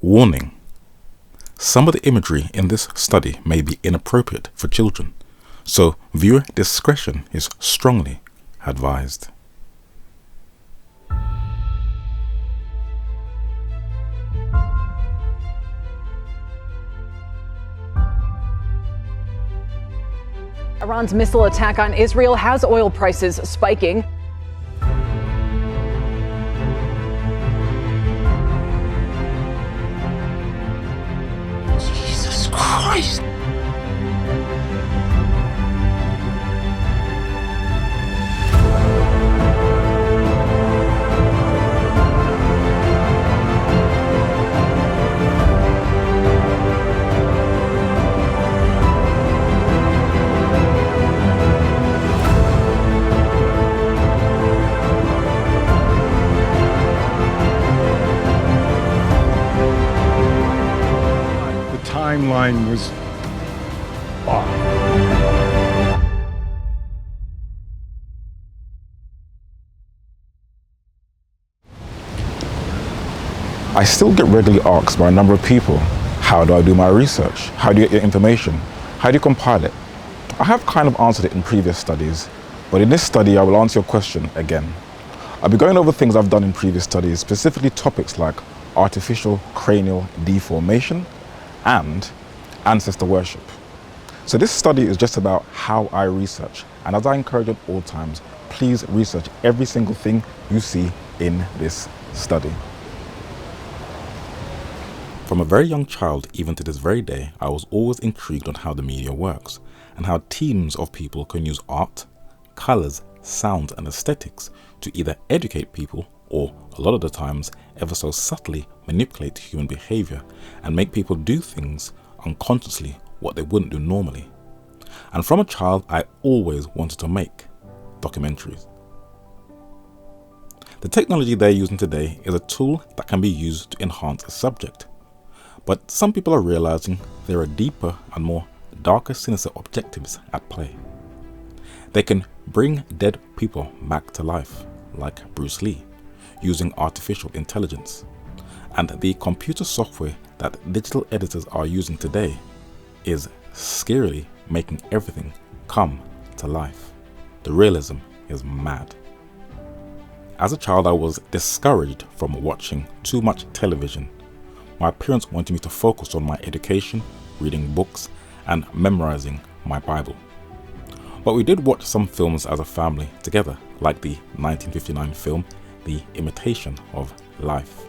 Warning: some of the imagery in this study may be inappropriate for children, so viewer discretion is strongly advised. Iran's missile attack on Israel has oil prices spiking. Jesus Christ! Timeline was off. I still get regularly asked by a number of people, how do I do my research? How do you get your information? How do you compile it? I have kind of answered it in previous studies, but in this study I will answer your question again. I'll be going over things I've done in previous studies, specifically topics like artificial cranial deformation and ancestor worship. So this study is just about how I research, and as I encourage at all times, please research every single thing you see in this study. From a very young child, even to this very day, I was always intrigued on how the media works and how teams of people can use art, colors, sound and aesthetics to either educate people or, a lot of the times, ever so subtly manipulate human behavior and make people do things unconsciously what they wouldn't do normally. And from a child, I always wanted to make documentaries. The technology they're using today is a tool that can be used to enhance a subject. But some people are realizing there are deeper and more darker, sinister objectives at play. They can bring dead people back to life, like Bruce Lee, using artificial intelligence. And the computer software that digital editors are using today is scarily making everything come to life. The realism is mad. As a child, I was discouraged from watching too much television. My parents wanted me to focus on my education, reading books, and memorizing my Bible. But we did watch some films as a family together, like the 1959 film, The Imitation of Life.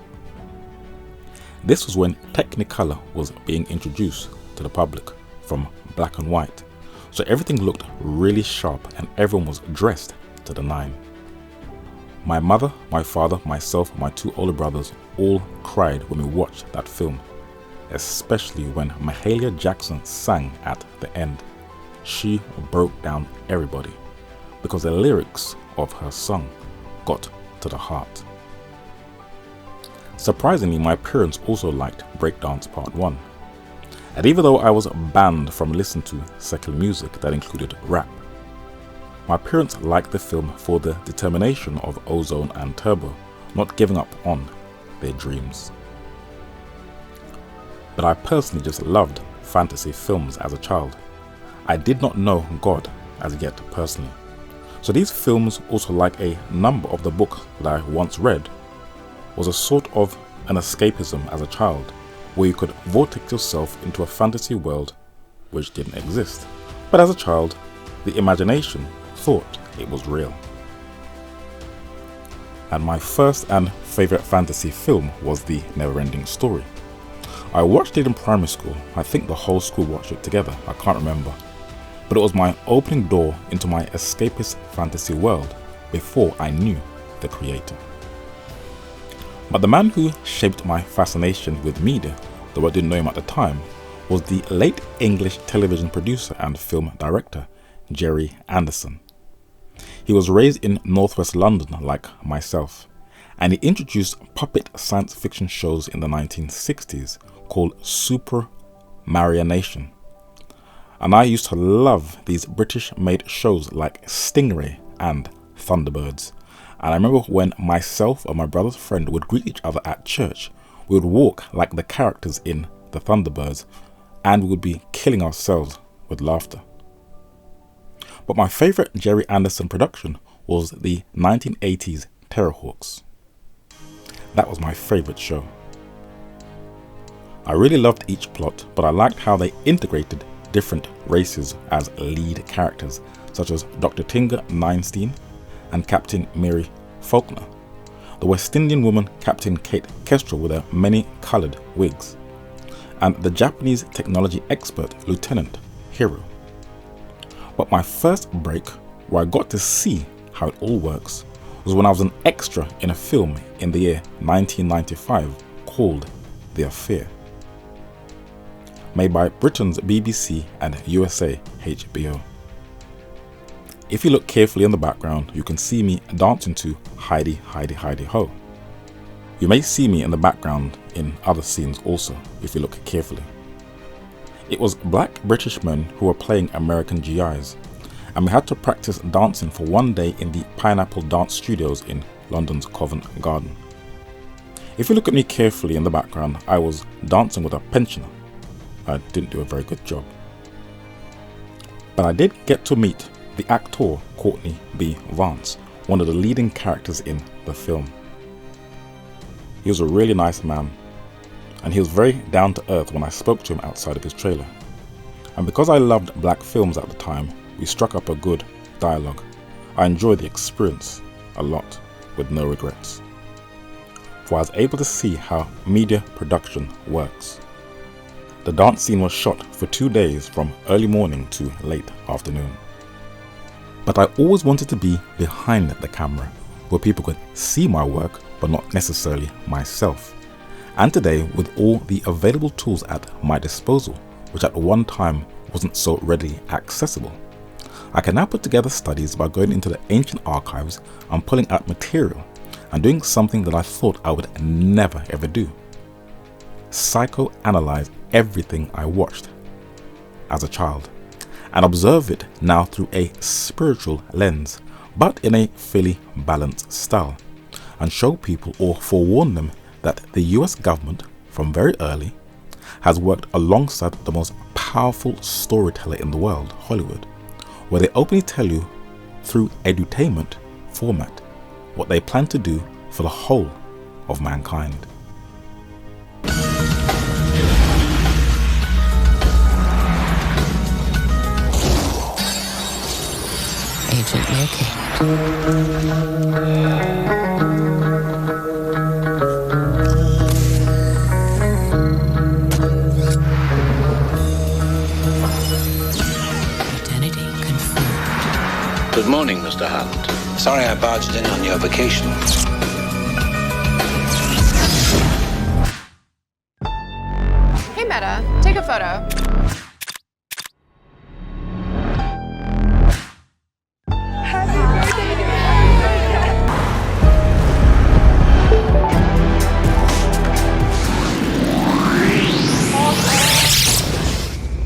This was when Technicolor was being introduced to the public from black and white, so everything looked really sharp and everyone was dressed to the nine. My mother, my father, myself, my two older brothers all cried when we watched that film, especially when Mahalia Jackson sang at the end. She broke down everybody because the lyrics of her song got to the heart. Surprisingly, my parents also liked Breakdance Part 1. And even though I was banned from listening to secular music that included rap, my parents liked the film for the determination of Ozone and Turbo not giving up on their dreams. But I personally just loved fantasy films as a child. I did not know God as yet personally. So these films, also like a number of the books that I once read, was a sort of an escapism as a child, where you could vortex yourself into a fantasy world which didn't exist. But as a child, the imagination thought it was real. And my first and favorite fantasy film was The Neverending Story. I watched it in primary school. I think the whole school watched it together, I can't remember. But it was my opening door into my escapist fantasy world before I knew the creator. But the man who shaped my fascination with media, though I didn't know him at the time, was the late English television producer and film director, Gerry Anderson. He was raised in northwest London like myself, and he introduced puppet science fiction shows in the 1960s called Super Marionation. And I used to love these British-made shows like Stingray and Thunderbirds. And I remember when myself and my brother's friend would greet each other at church, We would walk like the characters in The Thunderbirds, and we would be killing ourselves with laughter. But my favourite Jerry Anderson production was the 1980s Terrorhawks. That was my favourite show. I really loved each plot, but I liked how they integrated different races as lead characters, such as Dr. Tinga Ninestein and Captain Mary Faulkner, the West Indian woman Captain Kate Kestrel with her many coloured wigs, and the Japanese technology expert Lieutenant Hiro. But my first break, where I got to see how it all works, was when I was an extra in a film in the year 1995 called The Affair, made by Britain's BBC and USA HBO. If you look carefully in the background, you can see me dancing to Heidi, Heidi, Heidi Ho. You may see me in the background in other scenes also, if you look carefully. It was black British men who were playing American GIs, and we had to practice dancing for one day in the Pineapple Dance Studios in London's Covent Garden. If you look at me carefully in the background, I was dancing with a pensioner. I didn't do a very good job. But I did get to meet the actor Courtney B. Vance, one of the leading characters in the film. He was a really nice man, and he was very down to earth when I spoke to him outside of his trailer. And because I loved black films at the time, we struck up a good dialogue. I enjoyed the experience a lot, with no regrets. For I was able to see how media production works. The dance scene was shot for 2 days from early morning to late afternoon. But I always wanted to be behind the camera, where people could see my work but not necessarily myself. And today, with all the available tools at my disposal, which at one time wasn't so readily accessible, I can now put together studies by going into the ancient archives and pulling out material and doing something that I thought I would never ever do: psychoanalyze everything I watched as a child and observe it now through a spiritual lens, but in a fairly balanced style, and show people or forewarn them that the US government, from very early, has worked alongside the most powerful storyteller in the world, Hollywood, where they openly tell you through edutainment format what they plan to do for the whole of mankind. Agent located. Identity confirmed. Good morning, Mr. Hunt. Sorry I barged in on your vacation. Hey, Meta, take a photo.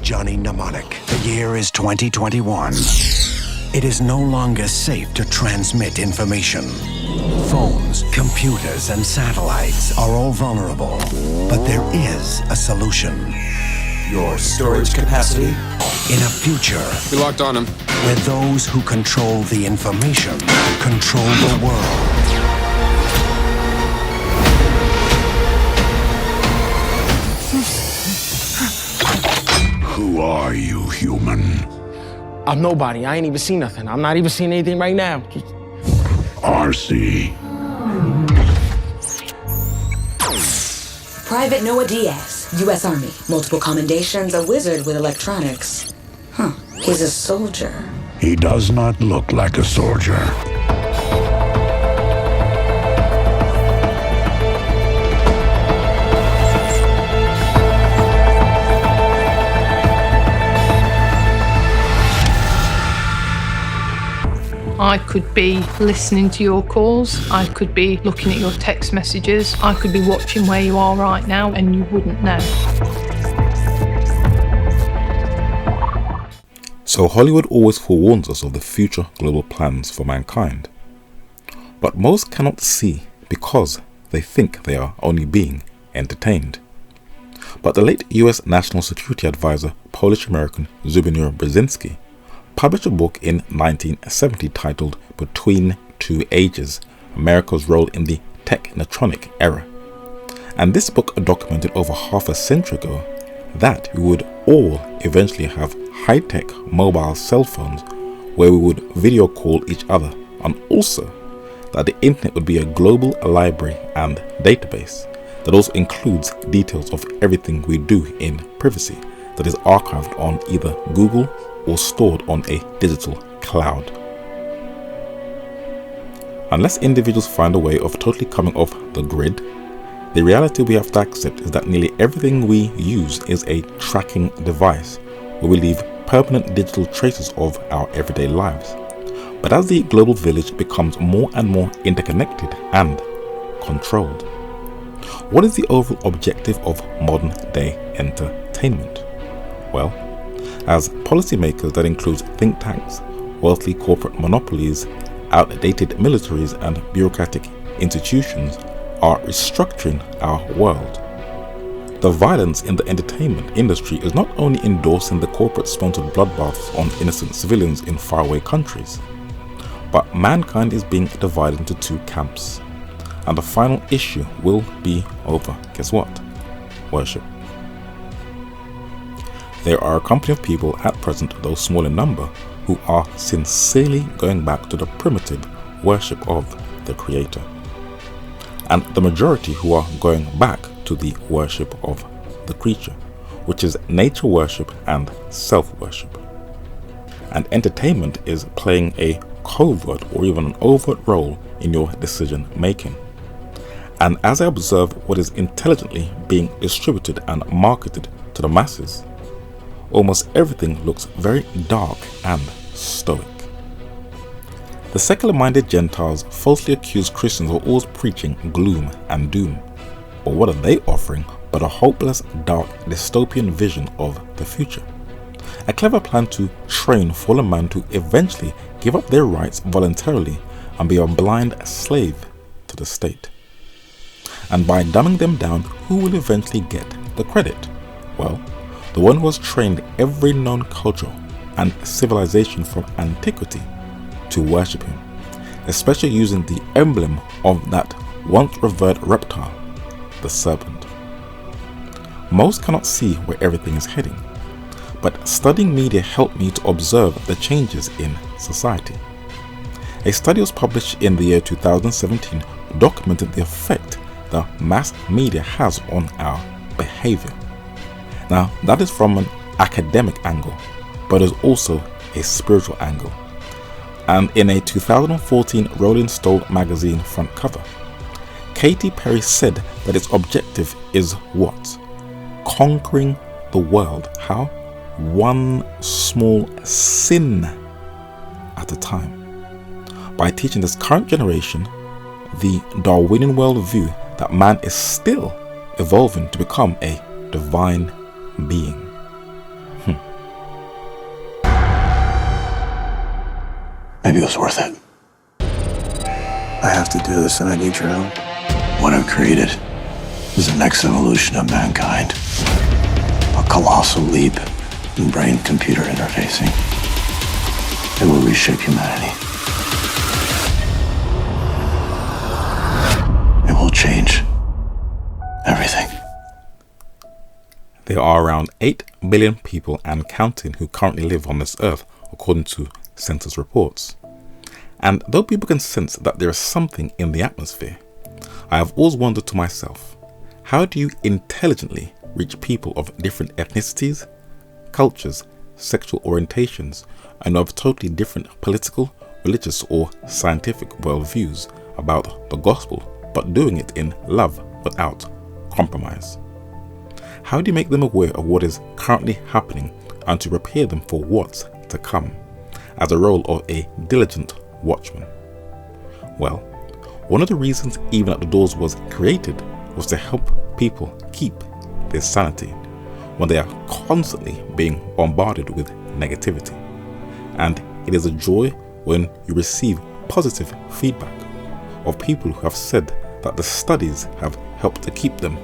Johnny Mnemonic. The year is 2021. It is no longer safe to transmit information. Phones, computers, and satellites are all vulnerable, but there is a solution. Your storage capacity? In a future, We locked on him. where those who control the information control the world. Who are you, human? I'm nobody. I ain't even seen nothing. I'm not even seeing anything right now. RC. Private Noah Diaz, U.S. Army. Multiple commendations, a wizard with electronics. Huh. He's a soldier. He does not look like a soldier. I could be listening to your calls, I could be looking at your text messages, I could be watching where you are right now and you wouldn't know. So Hollywood always forewarns us of the future global plans for mankind. But most cannot see because they think they are only being entertained. But the late US National Security Advisor, Polish-American Zbigniew Brzezinski, published a book in 1970 titled Between Two Ages, America's Role in the Technotronic Era. And this book documented over half a century ago that we would all eventually have high-tech mobile cell phones where we would video call each other, and also that the internet would be a global library and database that also includes details of everything we do in privacy that is archived on either Google or stored on a digital cloud. Unless individuals find a way of totally coming off the grid, the reality we have to accept is that nearly everything we use is a tracking device where we leave permanent digital traces of our everyday lives. But as the global village becomes more and more interconnected and controlled, what is the overall objective of modern day entertainment? Well, as policymakers that includes think tanks, wealthy corporate monopolies, outdated militaries and bureaucratic institutions are restructuring our world, the violence in the entertainment industry is not only endorsing the corporate-sponsored bloodbaths on innocent civilians in faraway countries, but mankind is being divided into two camps, and the final issue will be over, guess what? Worship. There are a company of people at present, though small in number, who are sincerely going back to the primitive worship of the Creator, and the majority who are going back to the worship of the creature, which is nature worship and self-worship. And entertainment is playing a covert or even an overt role in your decision making. And as I observe what is intelligently being distributed and marketed to the masses, almost everything looks very dark and stoic. The secular-minded Gentiles falsely accuse Christians of always preaching gloom and doom. But what are they offering but a hopeless, dark, dystopian vision of the future? A clever plan to train fallen man to eventually give up their rights voluntarily and be a blind slave to the state. And by dumbing them down, who will eventually get the credit? Well, the one who has trained every known culture and civilization from antiquity to worship him, especially using the emblem of that once revered reptile, the serpent. Most cannot see where everything is heading, but studying media helped me to observe the changes in society. A study was published in the year 2017 documented the effect the mass media has on our behavior. Now, that is from an academic angle, but is also a spiritual angle. And in a 2014 Rolling Stone magazine front cover, Katy Perry said that its objective is what? Conquering the world. How? One small sin at a time. By teaching this current generation the Darwinian worldview that man is still evolving to become a divine being. Maybe it was worth it. I have to do this and I need your help. What I've created is the next evolution of mankind. A colossal leap in brain-computer interfacing. It will reshape humanity. It will change everything. There are around 8 billion people and counting who currently live on this earth, according to census reports. And though people can sense that there is something in the atmosphere, I have always wondered to myself, how do you intelligently reach people of different ethnicities, cultures, sexual orientations, and of totally different political, religious, or scientific worldviews about the gospel, but doing it in love without compromise? How do you make them aware of what is currently happening and to prepare them for what's to come, as a role of a diligent watchman? Well, one of the reasons Even at the Doors was created was to help people keep their sanity when they are constantly being bombarded with negativity. And it is a joy when you receive positive feedback of people who have said that the studies have helped to keep them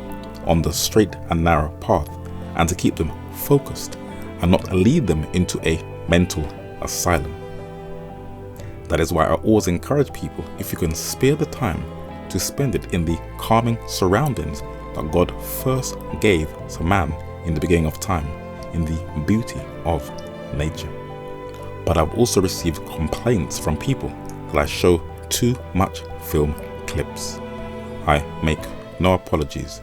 on the straight and narrow path and to keep them focused and not lead them into a mental asylum. That is why I always encourage people, if you can spare the time, to spend it in the calming surroundings that God first gave to man in the beginning of time, in the beauty of nature. But I've also received complaints from people that I show too much film clips. I make no apologies,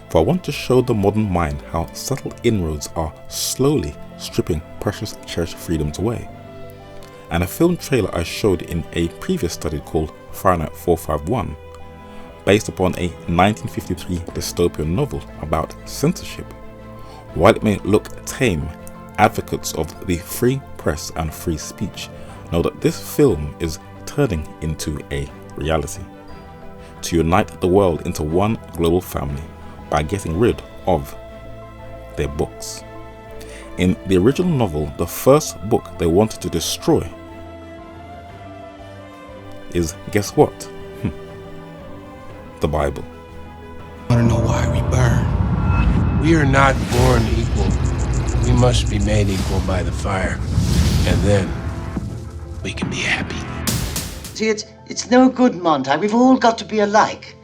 for I want to show the modern mind how subtle inroads are slowly stripping precious cherished freedoms away. And a film trailer I showed in a previous study called Fahrenheit 451, based upon a 1953 dystopian novel about censorship. While it may look tame, advocates of the free press and free speech know that this film is turning into a reality, to unite the world into one global family by getting rid of their books. In the original novel, the first book they wanted to destroy is, guess what? The Bible. I want to know why we burn. We are not born equal. We must be made equal by the fire. And then we can be happy. See, it's no good, Montag. We've all got to be alike.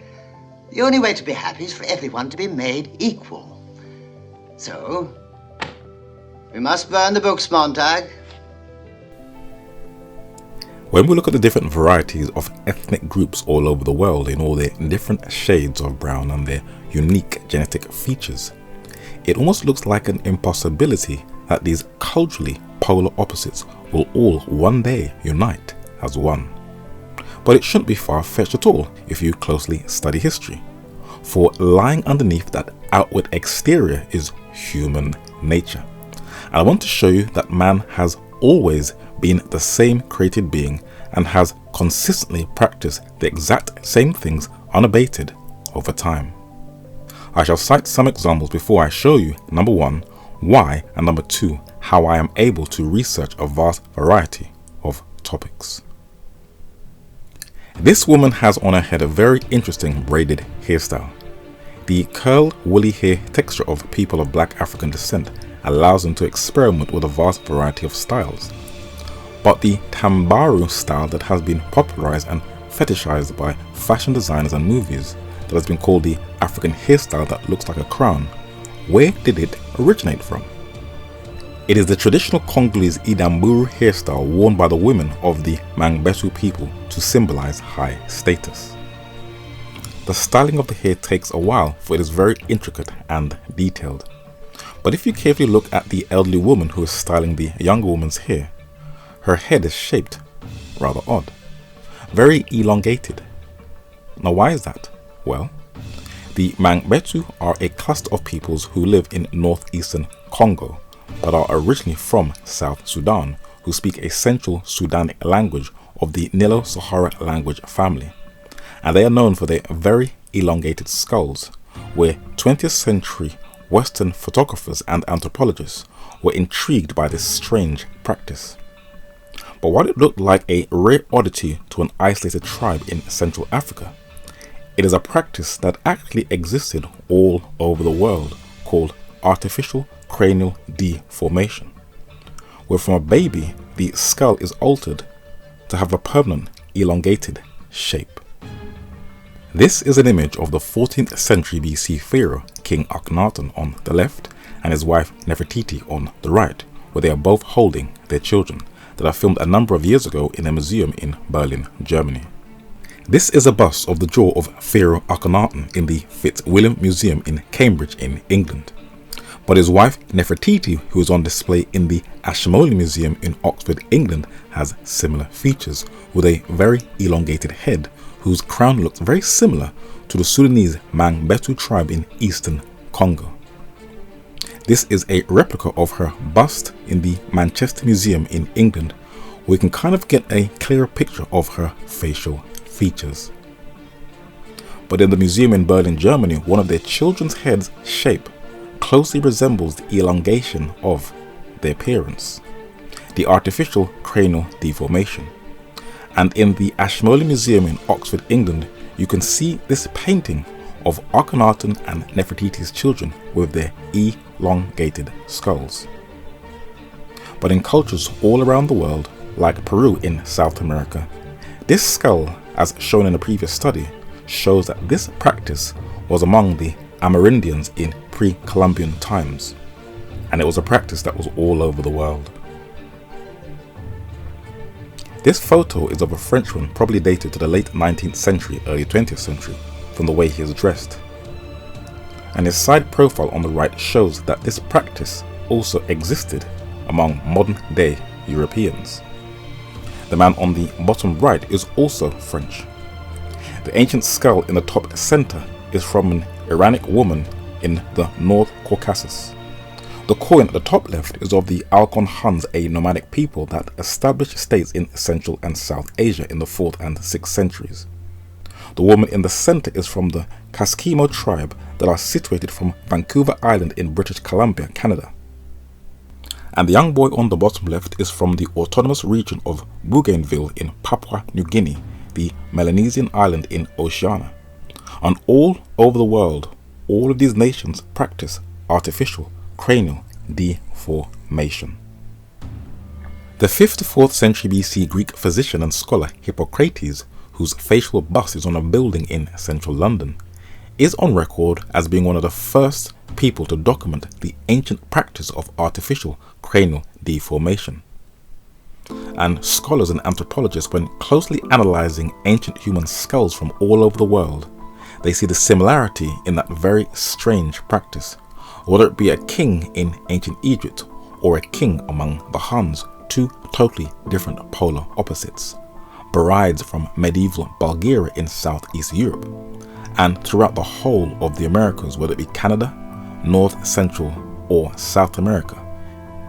The only way to be happy is for everyone to be made equal. So, we must burn the books, Montag. When we look at the different varieties of ethnic groups all over the world in all their different shades of brown and their unique genetic features, it almost looks like an impossibility that these culturally polar opposites will all one day unite as one. But it shouldn't be far-fetched at all if you closely study history, for lying underneath that outward exterior is human nature. And I want to show you that man has always been the same created being and has consistently practiced the exact same things unabated over time. I shall cite some examples before I show you, number one, why, and number two, how I am able to research a vast variety of topics. This woman has on her head a very interesting braided hairstyle. The curled woolly hair texture of people of black African descent allows them to experiment with a vast variety of styles. But the Tambaru style that has been popularized and fetishized by fashion designers and movies, that has been called the African hairstyle that looks like a crown, where did it originate from? It is the traditional Congolese Idamburu hairstyle worn by the women of the Mangbetu people to symbolize high status. The styling of the hair takes a while, for it is very intricate and detailed. But if you carefully look at the elderly woman who is styling the younger woman's hair, her head is shaped rather odd, very elongated. Now why is that? Well, the Mangbetu are a cluster of peoples who live in northeastern Congo, but are originally from South Sudan, who speak a Central Sudanic language of the Nilo-Sahara language family. And they are known for their very elongated skulls, where 20th century Western photographers and anthropologists were intrigued by this strange practice. But while it looked like a rare oddity to an isolated tribe in Central Africa, it is a practice that actually existed all over the world, called artificial cranial deformation, where from a baby the skull is altered to have a permanent elongated shape. This is an image of the 14th century BC pharaoh King Akhenaten on the left and his wife Nefertiti on the right, where they are both holding their children, that I filmed a number of years ago in a museum in Berlin, Germany. This is a bust of the jaw of Pharaoh Akhenaten in the Fitzwilliam Museum in Cambridge in England. But his wife Nefertiti, who is on display in the Ashmolean Museum in Oxford, England, has similar features, with a very elongated head whose crown looks very similar to the Sudanese Mangbetu tribe in eastern Congo. This is a replica of her bust in the Manchester Museum in England, where you can kind of get a clearer picture of her facial features. But in the museum in Berlin, Germany, one of their children's heads' shape closely resembles the elongation of their parents, the artificial cranial deformation. And in the Ashmolean Museum in Oxford, England, you can see this painting of Akhenaten and Nefertiti's children with their elongated skulls. But in cultures all around the world, like Peru in South America, this skull, as shown in a previous study, shows that this practice was among the Amerindians in pre-Columbian times, and it was a practice that was all over the world. This photo is of a Frenchman probably dated to the late 19th century, early 20th century, from the way he is dressed. And his side profile on the right shows that this practice also existed among modern-day Europeans. The man on the bottom right is also French. The ancient skull in the top center is from an Iranic woman in the North Caucasus. The coin at the top left is of the Alkon Huns, a nomadic people that established states in Central and South Asia in the 4th and 6th centuries. The woman in the center is from the Kaskimo tribe that are situated from Vancouver Island in British Columbia, Canada. And the young boy on the bottom left is from the autonomous region of Bougainville in Papua New Guinea, the Melanesian island in Oceania. And all over the world, all of these nations practice artificial cranial deformation. The 5th to 4th century BC Greek physician and scholar Hippocrates, whose facial bust is on a building in central London, is on record as being one of the first people to document the ancient practice of artificial cranial deformation. And scholars and anthropologists, when closely analysing ancient human skulls from all over the world, they see the similarity in that very strange practice. Whether it be a king in ancient Egypt or a king among the Huns, two totally different polar opposites. Brides from medieval Bulgaria in Southeast Europe, and throughout the whole of the Americas, whether it be Canada, North, Central or South America,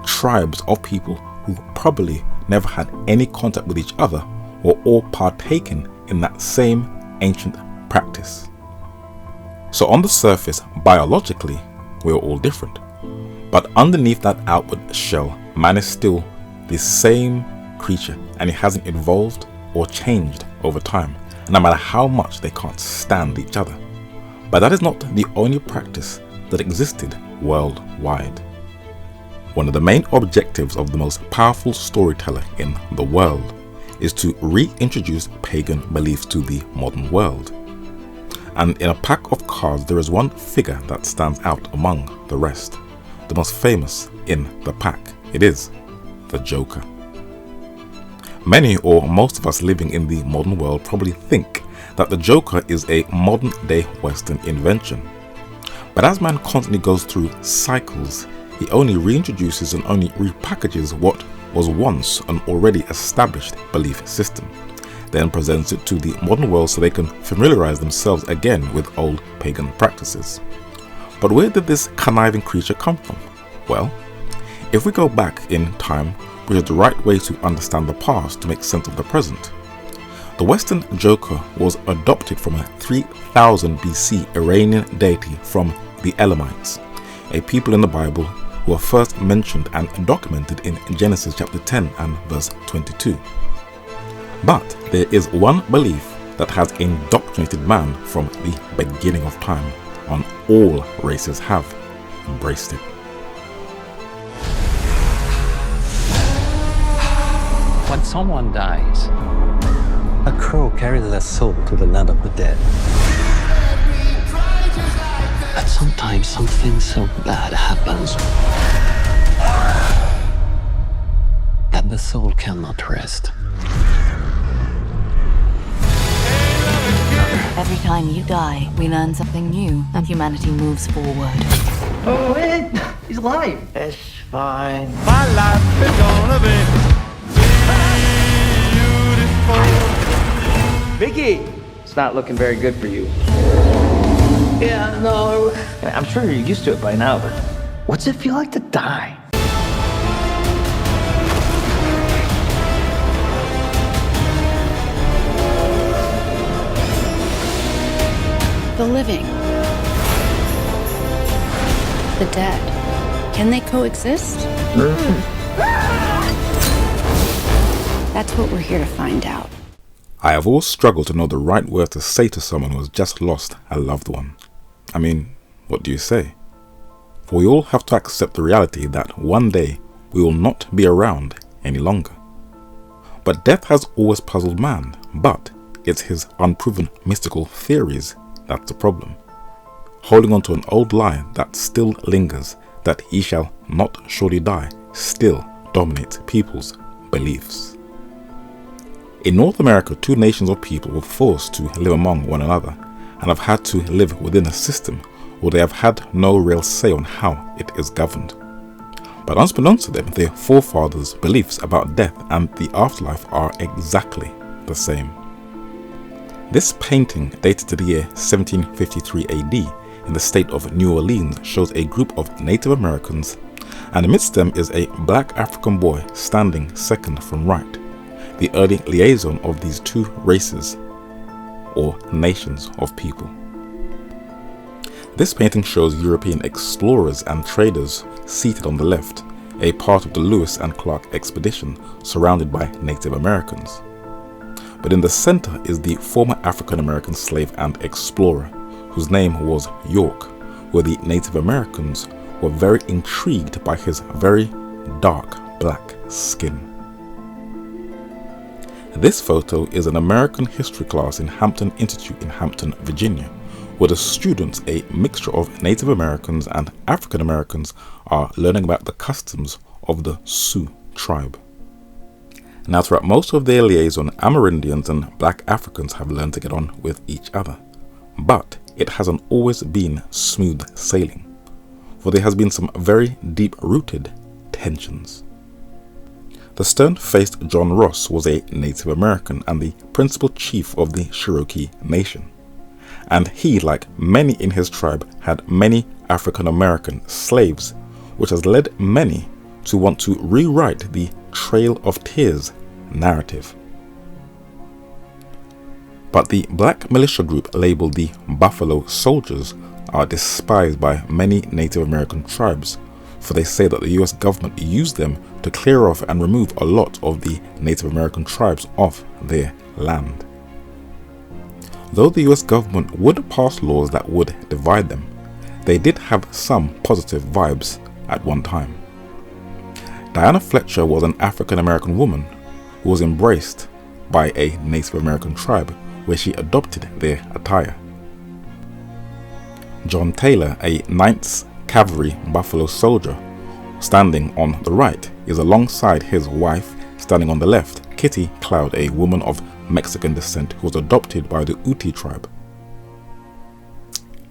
tribes of people who probably never had any contact with each other were all partaking in that same ancient practice. So on the surface, biologically, we are all different, but underneath that outward shell, man is still the same creature, and it hasn't evolved or changed over time, no matter how much they can't stand each other. But that is not the only practice that existed worldwide. One of the main objectives of the most powerful storyteller in the world is to reintroduce pagan beliefs to the modern world. And in a pack of cards there is one figure that stands out among the rest, the most famous in the pack. It is the Joker. Many or most of us living in the modern world probably think that the Joker is a modern day Western invention. But as man constantly goes through cycles, he only reintroduces and only repackages what was once an already established belief system, then presents it to the modern world so they can familiarize themselves again with old pagan practices. But where did this conniving creature come from? Well, if we go back in time, which is the right way to understand the past to make sense of the present, the Western Joker was adopted from a 3000 BC Iranian deity from the Elamites, a people in the Bible who are first mentioned and documented in Genesis chapter 10 and verse 22. But there is one belief that has indoctrinated man from the beginning of time, and all races have embraced it. When someone dies, a crow carries their soul to the land of the dead. but sometimes something so bad happens that the soul cannot rest. Every time you die, we learn something new, and humanity moves forward. Oh, wait! He's alive! It's fine. My life is gonna be beautiful. Vicky! It's not looking very good for you. Yeah, no. I'm sure you're used to it by now, but what's it feel like to die? The living, the dead, can they coexist? That's what we're here to find out. I have always struggled to know the right words to say to someone who has just lost a loved one. I mean, what do you say? For we all have to accept the reality that one day we will not be around any longer. But death has always puzzled man, but it's his unproven mystical theories that's the problem. Holding on to an old lie that still lingers, that he shall not surely die, still dominates people's beliefs. In North America, 2 nations of people were forced to live among one another and have had to live within a system where they have had no real say on how it is governed. But unbeknownst to them, their forefathers' beliefs about death and the afterlife are exactly the same. This painting, dated to the year 1753 AD in the state of New Orleans, shows a group of Native Americans, and amidst them is a black African boy standing second from right, the early liaison of these 2 races or nations of people. This painting shows European explorers and traders seated on the left, a part of the Lewis and Clark expedition surrounded by Native Americans. But in the center is the former African American slave and explorer, whose name was York, where the Native Americans were very intrigued by his very dark black skin. This photo is an American history class in Hampton Institute in Hampton, Virginia, where the students, a mixture of Native Americans and African Americans, are learning about the customs of the Sioux tribe. Now, throughout most of their liaison, Amerindians and black Africans have learned to get on with each other. But it hasn't always been smooth sailing, for there has been some very deep-rooted tensions. The stern-faced John Ross was a Native American and the principal chief of the Cherokee Nation. And he, like many in his tribe, had many African American slaves, which has led many to want to rewrite the Trail of Tears narrative. But the black militia group labeled the Buffalo Soldiers are despised by many Native American tribes, for they say that the US government used them to clear off and remove a lot of the Native American tribes off their land. Though the US government would pass laws that would divide them, they did have some positive vibes at one time. Diana Fletcher was an African American woman who was embraced by a Native American tribe where she adopted their attire. John Taylor, a 9th Cavalry Buffalo soldier, standing on the right, is alongside his wife, standing on the left, Kitty Cloud, a woman of Mexican descent who was adopted by the Ute tribe.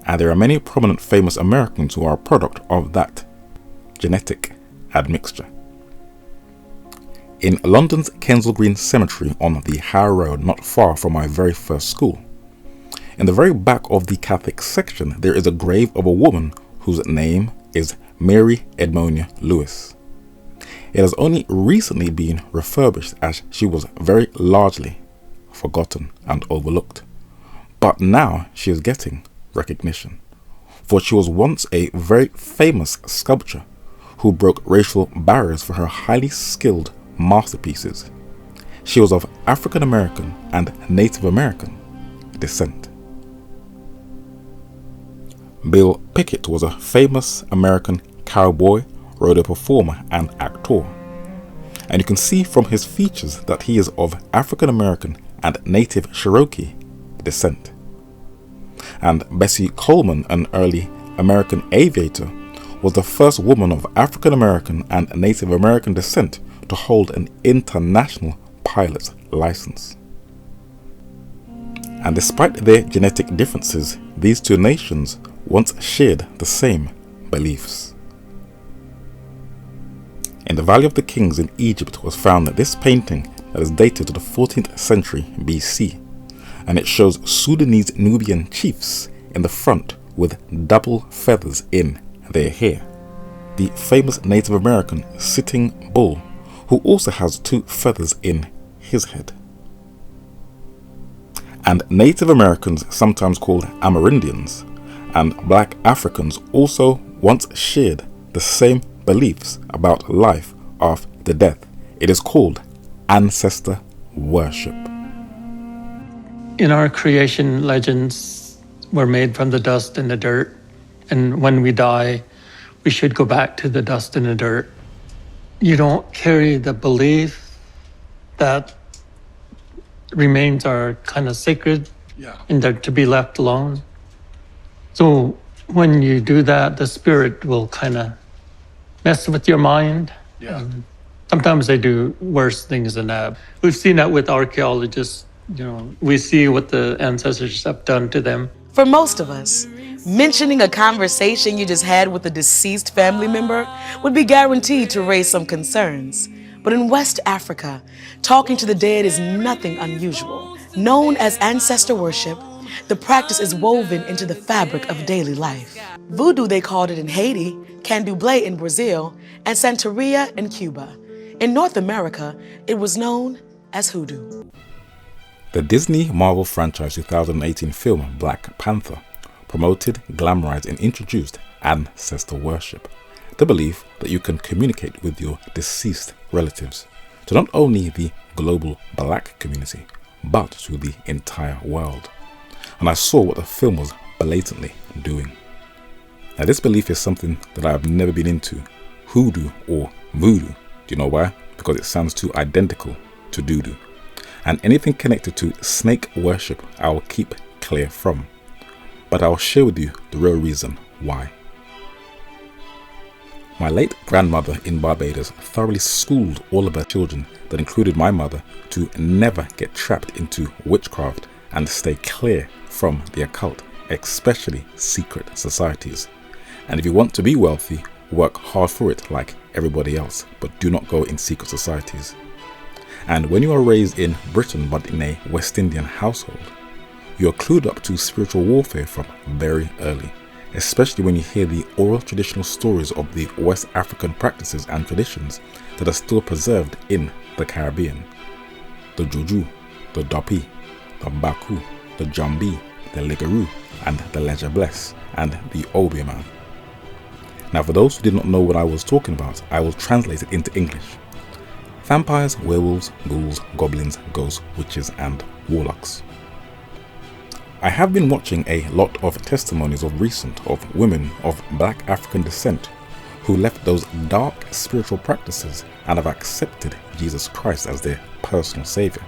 And there are many prominent famous Americans who are a product of that genetic admixture. In London's Kensal Green Cemetery on the Harrow Road, not far from my very first school, in the very back of the Catholic section, there is a grave of a woman whose name is Mary Edmonia Lewis. It has only recently been refurbished as she was very largely forgotten and overlooked. But now she is getting recognition, for she was once a very famous sculptor who broke racial barriers for her highly skilled masterpieces. She was of African American and Native American descent. Bill Pickett was a famous American cowboy, rodeo performer and actor, and you can see from his features that he is of African American and Native Cherokee descent. And Bessie Coleman, an early American aviator, was the first woman of African American and Native American descent to hold an international pilot's license. And despite their genetic differences, these 2 nations once shared the same beliefs. In the Valley of the Kings in Egypt was found this painting that is dated to the 14th century BC, and it shows Sudanese Nubian chiefs in the front with double feathers in their hair. The famous Native American Sitting Bull, who also has 2 feathers in his head. And Native Americans, sometimes called Amerindians, and black Africans also once shared the same beliefs about life after death. It is called ancestor worship. In our creation legends, we're made from the dust and the dirt. And when we die, we should go back to the dust and the dirt. You don't carry the belief that remains are kind of sacred and they're to be left alone. So when you do that, the spirit will kind of mess with your mind. Sometimes they do worse things than that. We've seen that with archaeologists. We see what the ancestors have done to them. For most of us, mentioning a conversation you just had with a deceased family member would be guaranteed to raise some concerns. But in West Africa, talking to the dead is nothing unusual. Known as ancestor worship, the practice is woven into the fabric of daily life. Voodoo, they called it in Haiti, candomblé in Brazil, and Santeria in Cuba. In North America, it was known as hoodoo. The Disney Marvel franchise 2018 film Black Panther promoted, glamorized, and introduced ancestor worship, the belief that you can communicate with your deceased relatives to not only the global black community, but to the entire world. And I saw what the film was blatantly doing. Now, this belief is something that I have never been into, hoodoo or voodoo. Do you know why? Because it sounds too identical to doo-doo. And anything connected to snake worship I will keep clear from. But I'll share with you the real reason why. My late grandmother in Barbados thoroughly schooled all of her children, that included my mother, to never get trapped into witchcraft and stay clear from the occult, especially secret societies. And if you want to be wealthy, work hard for it like everybody else, but do not go in secret societies. And when you are raised in Britain but in a West Indian household, you are clued up to spiritual warfare from very early, especially when you hear the oral traditional stories of the West African practices and traditions that are still preserved in the Caribbean. The Juju, the Dopi, the Baku, the Jambi, the Ligaroo, and the Leger Bless, and the Obeah. Now, for those who did not know what I was talking about, I will translate it into English. Vampires, werewolves, ghouls, goblins, ghosts, witches, and warlocks. I have been watching a lot of testimonies of recent of women of black African descent who left those dark spiritual practices and have accepted Jesus Christ as their personal savior.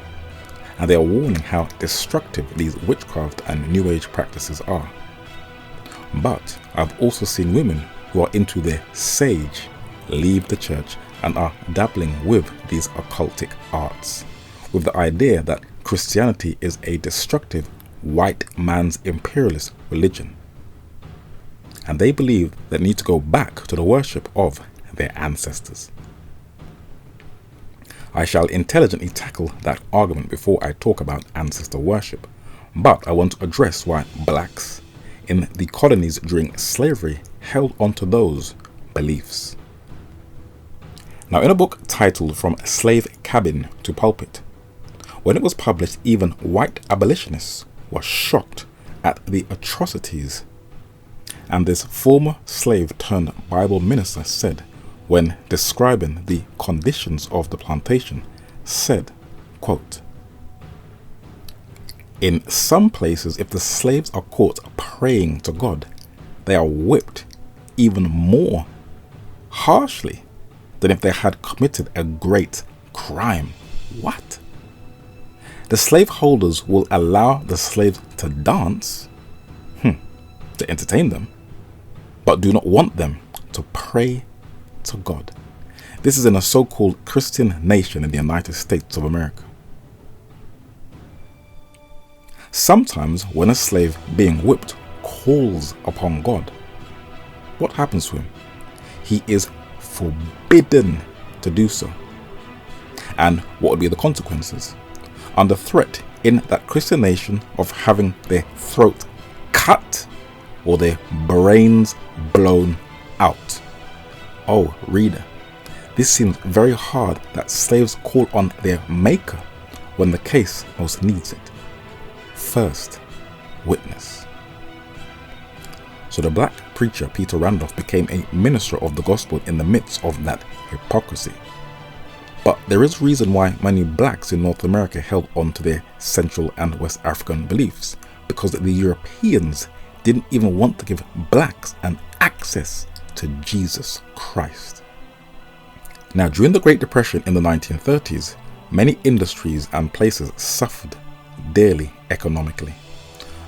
And they are warning how destructive these witchcraft and New Age practices are. But I've also seen women who are into their sage leave the church and are dabbling with these occultic arts, with the idea that Christianity is a destructive white man's imperialist religion. And they believe they need to go back to the worship of their ancestors. I shall intelligently tackle that argument before I talk about ancestor worship, but I want to address why blacks in the colonies during slavery held onto those beliefs. Now, in a book titled From Slave Cabin to Pulpit, when it was published, even white abolitionists were shocked at the atrocities. And this former slave turned Bible minister said, when describing the conditions of the plantation, said, quote, "In some places, if the slaves are caught praying to God, they are whipped even more harshly than if they had committed a great crime." What? The slaveholders will allow the slaves to dance, to entertain them, but do not want them to pray to God. This is in a so-called Christian nation in the United States of America. Sometimes when a slave being whipped calls upon God, what happens to him? He is forbidden to do so. And what would be the consequences? Under threat in that Christian nation of having their throat cut or their brains blown out. Oh, reader, this seems very hard that slaves call on their maker when the case most needs it. First witness. So the black preacher Peter Randolph became a minister of the gospel in the midst of that hypocrisy. But there is reason why many blacks in North America held on to their Central and West African beliefs, because the Europeans didn't even want to give blacks an access to Jesus Christ. Now, during the Great Depression in the 1930s, many industries and places suffered dearly economically,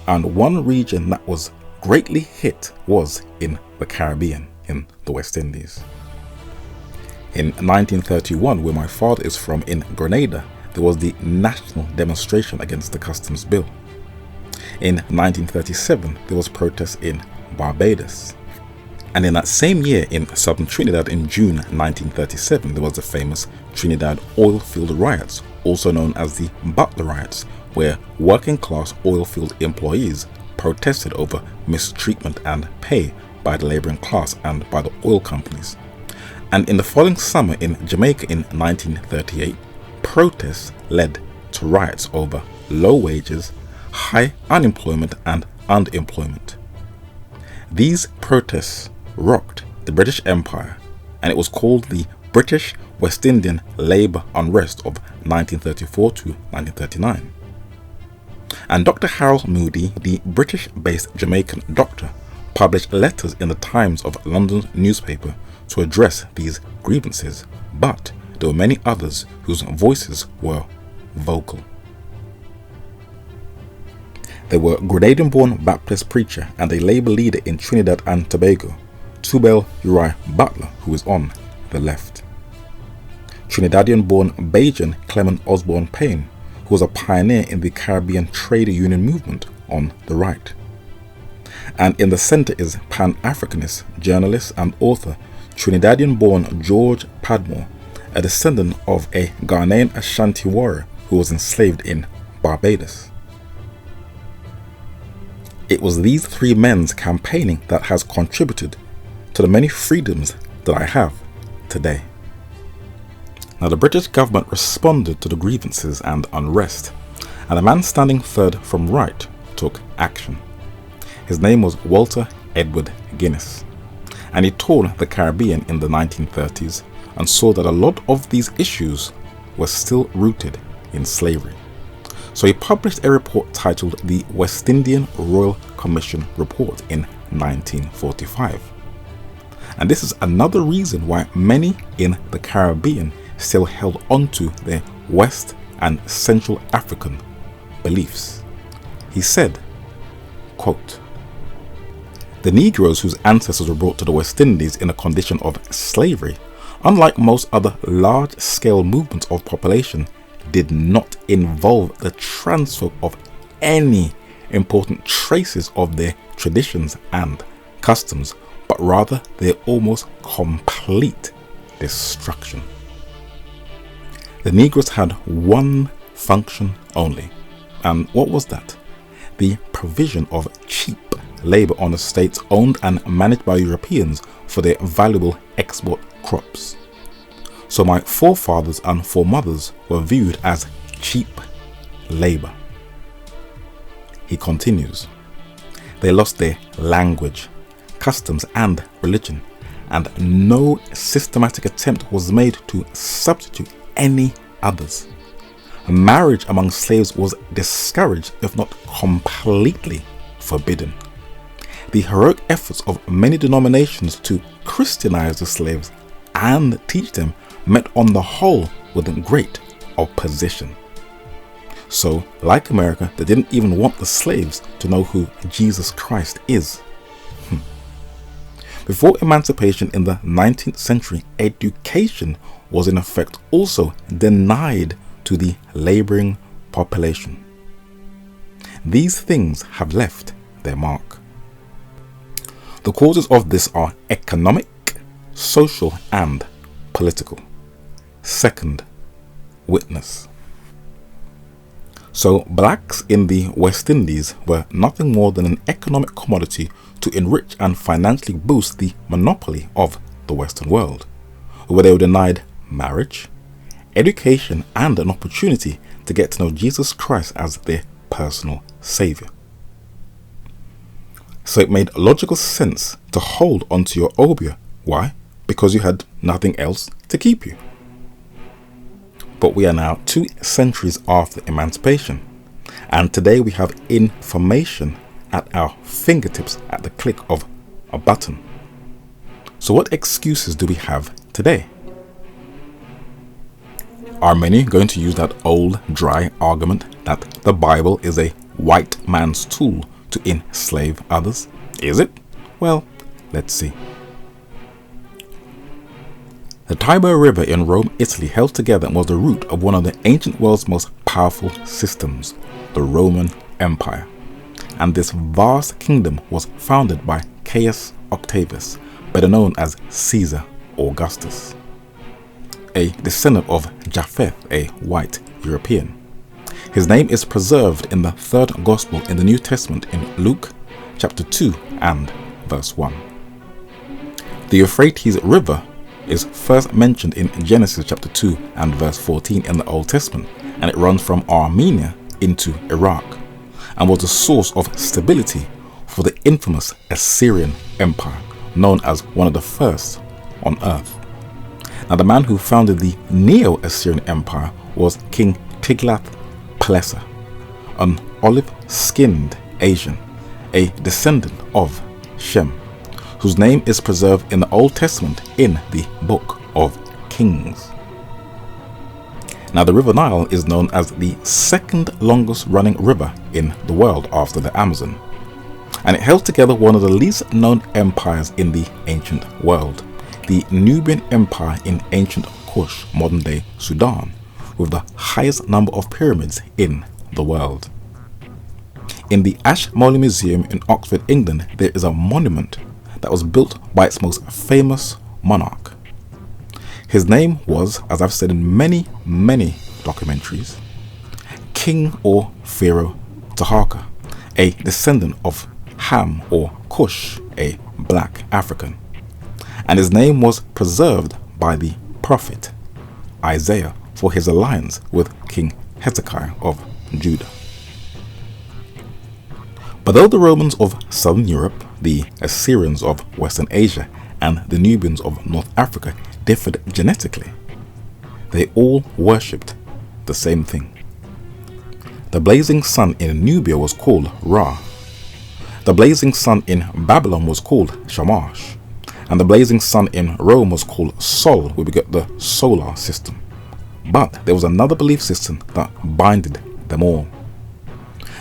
and one region that was greatly hit was in the Caribbean, in the West Indies. In 1931, where my father is from, in Grenada, there was the national demonstration against the customs bill. In 1937, there was protests in Barbados. And in that same year, in southern Trinidad, in June 1937, there was the famous Trinidad oil field riots, also known as the Butler riots, where working class oil field employees protested over mistreatment and pay by the labouring class and by the oil companies. And in the following summer in Jamaica in 1938, protests led to riots over low wages, high unemployment and underemployment. These protests rocked the British Empire, and it was called the British West Indian Labour Unrest of 1934 to 1939. And Dr. Harold Moody, the British-based Jamaican doctor, published letters in the Times of London newspaper to address these grievances, but there were many others whose voices were vocal. There were Grenadian-born Baptist preacher and a Labour leader in Trinidad and Tobago, Tubal Uriah Butler, who is on the left. Trinidadian-born Bajan Clement Osborne Payne, who was a pioneer in the Caribbean trade union movement, on the right. And in the centre is Pan-Africanist, journalist and author Trinidadian-born George Padmore, a descendant of a Ghanaian Ashanti warrior who was enslaved in Barbados. It was these three men's campaigning that has contributed to the many freedoms that I have today. Now, the British government responded to the grievances and unrest, and a man standing third from right took action. His name was Walter Edward Guinness, and he toured the Caribbean in the 1930s and saw that a lot of these issues were still rooted in slavery. So he published a report titled the West Indian Royal Commission Report in 1945. And this is another reason why many in the Caribbean still held onto their West and Central African beliefs. He said, quote, "The Negroes whose ancestors were brought to the West Indies in a condition of slavery, unlike most other large-scale movements of population, did not involve the transfer of any important traces of their traditions and customs, but rather their almost complete destruction. The Negroes had one function only, and what was that? The provision of cheap labor on estates owned and managed by Europeans for their valuable export crops. So my forefathers and foremothers were viewed as cheap labor." He continues, "They lost their language, customs and religion, and no systematic attempt was made to substitute any others. Marriage among slaves was discouraged, if not completely forbidden. The heroic efforts of many denominations to Christianize the slaves and teach them met on the whole with great opposition. So, like America, they didn't even want the slaves to know who Jesus Christ is. Before emancipation in the 19th century, education was in effect also denied to the laboring population. These things have left their mark. The causes of this are economic, social, and political. Second, witness. So blacks in the West Indies were nothing more than an economic commodity to enrich and financially boost the monopoly of the Western world, where they were denied marriage, education, and an opportunity to get to know Jesus Christ as their personal savior. So it made logical sense to hold onto your obeah. Why? Because you had nothing else to keep you. But we are now 2 centuries after emancipation, And today we have information at our fingertips at the click of a button. So what excuses do we have today? Are many going to use that old dry argument that the Bible is a white man's tool to enslave others? Is it? Well, let's see. The Tiber River in Rome, Italy, held together and was the root of one of the ancient world's most powerful systems, the Roman Empire. And this vast kingdom was founded by Caius Octavius, better known as Caesar Augustus, a descendant of Japheth, a white European. His name is preserved in the third gospel in the New Testament in Luke chapter 2 and verse 1. The Euphrates River is first mentioned in Genesis chapter 2 and verse 14 in the Old Testament, and it runs from Armenia into Iraq and was the source of stability for the infamous Assyrian Empire, known as one of the first on earth. Now, the man who founded the Neo-Assyrian Empire was King Tiglath-Pileser, an olive-skinned Asian, a descendant of Shem, whose name is preserved in the Old Testament in the Book of Kings. Now, the River Nile is known as the second longest running river in the world after the Amazon, and it held together one of the least known empires in the ancient world, the Nubian Empire in ancient Kush, modern day Sudan, with the highest number of pyramids in the world. In the Ashmolean Museum in Oxford, England, there is a monument that was built by its most famous monarch. His name was, as I've said in many documentaries, King or Pharaoh Taharqa, a descendant of Ham or Cush, a black African. And his name was preserved by the prophet Isaiah for his alliance with King Hezekiah of Judah. But though the Romans of Southern Europe, the Assyrians of Western Asia, and the Nubians of North Africa differed genetically, they all worshipped the same thing. The blazing sun in Nubia was called Ra. The blazing sun in Babylon was called Shamash. And the blazing sun in Rome was called Sol, where we get the solar system. But there was another belief system that binded them all.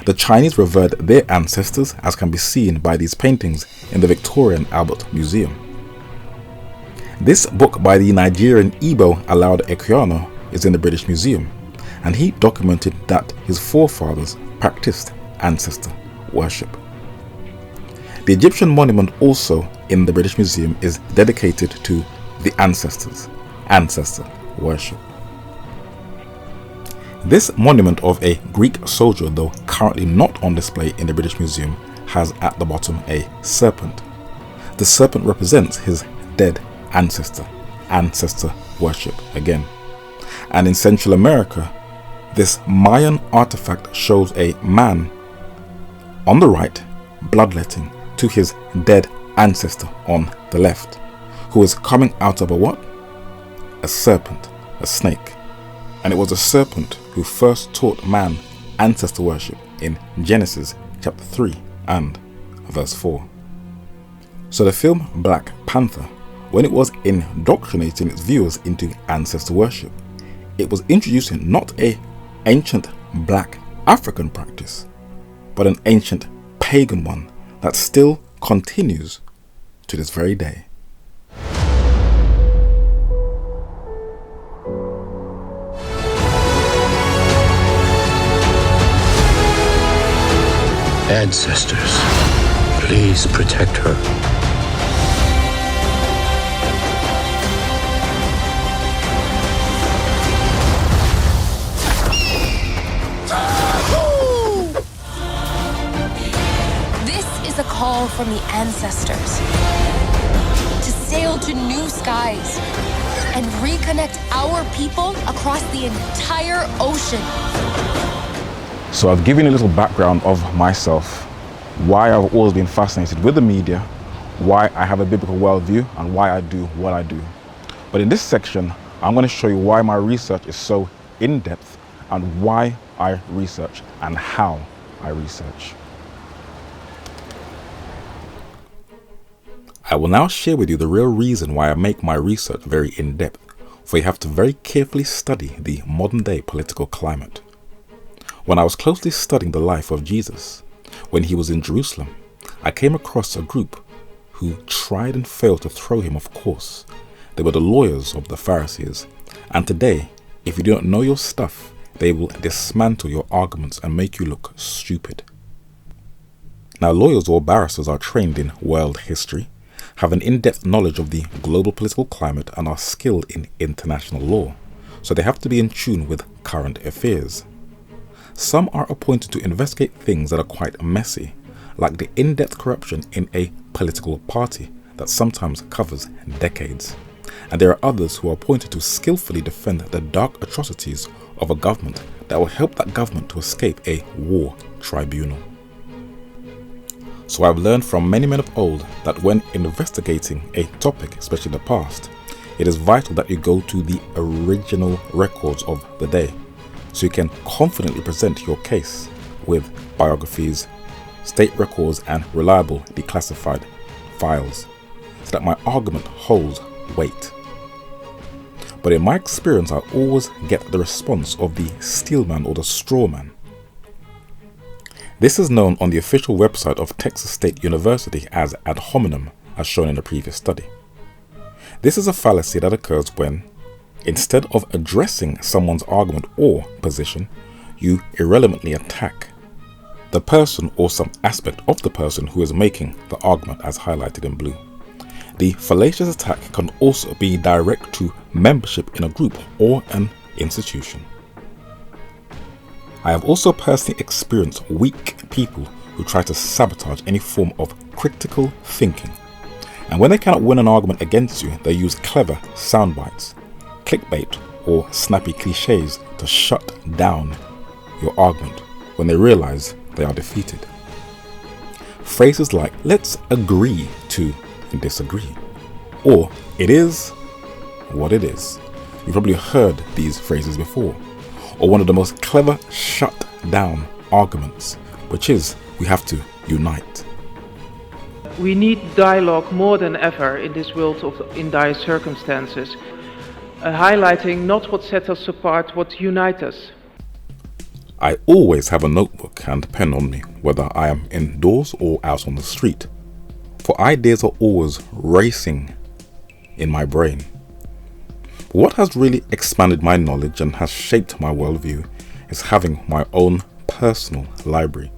The Chinese revered their ancestors, as can be seen by these paintings in the Victorian Albert Museum. This book by the Nigerian Igbo Aloud Equiano is in the British Museum, and he documented that his forefathers practiced ancestor worship. The Egyptian monument also in the British Museum is dedicated to the ancestor worship. This monument of a Greek soldier, though currently not on display in the British Museum, has at the bottom a serpent. The serpent represents his dead ancestor worship again. And in Central America, this Mayan artifact shows a man on the right bloodletting to his dead ancestor on the left, who is coming out of a what? A serpent, a snake. And it was a serpent who first taught man ancestor worship in Genesis chapter 3 and verse 4. So the film Black Panther, when it was indoctrinating its viewers into ancestor worship, it was introducing not an ancient black African practice, but an ancient pagan one that still continues to this very day. Ancestors, please protect her. This is a call from the ancestors to sail to new skies and reconnect our people across the entire ocean. So I've given you a little background of myself, why I've always been fascinated with the media, why I have a biblical worldview, and why I do what I do. But in this section, I'm going to show you why my research is so in-depth and why I research and how I research. I will now share with you the real reason why I make my research very in-depth, for you have to very carefully study the modern-day political climate. When I was closely studying the life of Jesus, when he was in Jerusalem, I came across a group who tried and failed to throw him off course. They were the lawyers of the Pharisees, and today, if you don't know your stuff, they will dismantle your arguments and make you look stupid. Now, lawyers or barristers are trained in world history, have an in-depth knowledge of the global political climate, and are skilled in international law, so they have to be in tune with current affairs. Some are appointed to investigate things that are quite messy, like the in-depth corruption in a political party that sometimes covers decades. And there are others who are appointed to skillfully defend the dark atrocities of a government that will help that government to escape a war tribunal. So I've learned from many men of old that when investigating a topic, especially the past, it is vital that you go to the original records of the day, so you can confidently present your case with biographies, state records, and reliable declassified files, so that my argument holds weight. But in my experience, I always get the response of the steelman or the straw man. This is known on the official website of Texas State University as ad hominem, as shown in the previous study. This is a fallacy that occurs when, instead of addressing someone's argument or position, you irrelevantly attack the person or some aspect of the person who is making the argument, as highlighted in blue. The fallacious attack can also be direct to membership in a group or an institution. I have also personally experienced weak people who try to sabotage any form of critical thinking. And when they cannot win an argument against you, they use clever sound bites, clickbait, or snappy cliches to shut down your argument when they realize they are defeated. Phrases like, let's agree to disagree, or it is what it is. You've probably heard these phrases before. Or one of the most clever shut down arguments, which is, we have to unite. We need dialogue more than ever in this world in dire circumstances, highlighting not what sets us apart, what unites us. I always have a notebook and pen on me, whether I am indoors or out on the street, for ideas are always racing in my brain. What has really expanded my knowledge and has shaped my worldview is having my own personal library,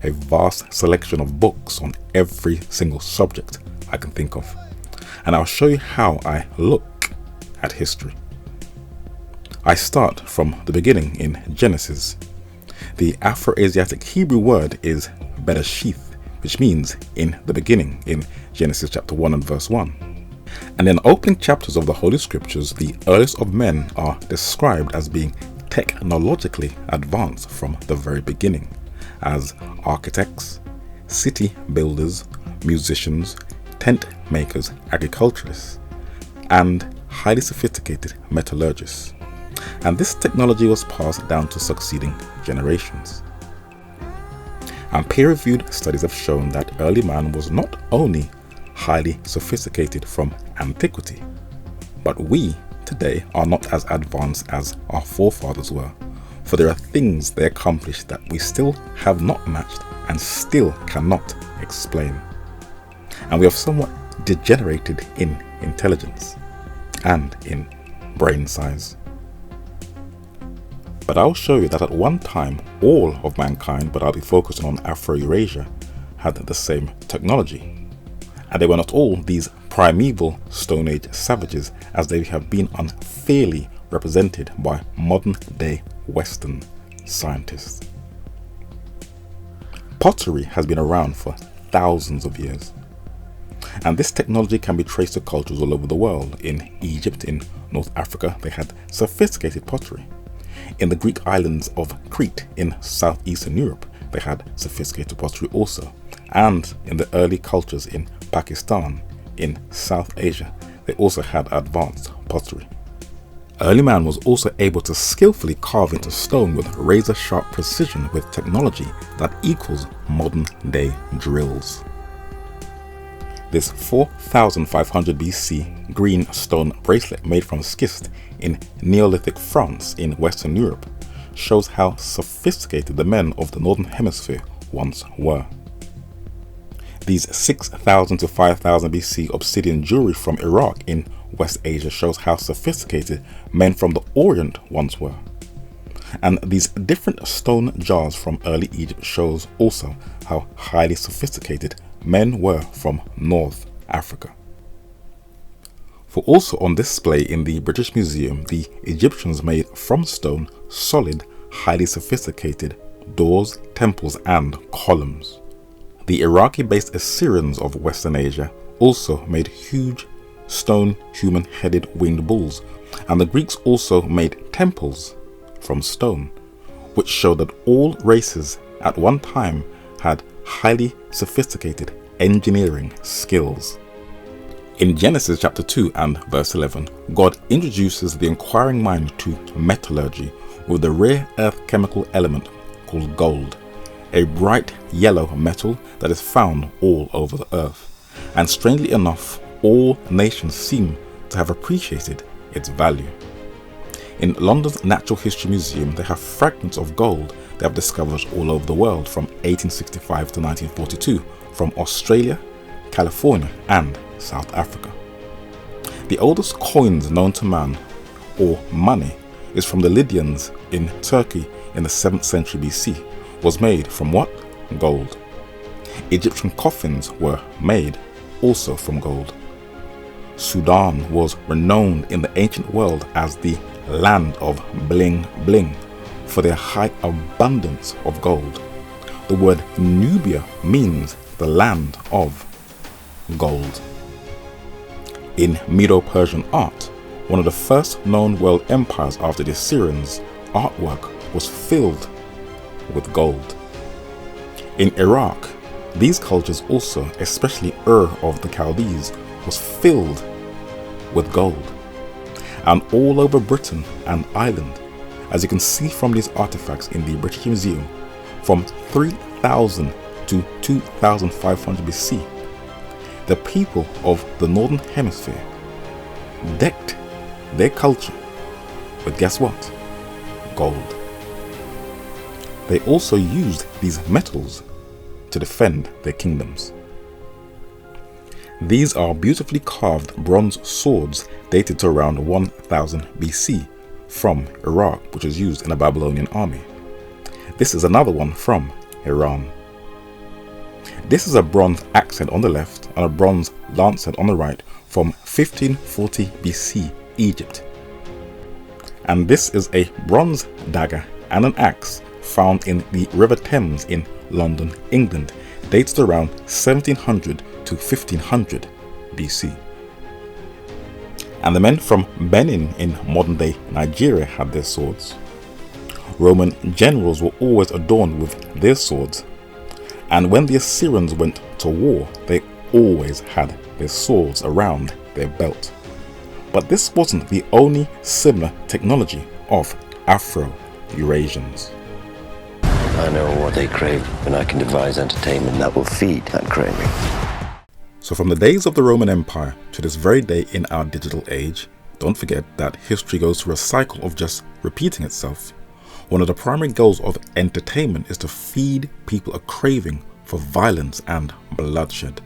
a vast selection of books on every single subject I can think of. And I'll show you how I look at history. I start from the beginning in Genesis. The Afro-Asiatic Hebrew word is Bereshith, which means in the beginning in Genesis chapter 1 and verse 1. And in the opening chapters of the Holy Scriptures, the earliest of men are described as being technologically advanced from the very beginning, as architects, city builders, musicians, tent makers, agriculturists, and highly sophisticated metallurgists. And this technology was passed down to succeeding generations. And peer-reviewed studies have shown that early man was not only highly sophisticated from antiquity, but we today are not as advanced as our forefathers were, for there are things they accomplished that we still have not matched and still cannot explain. And we have somewhat degenerated in intelligence and in brain size. But I'll show you that at one time all of mankind, but I'll be focusing on Afro-Eurasia, had the same technology. And they were not all these primeval Stone Age savages, as they have been unfairly represented by modern day Western scientists. Pottery has been around for thousands of years, and this technology can be traced to cultures all over the world. In Egypt, in North Africa, they had sophisticated pottery. In the Greek islands of Crete in southeastern Europe, they had sophisticated pottery also. And in the early cultures in Pakistan, in South Asia, they also had advanced pottery. Early man was also able to skillfully carve into stone with razor-sharp precision with technology that equals modern-day drills. This 4500 BC green stone bracelet made from schist in Neolithic France in Western Europe shows how sophisticated the men of the Northern Hemisphere once were. These 6000 to 5000 BC obsidian jewelry from Iraq in West Asia shows how sophisticated men from the Orient once were. And these different stone jars from early Egypt shows also how highly sophisticated men were from North Africa. For also on display in the British Museum, the Egyptians made from stone solid, highly sophisticated doors, temples and columns. The Iraqi-based Assyrians of Western Asia also made huge stone human-headed winged bulls, and the Greeks also made temples from stone, which showed that all races at one time had highly sophisticated engineering skills. In Genesis chapter 2 and verse 11, God introduces the inquiring mind to metallurgy with the rare earth chemical element called gold, a bright yellow metal that is found all over the earth, and strangely enough, all nations seem to have appreciated its value. In London's Natural History Museum, they have fragments of gold they have discovered all over the world from 1865 to 1942, from Australia, California and South Africa. The oldest coins known to man, or money, is from the Lydians in Turkey in the 7th century BC, was made from what? Gold. Egyptian coffins were made also from gold. Sudan was renowned in the ancient world as the land of bling bling for their high abundance of gold. The word Nubia means the land of gold. In Medo-Persian art, one of the first known world empires after the Assyrians, artwork was filled with gold. In Iraq, these cultures also, especially Ur of the Chaldees, was filled with gold. And all over Britain and Ireland, as you can see from these artifacts in the British Museum, from 3000 to 2500 BC, the people of the Northern Hemisphere decked their culture with, guess what? Gold. They also used these metals to defend their kingdoms. These are beautifully carved bronze swords dated to around 1000 BC from Iraq, which was used in the Babylonian army. This is another one from Iran. This is a bronze axe head on the left and a bronze lance head on the right from 1540 BC Egypt. And this is a bronze dagger and an axe found in the River Thames in London, England, dated around 1700 to 1500 BC. And the men from Benin in modern-day Nigeria had their swords. Roman generals were always adorned with their swords, and when the Assyrians went to war, they always had their swords around their belt. But this wasn't the only similar technology of Afro-Eurasians. I know what they crave, and I can devise entertainment that will feed that craving. So from the days of the Roman Empire to this very day in our digital age, don't forget that history goes through a cycle of just repeating itself. One of the primary goals of entertainment is to feed people a craving for violence and bloodshed.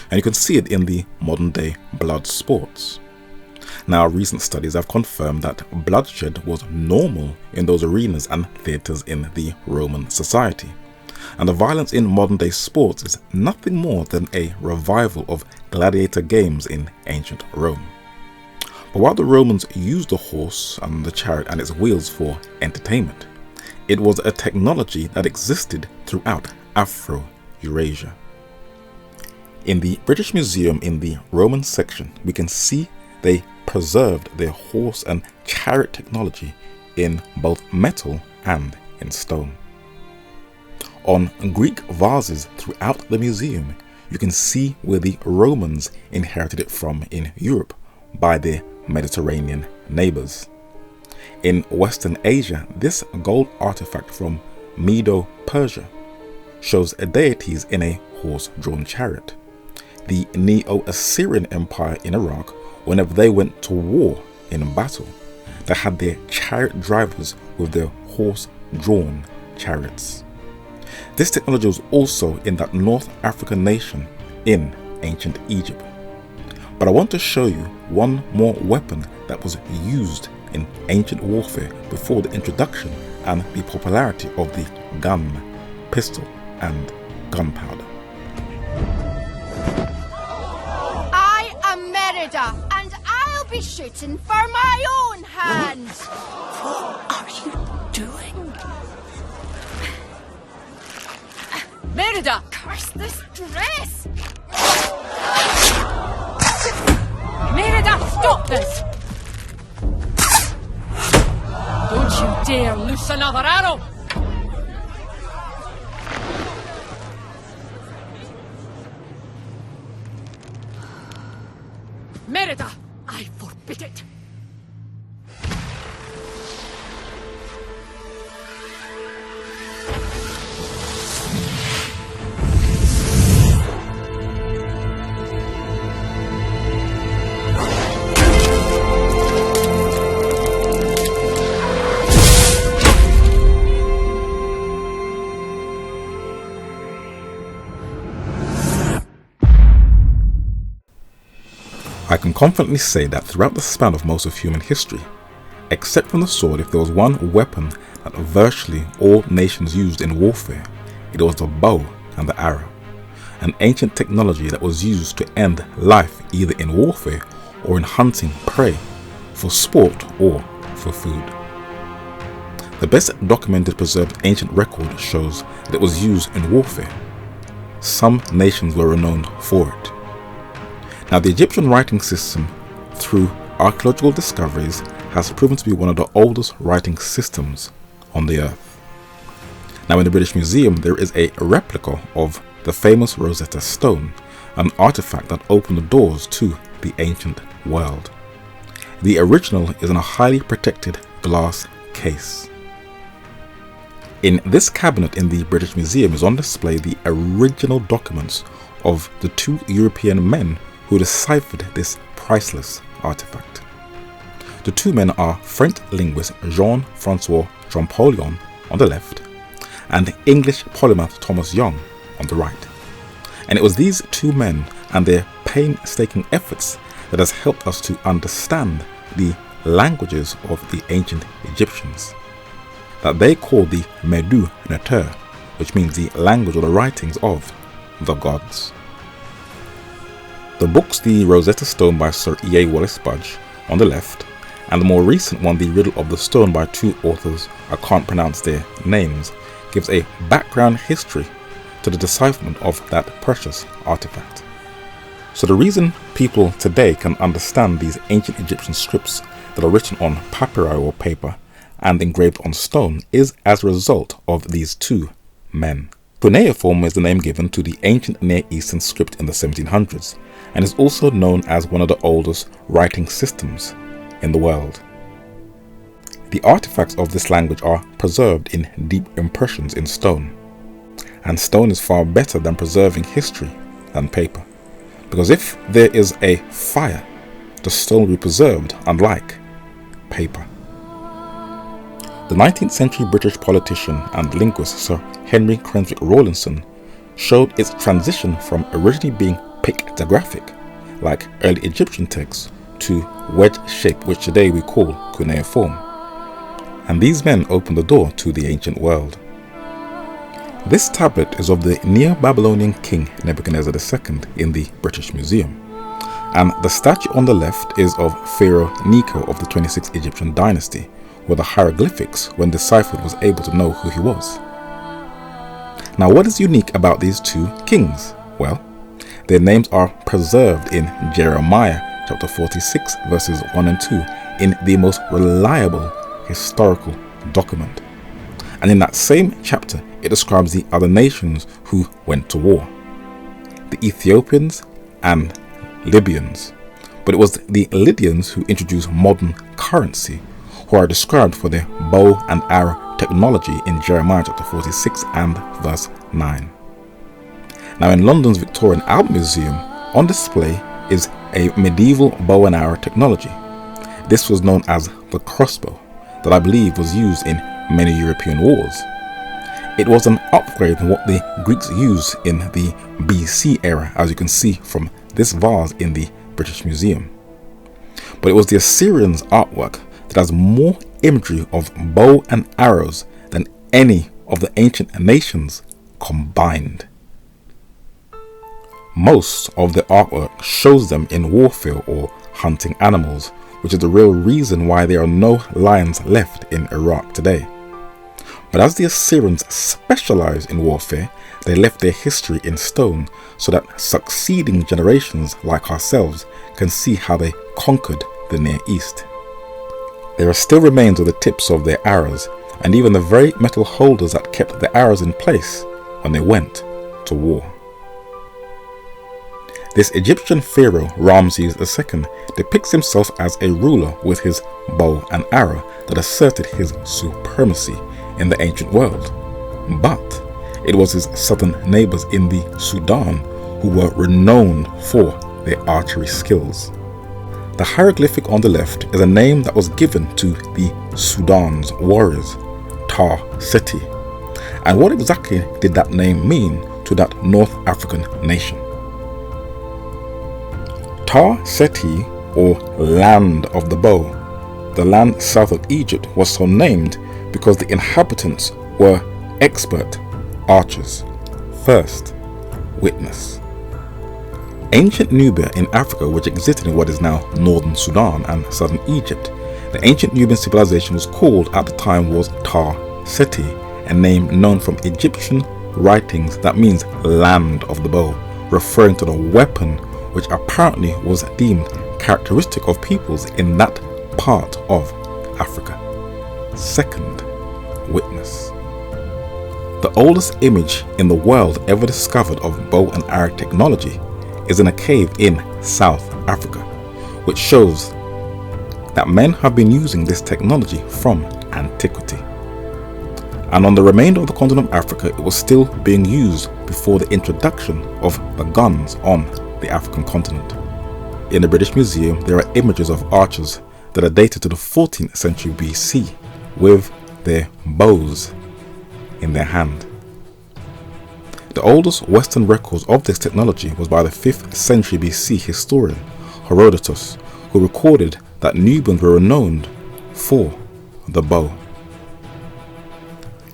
And you can see it in the modern day blood sports. Now, recent studies have confirmed that bloodshed was normal in those arenas and theatres in the Roman society. And the violence in modern day sports is nothing more than a revival of gladiator games in ancient Rome. But while the Romans used the horse and the chariot and its wheels for entertainment, it was a technology that existed throughout Afro-Eurasia. In the British Museum in the Roman section, we can see they preserved their horse and chariot technology in both metal and in stone. On Greek vases throughout the museum, you can see where the Romans inherited it from in Europe by their Mediterranean neighbours. In Western Asia, this gold artifact from Medo, Persia, shows deities in a horse-drawn chariot. The Neo-Assyrian Empire in Iraq, whenever they went to war in battle, they had their chariot drivers with their horse-drawn chariots. This technology was also in that North African nation in ancient Egypt. But I want to show you one more weapon that was used in ancient warfare before the introduction and the popularity of the gun, pistol, and gunpowder. I am Merida, and I'll be shooting for my own hand. What are you doing? Merida, curse this dress! Merida, stop this! Don't you dare loose another arrow! Merida, I forbid it! I can confidently say that throughout the span of most of human history, except from the sword, if there was one weapon that virtually all nations used in warfare, it was the bow and the arrow, an ancient technology that was used to end life either in warfare or in hunting prey, for sport or for food. The best documented preserved ancient record shows that it was used in warfare. Some nations were renowned for it. Now, the Egyptian writing system, through archaeological discoveries, has proven to be one of the oldest writing systems on the earth. Now, in the British Museum, there is a replica of the famous Rosetta Stone, an artifact that opened the doors to the ancient world. The original is in a highly protected glass case. In this cabinet in the British Museum is on display the original documents of the two European men who deciphered this priceless artifact. The two men are French linguist Jean-Francois Champollion on the left and English polymath Thomas Young on the right. And it was these two men and their painstaking efforts that has helped us to understand the languages of the ancient Egyptians, that they called the Medu Neter, which means the language or the writings of the gods. The books, the Rosetta Stone by Sir E. A. Wallace Budge on the left, and the more recent one, The Riddle of the Stone by two authors, I can't pronounce their names, gives a background history to the decipherment of that precious artifact. So the reason people today can understand these ancient Egyptian scripts that are written on papyri or paper and engraved on stone is as a result of these two men. Cuneiform is the name given to the ancient Near Eastern script in the 1700s and is also known as one of the oldest writing systems in the world. The artifacts of this language are preserved in deep impressions in stone, and stone is far better than preserving history than paper, because if there is a fire, the stone will be preserved, unlike paper. The 19th century British politician and linguist Sir Henry Creswick Rawlinson showed its transition from originally being pictographic, like early Egyptian texts, to wedge shape, which today we call cuneiform. And these men opened the door to the ancient world. This tablet is of the Neo-Babylonian king Nebuchadnezzar II in the British Museum, and the statue on the left is of Pharaoh Necho of the 26th Egyptian dynasty, where the hieroglyphics, when deciphered, was able to know who he was. Now, what is unique about these two kings? Well, their names are preserved in Jeremiah chapter 46 verses 1 and 2 in the most reliable historical document. And in that same chapter, it describes the other nations who went to war, the Ethiopians and Libyans. But it was the Lydians who introduced modern currency, who are described for their bow and arrow technology in Jeremiah chapter 46 and verse 9. Now in London's Victorian Albert Museum, on display is a medieval bow and arrow technology. This was known as the crossbow, that I believe was used in many European wars. It was an upgrade from what the Greeks used in the BC era, as you can see from this vase in the British Museum. But it was the Assyrians' artwork that has more imagery of bow and arrows than any of the ancient nations combined. Most of the artwork shows them in warfare or hunting animals, which is the real reason why there are no lions left in Iraq today. But as the Assyrians specialized in warfare, they left their history in stone so that succeeding generations like ourselves can see how they conquered the Near East. There are still remains of the tips of their arrows and even the very metal holders that kept the arrows in place when they went to war. This Egyptian pharaoh Ramses II depicts himself as a ruler with his bow and arrow that asserted his supremacy in the ancient world. But it was his southern neighbors in the Sudan who were renowned for their archery skills. The hieroglyphic on the left is a name that was given to the Sudan's warriors, Tar Seti. And what exactly did that name mean to that North African nation? Tar Seti, or Land of the Bow, the land south of Egypt, was so named because the inhabitants were expert archers. First witness. Ancient Nubia in Africa, which existed in what is now northern Sudan and southern Egypt, the ancient Nubian civilization was called at the time was Tar Seti, a name known from Egyptian writings that means land of the bow, referring to the weapon which apparently was deemed characteristic of peoples in that part of Africa. Second witness. The oldest image in the world ever discovered of bow and arrow technology is in a cave in South Africa, which shows that men have been using this technology from antiquity. And on the remainder of the continent of Africa, it was still being used before the introduction of the guns on the African continent. In the British Museum, there are images of archers that are dated to the 14th century BC with their bows in their hand. The oldest Western records of this technology was by the 5th century BC historian Herodotus, who recorded that Nubians were renowned for the bow.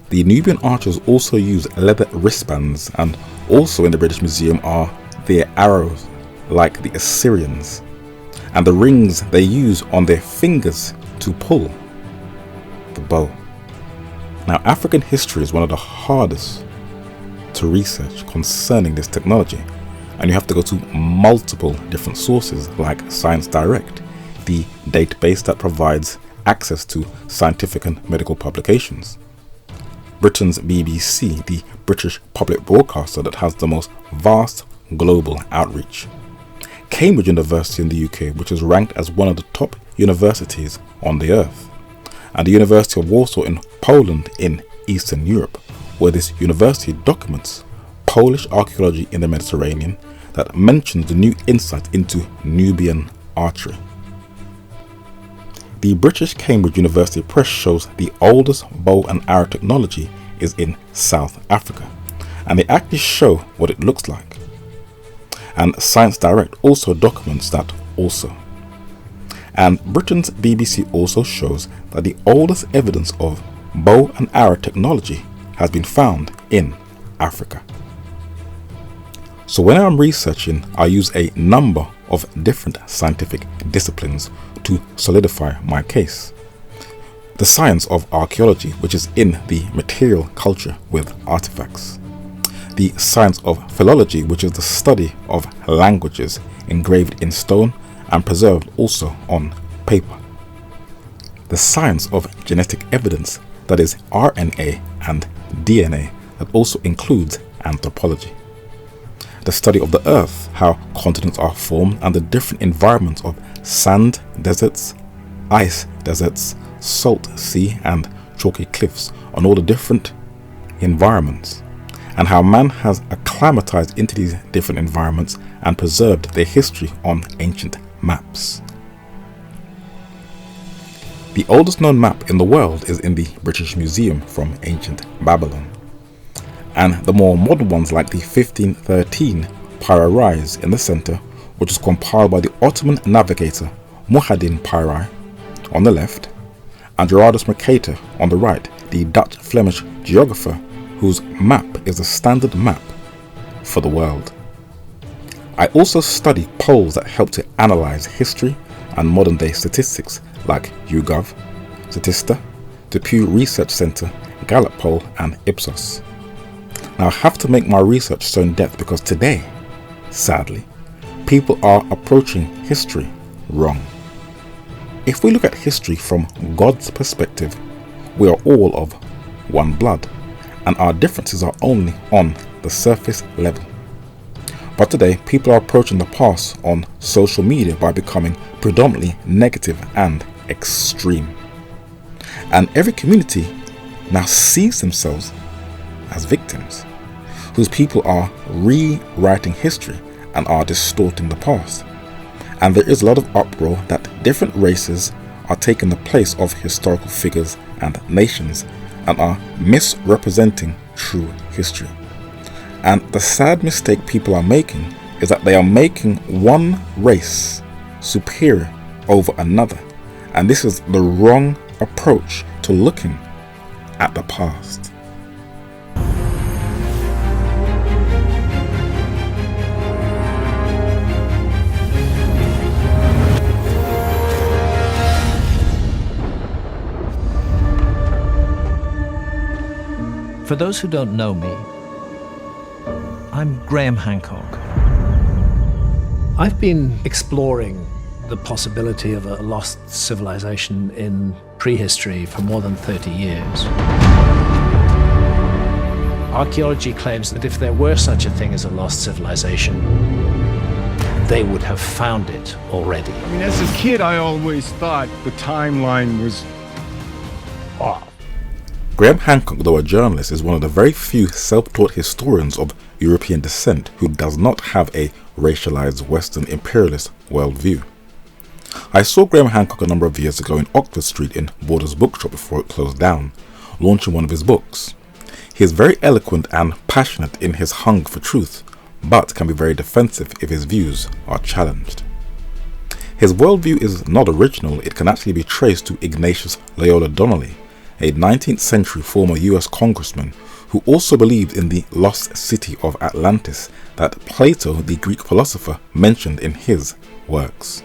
The Nubian archers also used leather wristbands, and also in the British Museum are their arrows like the Assyrians, and the rings they use on their fingers to pull the bow. Now, African history is one of the hardest to research concerning this technology, and you have to go to multiple different sources like Science Direct, the database that provides access to scientific and medical publications, Britain's BBC, the British public broadcaster that has the most vast global outreach, Cambridge University in the UK, which is ranked as one of the top universities on the earth, and the University of Warsaw in Poland in Eastern Europe, where this university documents Polish archaeology in the Mediterranean that mentions the new insight into Nubian archery. The British Cambridge University Press shows the oldest bow and arrow technology is in South Africa, and they actually show what it looks like. And Science Direct also documents that also. And Britain's BBC also shows that the oldest evidence of bow and arrow technology has been found in Africa. So when I'm researching, I use a number of different scientific disciplines to solidify my case. The science of archaeology, which is in the material culture with artifacts. The science of philology, which is the study of languages engraved in stone and preserved also on paper. The science of genetic evidence, that is RNA and DNA, that also includes anthropology. The study of the earth, how continents are formed and the different environments of sand deserts, ice deserts, salt sea and chalky cliffs on all the different environments, and how man has acclimatized into these different environments and preserved their history on ancient maps. The oldest known map in the world is in the British Museum from ancient Babylon, and the more modern ones like the 1513 Piri Reis in the centre, which was compiled by the Ottoman navigator Muhaddin Piri on the left, and Gerardus Mercator on the right, the Dutch Flemish geographer whose map is the standard map for the world. I also study polls that help to analyse history and modern day statistics like YouGov, Statista, the Pew Research Centre, Gallup Poll and Ipsos. Now I have to make my research so in depth because today, sadly, people are approaching history wrong. If we look at history from God's perspective, we are all of one blood, and our differences are only on the surface level. But today, people are approaching the past on social media by becoming predominantly negative and extreme. And every community now sees themselves as victims, whose people are rewriting history and are distorting the past. And there is a lot of uproar that different races are taking the place of historical figures and nations and are misrepresenting true history. And the sad mistake people are making is that they are making one race superior over another, and this is the wrong approach to looking at the past. For those who don't know me, I'm Graham Hancock. I've been exploring the possibility of a lost civilization in prehistory for more than 30 years. Archaeology claims that if there were such a thing as a lost civilization, they would have found it already. I mean, as a kid, I always thought the timeline was off. Graham Hancock, though a journalist, is one of the very few self-taught historians of European descent who does not have a racialized Western imperialist worldview. I saw Graham Hancock a number of years ago in Oxford Street in Borders Bookshop before it closed down, launching one of his books. He is very eloquent and passionate in his hunger for truth, but can be very defensive if his views are challenged. His worldview is not original. It can actually be traced to Ignatius Loyola Donnelly, a 19th century former US congressman who also believed in the lost city of Atlantis that Plato, the Greek philosopher, mentioned in his works.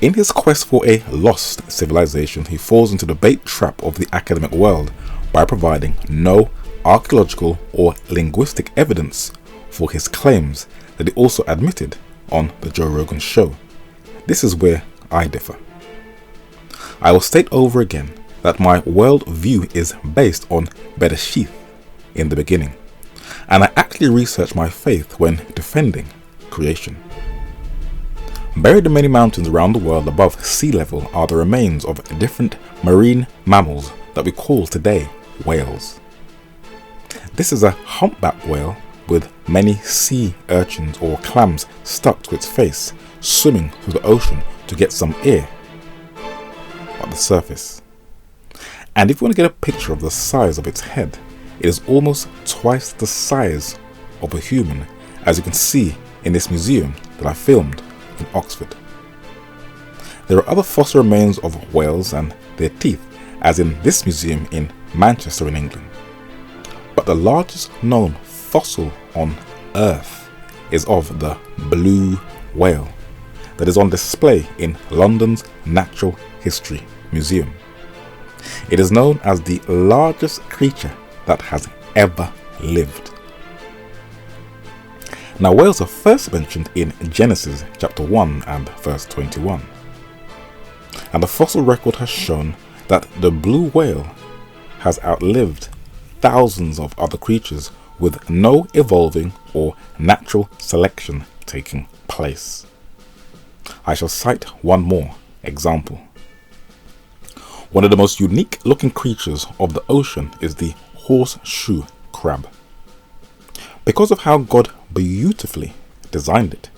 In his quest for a lost civilization, he falls into the bait trap of the academic world by providing no archaeological or linguistic evidence for his claims that he also admitted on the Joe Rogan show. This is where I differ. I will state over again that my worldview is based on Bereshith, in the beginning, and I actually research my faith when defending creation. Buried in many mountains around the world above sea level are the remains of different marine mammals that we call today whales. This is a humpback whale with many sea urchins or clams stuck to its face, swimming through the ocean to get some air at the surface. And if you want to get a picture of the size of its head, it is almost twice the size of a human, as you can see in this museum that I filmed in Oxford. There are other fossil remains of whales and their teeth, as in this museum in Manchester in England. But the largest known fossil on Earth is of the blue whale that is on display in London's Natural History Museum. It is known as the largest creature that has ever lived. Now, whales are first mentioned in Genesis chapter 1 and verse 21. And the fossil record has shown that the blue whale has outlived thousands of other creatures with no evolving or natural selection taking place. I shall cite one more example. One of the most unique looking creatures of the ocean is the horseshoe crab. Because of how God beautifully designed it,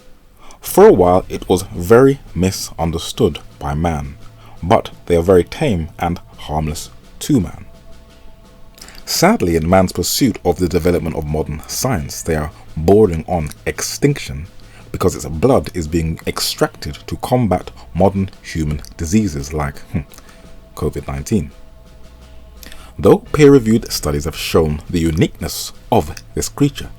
for a while it was very misunderstood by man, but they are very tame and harmless to man. Sadly, in man's pursuit of the development of modern science, they are bordering on extinction because its blood is being extracted to combat modern human diseases like COVID-19. Though peer-reviewed studies have shown the uniqueness of this creature,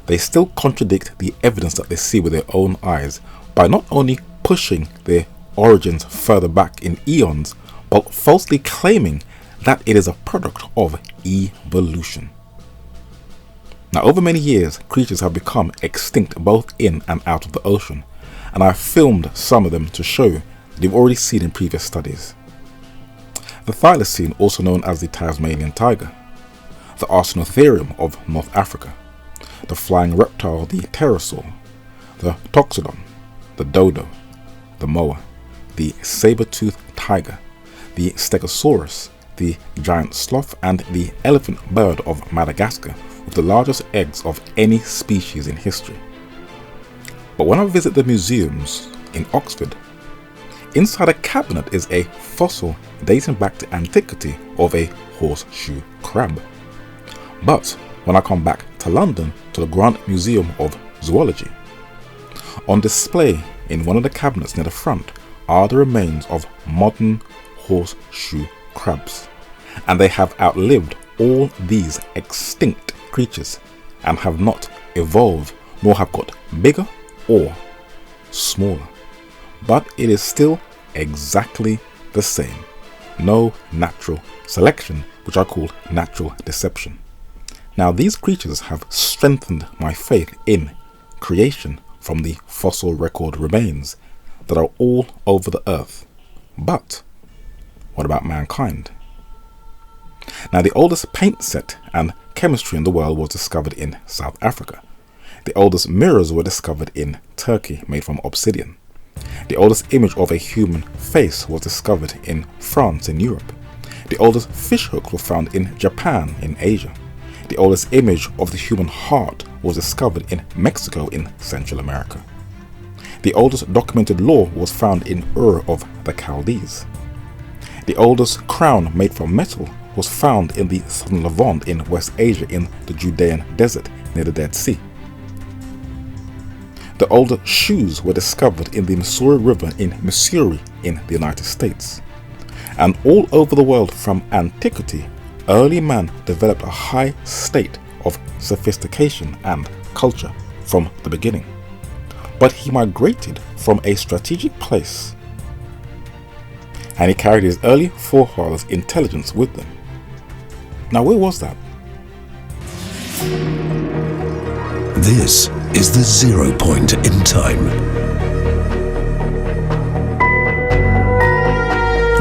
they still contradict the evidence that they see with their own eyes by not only pushing their origins further back in eons, but falsely claiming that it is a product of evolution. Now, over many years, creatures have become extinct both in and out of the ocean, and I have filmed some of them to show you that you've already seen in previous studies. The thylacine, also known as the Tasmanian tiger, the Arseniotherium of North Africa, the flying reptile, the pterosaur, the toxodon, the dodo, the moa, the saber-toothed tiger, the stegosaurus, the giant sloth, and the elephant bird of Madagascar, with the largest eggs of any species in history. But when I visit the museums in Oxford, inside a cabinet is a fossil dating back to antiquity of a horseshoe crab. But when I come back to London to the Grant Museum of Zoology, on display in one of the cabinets near the front are the remains of modern horseshoe crabs, and they have outlived all these extinct creatures and have not evolved nor have got bigger or smaller, but it is still exactly the same. No natural selection, which I call natural deception. Now, these creatures have strengthened my faith in creation from the fossil record remains that are all over the earth. But what about mankind? Now, the oldest paint set and chemistry in the world was discovered in South Africa. The oldest mirrors were discovered in Turkey, made from obsidian. The oldest image of a human face was discovered in France in Europe. The oldest fish hooks were found in Japan in Asia. The oldest image of the human heart was discovered in Mexico in Central America. The oldest documented law was found in Ur of the Chaldees. The oldest crown made from metal was found in the southern Levant in West Asia in the Judean desert near the Dead Sea. The oldest shoes were discovered in the Missouri River in Missouri in the United States. And all over the world from antiquity, early man developed a high state of sophistication and culture from the beginning. But he migrated from a strategic place, and he carried his early forefathers' intelligence with them. Now, where was that? This is the 0 point in time.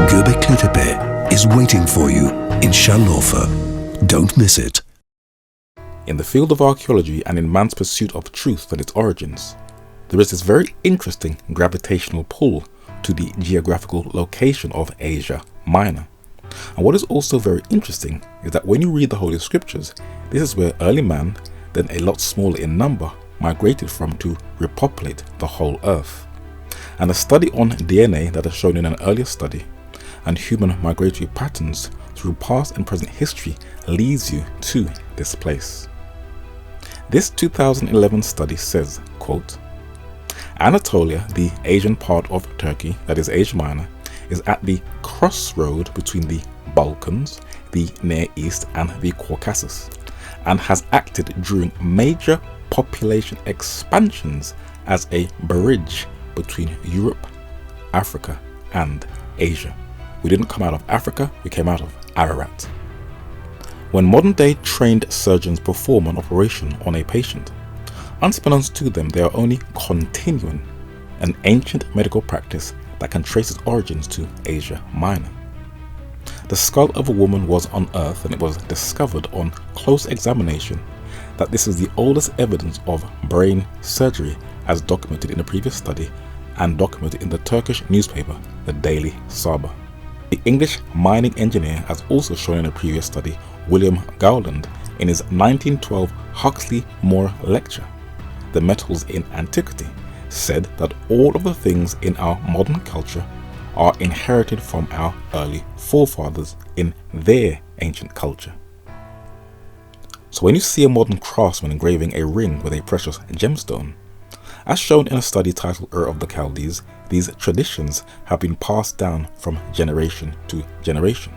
Göbekli Tepe is waiting for you in Şanlıurfa. Don't miss it. In the field of archaeology and in man's pursuit of truth and its origins, there is this very interesting gravitational pull to the geographical location of Asia Minor. And what is also very interesting is that when you read the Holy Scriptures, this is where early man, then a lot smaller in number, migrated from to repopulate the whole earth. And a study on DNA that is shown in an earlier study and human migratory patterns through past and present history leads you to this place. This 2011 study says, quote, Anatolia, the Asian part of Turkey, that is Asia Minor, is at the crossroad between the Balkans, the Near East and the Caucasus, and has acted during major population expansions as a bridge between Europe, Africa and Asia. We didn't come out of Africa, we came out of Ararat. When modern day trained surgeons perform an operation on a patient, unbeknownst to them, they are only continuing an ancient medical practice that can trace its origins to Asia Minor. The skull of a woman was unearthed, and it was discovered on close examination that this is the oldest evidence of brain surgery as documented in a previous study and documented in the Turkish newspaper, the Daily Sabah. The English mining engineer, as also shown in a previous study, William Gowland, in his 1912 Huxley Moore lecture, The Metals in Antiquity, said that all of the things in our modern culture are inherited from our early forefathers in their ancient culture. So when you see a modern craftsman engraving a ring with a precious gemstone, as shown in a study titled Ur of the Chaldees, these traditions have been passed down from generation to generation.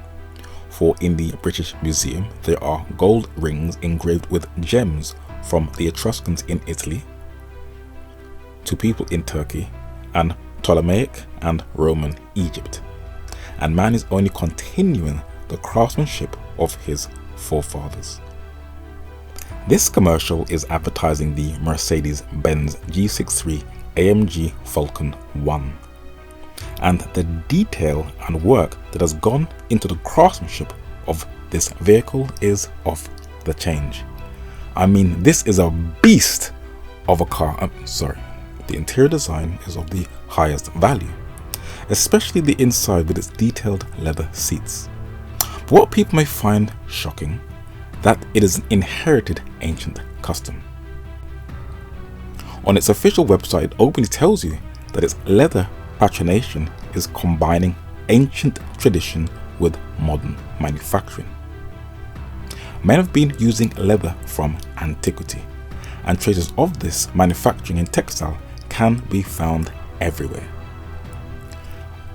For in the British Museum, there are gold rings engraved with gems from the Etruscans in Italy, to people in Turkey, and Ptolemaic and Roman Egypt. And man is only continuing the craftsmanship of his forefathers. This commercial is advertising the Mercedes-Benz G63 AMG Falcon 1. And the detail and work that has gone into the craftsmanship of this vehicle is off the change. I mean, this is a beast of a car. The interior design is of the highest value, especially the inside with its detailed leather seats. But what people may find shocking, that it is an inherited ancient custom. On its official website, it openly tells you that its leather patination is combining ancient tradition with modern manufacturing. Men have been using leather from antiquity, and traces of this manufacturing in textile can be found everywhere.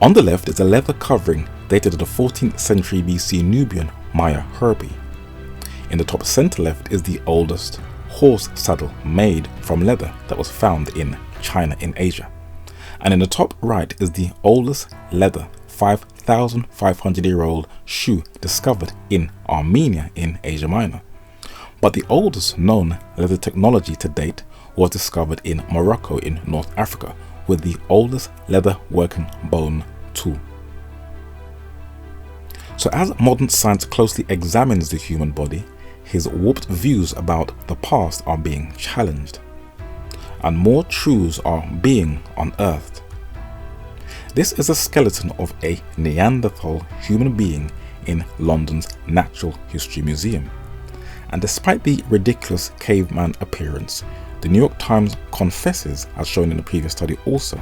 On the left is a leather covering dated to the 14th century BC Nubian Maya Herbi. In the top center left is the oldest horse saddle made from leather that was found in China in Asia. And in the top right is the oldest leather 5,500-year-old shoe discovered in Armenia in Asia Minor. But the oldest known leather technology to date was discovered in Morocco in North Africa with the oldest leather working bone tool. So as modern science closely examines the human body, his warped views about the past are being challenged, and more truths are being unearthed. This is a skeleton of a Neanderthal human being in London's Natural History Museum. And despite the ridiculous caveman appearance, the New York Times confesses, as shown in the previous study also,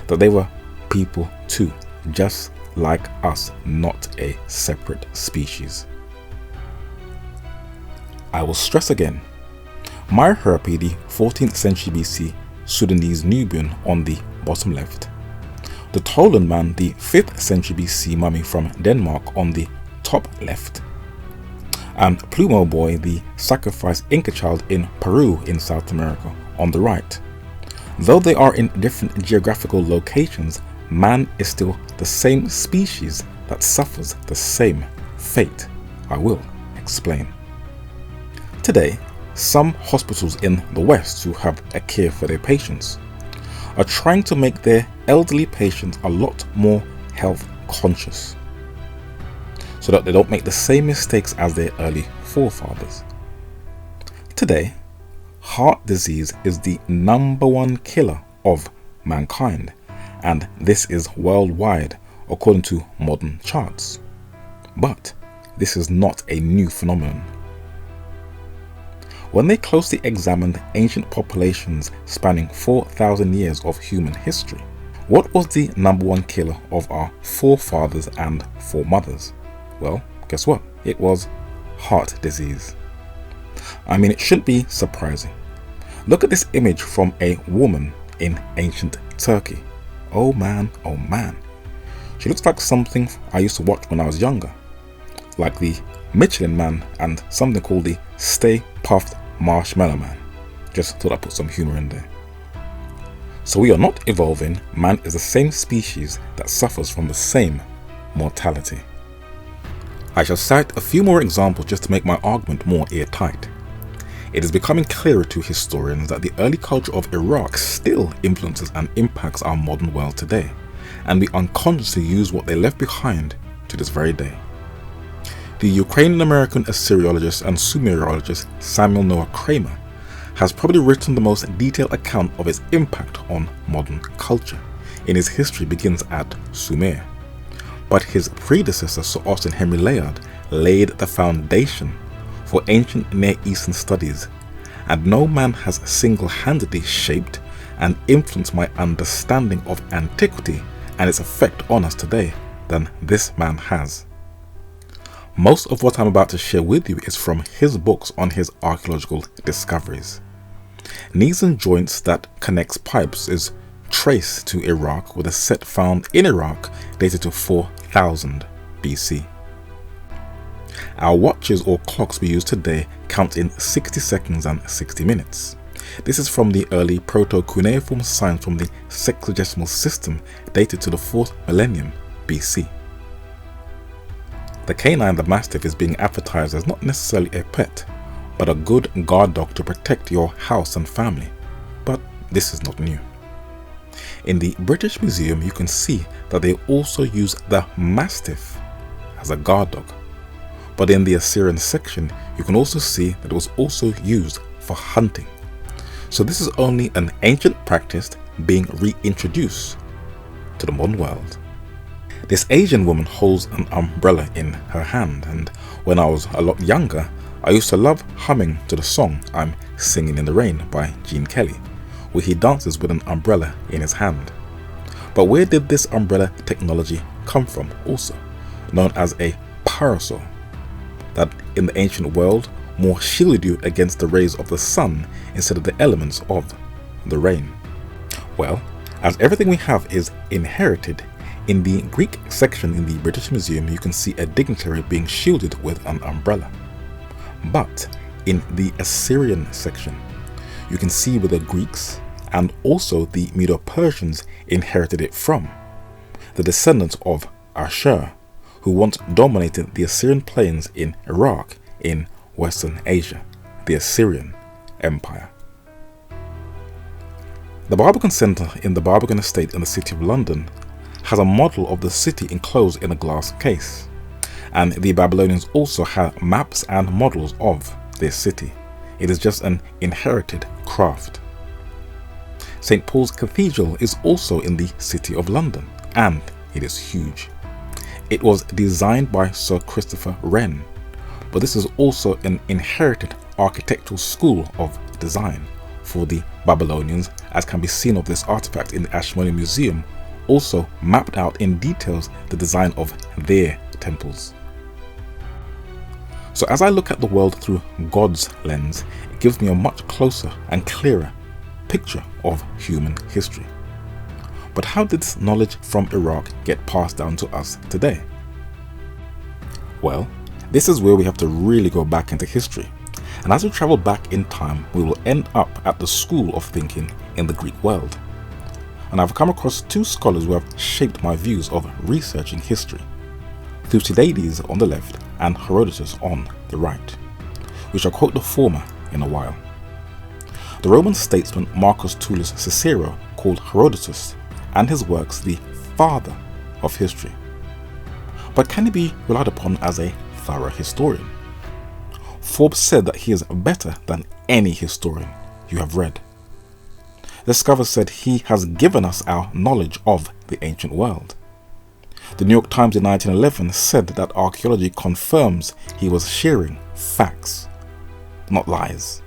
that they were people too, just like us, not a separate species. I will stress again, Maya Herbi, the 14th century BC Sudanese Nubian on the bottom left, the Tolan man, the 5th century BC mummy from Denmark on the top left, and Plumo Boy, the sacrificed Inca child in Peru in South America on the right. Though they are in different geographical locations, man is still the same species that suffers the same fate. I will explain. Today, some hospitals in the West who have a care for their patients are trying to make their elderly patients a lot more health conscious, so that they don't make the same mistakes as their early forefathers. Today, heart disease is the #1 killer of mankind, and this is worldwide according to modern charts. But this is not a new phenomenon. When they closely examined ancient populations spanning 4,000 years of human history, what was the #1 killer of our forefathers and foremothers? Well, guess what? It was heart disease. I mean, it shouldn't be surprising. Look at this image from a woman in ancient Turkey. Oh man, oh man. She looks like something I used to watch when I was younger, like the Michelin Man and something called the Stay Puft Marshmallow Man. Just thought I'd put some humor in there. So we are not evolving. Man is the same species that suffers from the same mortality. I shall cite a few more examples just to make my argument more airtight. It is becoming clearer to historians that the early culture of Iraq still influences and impacts our modern world today, and we unconsciously use what they left behind to this very day. The Ukrainian-American Assyriologist and Sumerologist Samuel Noah Kramer has probably written the most detailed account of its impact on modern culture, in his History Begins at Sumer. but his predecessor Sir Austin Henry Layard laid the foundation for ancient Near Eastern studies, and no man has single-handedly shaped and influenced my understanding of antiquity and its effect on us today than this man has. Most of what I'm about to share with you is from his books on his archaeological discoveries. Knees and joints that connects pipes is traced to Iraq, with a set found in Iraq dated to 4000 BC. Our watches or clocks we use today count in 60 seconds and 60 minutes. This is from the early proto-cuneiform signs from the sexagesimal system dated to the 4th millennium BC. The canine, the mastiff, is being advertised as not necessarily a pet, but a good guard dog to protect your house and family. But this is not new. In the British Museum, you can see that they also use the mastiff as a guard dog. But in the Assyrian section, you can also see that it was also used for hunting. So this is only an ancient practice being reintroduced to the modern world. This Asian woman holds an umbrella in her hand, and when I was a lot younger, I used to love humming to the song I'm Singing in the Rain by Gene Kelly, where he dances with an umbrella in his hand. But where did this umbrella technology come from also? Known as a parasol, that in the ancient world more shielded you against the rays of the sun instead of the elements of the rain. Well, as everything we have is inherited, in the Greek section in the British Museum you can see a dignitary being shielded with an umbrella. But in the Assyrian section you can see where the Greeks and also the Medo-Persians inherited it from, the descendants of Ashur, who once dominated the Assyrian plains in Iraq in Western Asia, the Assyrian Empire. The Barbican Centre in the Barbican Estate in the City of London has a model of the city enclosed in a glass case, and the Babylonians also had maps and models of their city. It is just an inherited craft. St. Paul's Cathedral is also in the City of London, and it is huge. It was designed by Sir Christopher Wren, but this is also an inherited architectural school of design for the Babylonians, as can be seen of this artifact in the Ashmolean Museum, also mapped out in details the design of their temples. So as I look at the world through God's lens, it gives me a much closer and clearer picture of human history. But how did this knowledge from Iraq get passed down to us today? Well, this is where we have to really go back into history. And as we travel back in time, we will end up at the school of thinking in the Greek world. And I've come across two scholars who have shaped my views of researching history, Thucydides on the left and Herodotus on the right, which I'll quote the former in a while. The Roman statesman Marcus Tullius Cicero called Herodotus and his works the father of history. But can he be relied upon as a thorough historian? Forbes said that he is better than any historian you have read. The scholar said he has given us our knowledge of the ancient world. The New York Times in 1911 said that archaeology confirms he was sharing facts, not lies.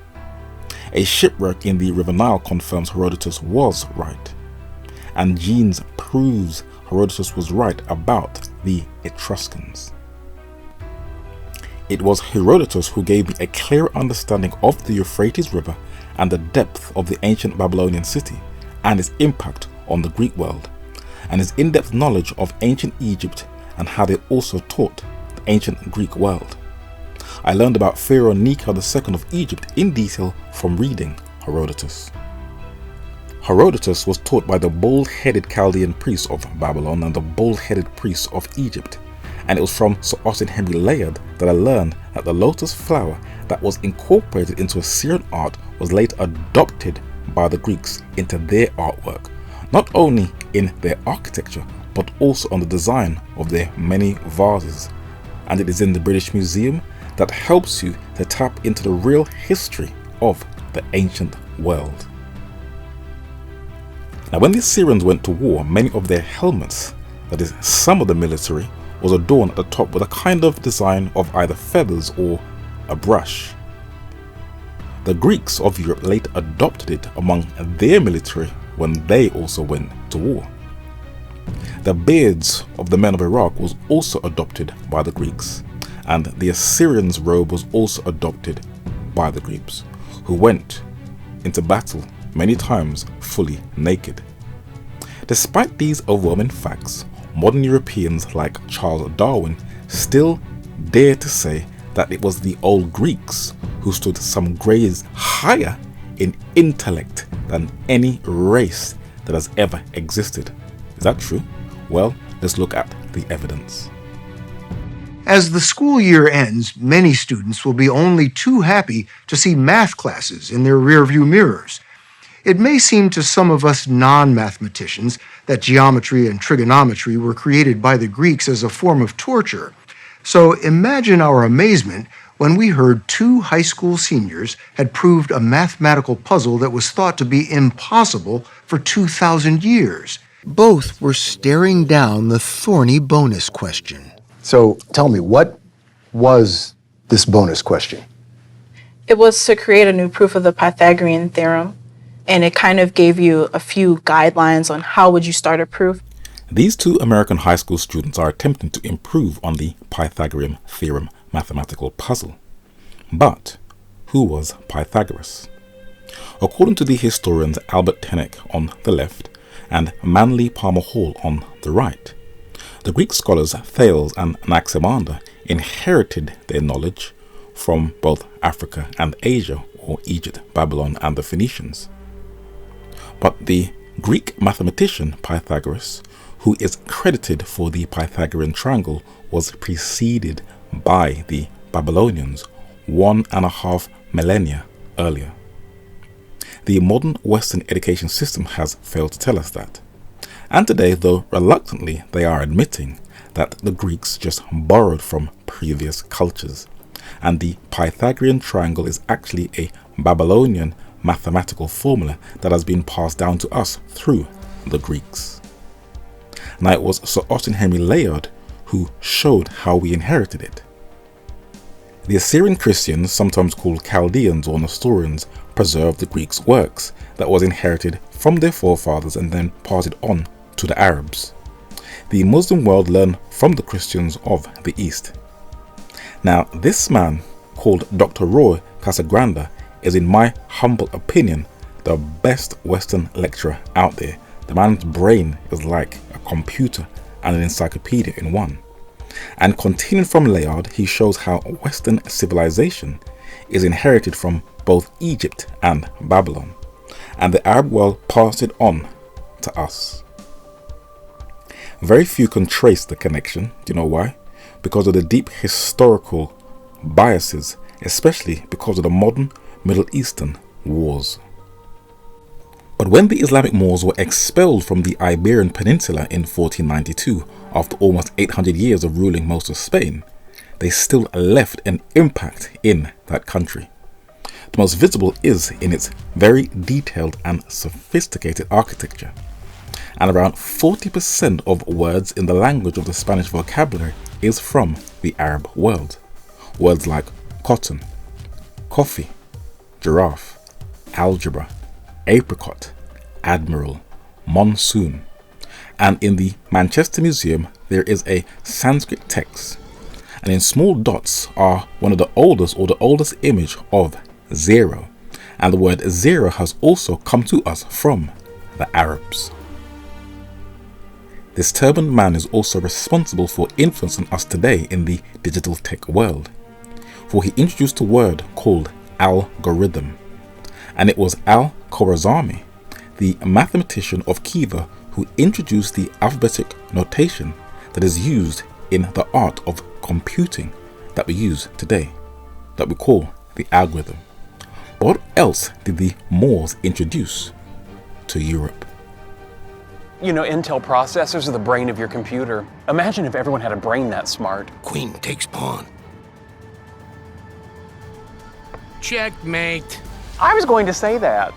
A shipwreck in the River Nile confirms Herodotus was right, and Jeans proves Herodotus was right about the Etruscans. It was Herodotus who gave me a clear understanding of the Euphrates River and the depth of the ancient Babylonian city and its impact on the Greek world, and his in-depth knowledge of ancient Egypt and how they also taught the ancient Greek world. I learned about Pharaoh Necho II of Egypt in detail from reading Herodotus. Herodotus was taught by the bald-headed Chaldean priests of Babylon and the bald-headed priests of Egypt, and it was from Sir Austin Henry Layard that I learned that the lotus flower that was incorporated into Assyrian art was later adopted by the Greeks into their artwork, not only in their architecture but also on the design of their many vases. And it is in the British Museum that helps you to tap into the real history of the ancient world. Now, when the Assyrians went to war, many of their helmets that is, some of the military was adorned at the top with a kind of design of either feathers or a brush. The Greeks of Europe later adopted it among their military when they also went to war. The beards of the men of Iraq was also adopted by the Greeks, and the Assyrians' robe was also adopted by the Greeks, who went into battle many times fully naked. Despite these overwhelming facts, modern Europeans like Charles Darwin still dare to say that it was the old Greeks who stood some grades higher in intellect than any race that has ever existed. Is that true? Well, let's look at the evidence. As the school year ends, many students will be only too happy to see math classes in their rearview mirrors. It may seem to some of us non-mathematicians that geometry and trigonometry were created by the Greeks as a form of torture. So imagine our amazement when we heard 2 high school seniors had proved a mathematical puzzle that was thought to be impossible for 2,000 years. Both were staring down the thorny bonus question. So tell me, what was this bonus question? It was to create a new proof of the Pythagorean theorem, and it kind of gave you a few guidelines on how would you start a proof. These 2 American high school students are attempting to improve on the Pythagorean theorem mathematical puzzle. But who was Pythagoras? According to the historians Albert Tenek on the left and Manly Palmer Hall on the right, the Greek scholars Thales and Anaximander inherited their knowledge from both Africa and Asia, or Egypt, Babylon, and the Phoenicians. But the Greek mathematician Pythagoras, who is credited for the Pythagorean triangle, was preceded by the Babylonians 1.5 millennia earlier. The modern Western education system has failed to tell us that. And today, though reluctantly, they are admitting that the Greeks just borrowed from previous cultures, and the Pythagorean triangle is actually a Babylonian mathematical formula that has been passed down to us through the Greeks. Now, it was Sir Austin Henry Layard who showed how we inherited it. The Assyrian Christians, sometimes called Chaldeans or Nestorians, preserved the Greeks' works that was inherited from their forefathers and then passed it on to the Arabs. The Muslim world learned from the Christians of the East. Now, this man, called Dr. Roy Casagranda, is, in my humble opinion, the best Western lecturer out there. The man's brain is like a computer and an encyclopedia in one. And continuing from Layard, he shows how Western civilization is inherited from both Egypt and Babylon, and the Arab world passed it on to us. Very few can trace the connection. Do you know why? Because of the deep historical biases, especially because of the modern Middle Eastern wars. But when the Islamic Moors were expelled from the Iberian Peninsula in 1492, after almost 800 years of ruling most of Spain, they still left an impact in that country. The most visible is in its very detailed and sophisticated architecture. And around 40% of words in the language of the Spanish vocabulary is from the Arab world. Words like cotton, coffee, giraffe, algebra, apricot, admiral, monsoon. And in the Manchester Museum there is a Sanskrit text, and in small dots are one of the oldest image of zero, and the word zero has also come to us from the Arabs. This turbaned man is also responsible for influencing us today in the digital tech world, for he introduced a word called algorithm, and it was Al-Khwarizmi, the mathematician of Khiva, who introduced the alphabetic notation that is used in the art of computing that we use today, that we call the algorithm. But what else did the Moors introduce to Europe? You know, Intel processors are the brain of your computer. Imagine if everyone had a brain that smart. Queen takes pawn. Checkmate. I was going to say that.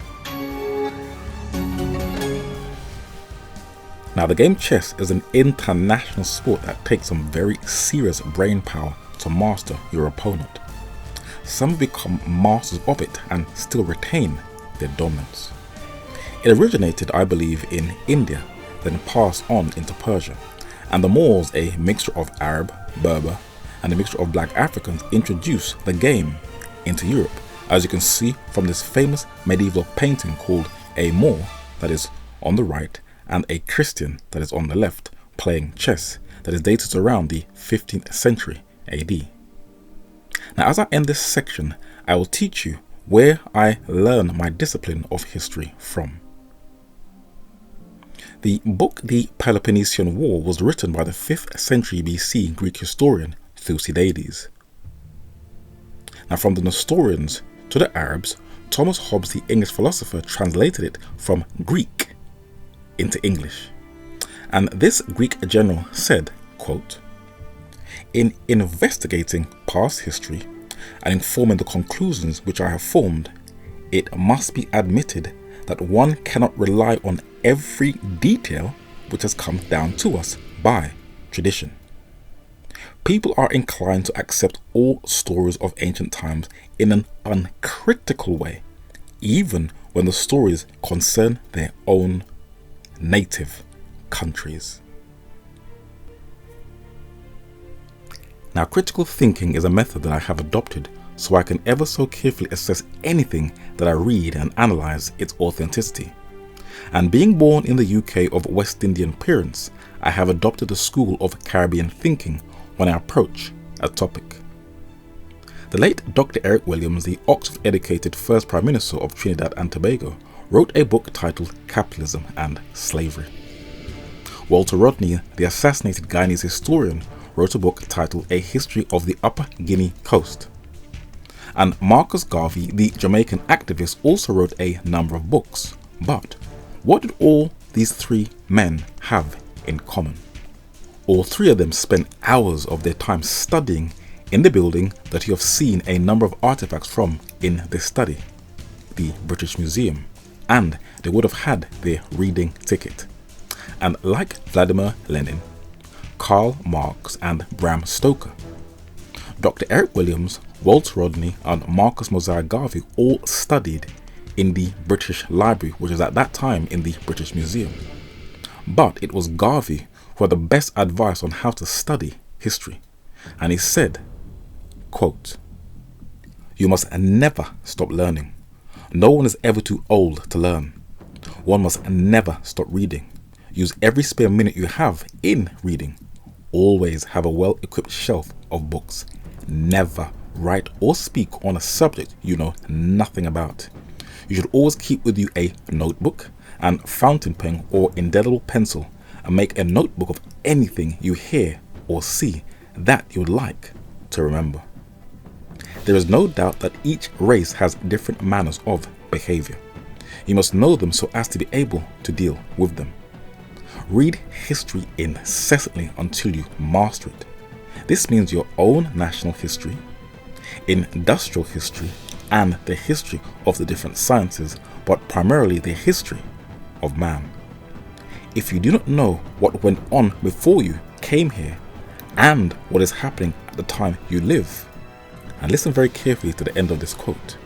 Now, the game chess is an international sport that takes some very serious brain power to master your opponent. Some have become masters of it and still retain their dominance. It originated, I believe, in India, then passed on into Persia, and the Moors, a mixture of Arab, Berber, and a mixture of black Africans, introduced the game into Europe, as you can see from this famous medieval painting called a Moor, that is on the right, and a Christian, that is on the left, playing chess, that is dated around the 15th century AD. Now, as I end this section, I will teach you where I learn my discipline of history from. The book The Peloponnesian War was written by the 5th century BC Greek historian Thucydides. Now, from the Nestorians to the Arabs, Thomas Hobbes, the English philosopher, translated it from Greek into English. And this Greek general said, quote, "In investigating past history and informing the conclusions which I have formed, it must be admitted that one cannot rely on every detail which has come down to us by tradition. People are inclined to accept all stories of ancient times in an uncritical way, even when the stories concern their own native countries." Now, critical thinking is a method that I have adopted so I can ever so carefully assess anything that I read and analyze its authenticity. And being born in the UK of West Indian parents, I have adopted a school of Caribbean thinking when I approach a topic. The late Dr. Eric Williams, the Oxford-educated first Prime Minister of Trinidad and Tobago, wrote a book titled Capitalism and Slavery. Walter Rodney, the assassinated Guyanese historian, wrote a book titled A History of the Upper Guinea Coast. And Marcus Garvey, the Jamaican activist, also wrote a number of books. But what did all these three men have in common? All three of them spent hours of their time studying in the building that you have seen a number of artifacts from in this study, the British Museum, and they would have had their reading ticket. And like Vladimir Lenin, Karl Marx and Bram Stoker, Dr. Eric Williams, Walter Rodney and Marcus Mosiah Garvey all studied in the British Library, which was at that time in the British Museum. But it was Garvey who had the best advice on how to study history. And he said, quote, "You must never stop learning. No one is ever too old to learn. One must never stop reading. Use every spare minute you have in reading. Always have a well-equipped shelf of books. Never write or speak on a subject you know nothing about. You should always keep with you a notebook and fountain pen or indelible pencil, and make a notebook of anything you hear or see that you would like to remember." There is no doubt that each race has different manners of behavior. You must know them so as to be able to deal with them. Read history incessantly until you master it. This means your own national history, industrial history, and the history of the different sciences, but primarily the history of man. If you do not know what went on before you came here and what is happening at the time you live, and listen very carefully to the end of this quote,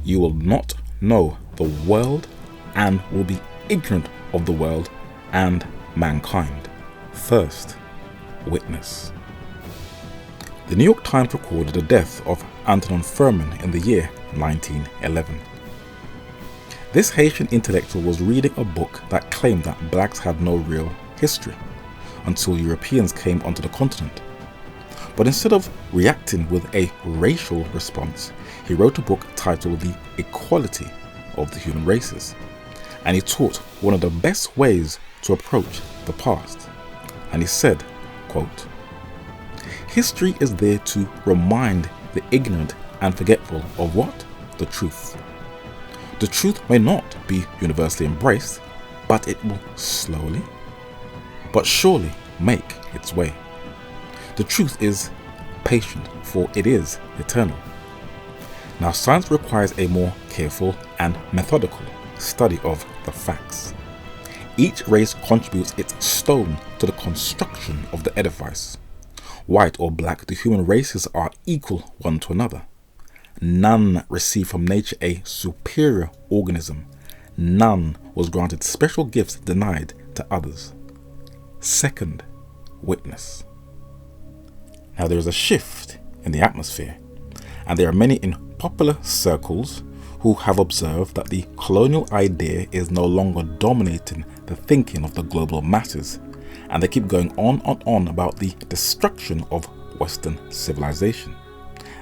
you will not know the world and will be ignorant of the world and mankind. First witness. The New York Times recorded the death of Antonin Furman in the year 1911. This Haitian intellectual was reading a book that claimed that blacks had no real history until Europeans came onto the continent. But instead of reacting with a racial response, he wrote a book titled The Equality of the Human Races, and he taught one of the best ways to approach the past. And he said, quote, "History is there to remind the ignorant and forgetful of what? The truth. The truth may not be universally embraced, but it will slowly, but surely make its way. The truth is patient, for it is eternal." Now, science requires a more careful and methodical study of the facts. Each race contributes its stone to the construction of the edifice. White or black, the human races are equal one to another. None received from nature a superior organism. None was granted special gifts denied to others. Second witness. Now there is a shift in the atmosphere, and there are many in popular circles who have observed that the colonial idea is no longer dominating the thinking of the global masses, and they keep going on and on about the destruction of Western civilization.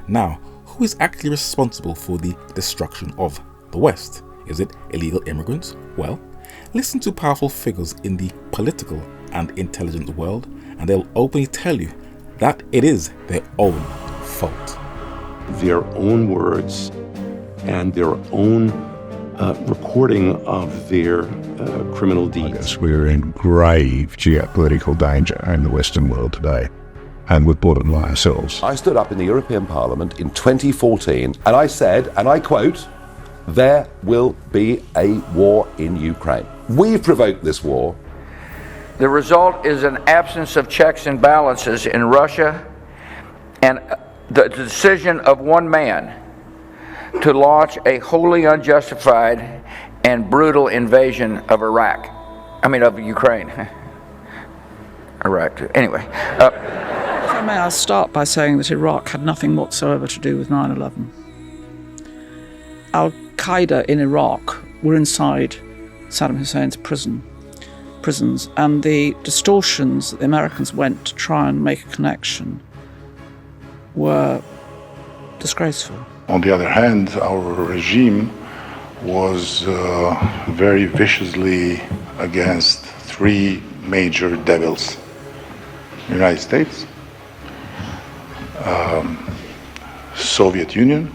Now, who is actually responsible for the destruction of the West? Is it illegal immigrants? Well, listen to powerful figures in the political and intelligent world, and they'll openly tell you that it is their own fault. Their own words and their own recording of their criminal deeds. We're in grave geopolitical danger in the Western world today, and we've brought it on ourselves. I stood up in the European Parliament in 2014 and I said, and I quote, "There will be a war in Ukraine. We've provoked this war." The result is an absence of checks and balances in Russia and the decision of one man to launch a wholly unjustified and brutal invasion of of Ukraine. Iraq, anyway. May I start by saying that Iraq had nothing whatsoever to do with 9/11. Al-Qaeda in Iraq were inside Saddam Hussein's prisons, and the distortions that the Americans went to try and make a connection were disgraceful. On the other hand, our regime was very viciously against three major devils: the United States, Soviet Union,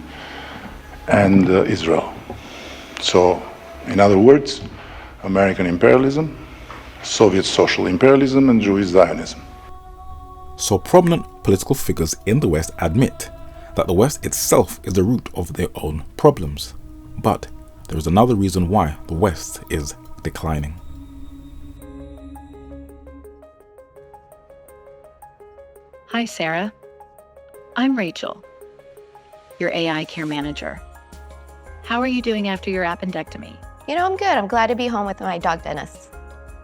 and Israel. So, in other words, American imperialism, Soviet social imperialism, and Jewish Zionism. So prominent political figures in the West admit that the West itself is the root of their own problems. But there is another reason why the West is declining. Hi, Sarah. I'm Rachel, your AI care manager. How are you doing after your appendectomy? You know, I'm good. I'm glad to be home with my dog, Dennis.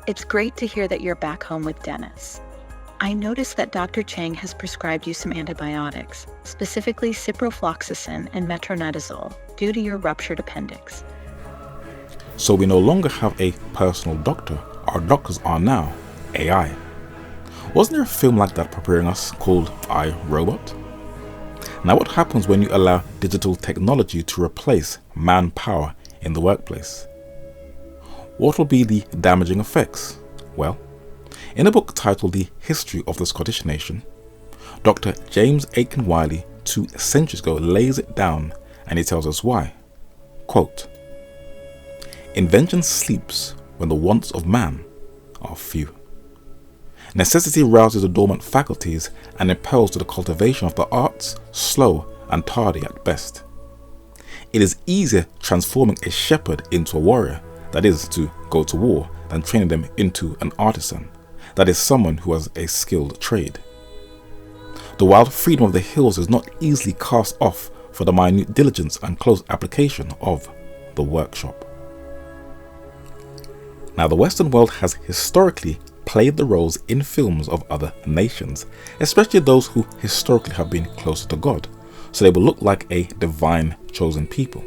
It's great to hear that you're back home with Dennis. I noticed that Dr. Chang has prescribed you some antibiotics, specifically ciprofloxacin and metronidazole, due to your ruptured appendix. So we no longer have a personal doctor. Our doctors are now AI. Wasn't there a film like that preparing us called I, Robot? Now what happens when you allow digital technology to replace manpower in the workplace? What will be the damaging effects? Well, in a book titled The History of the Scottish Nation, Dr. James Aiken Wiley 2 centuries ago lays it down, and he tells us why. Quote, "Invention sleeps when the wants of man are few. Necessity rouses the dormant faculties and impels to the cultivation of the arts, slow and tardy at best. It is easier transforming a shepherd into a warrior, that is, to go to war, than training them into an artisan, that is, someone who has a skilled trade. The wild freedom of the hills is not easily cast off for the minute diligence and close application of the workshop." Now, the Western world has historically played the roles in films of other nations, especially those who historically have been closer to God, so they will look like a divine chosen people,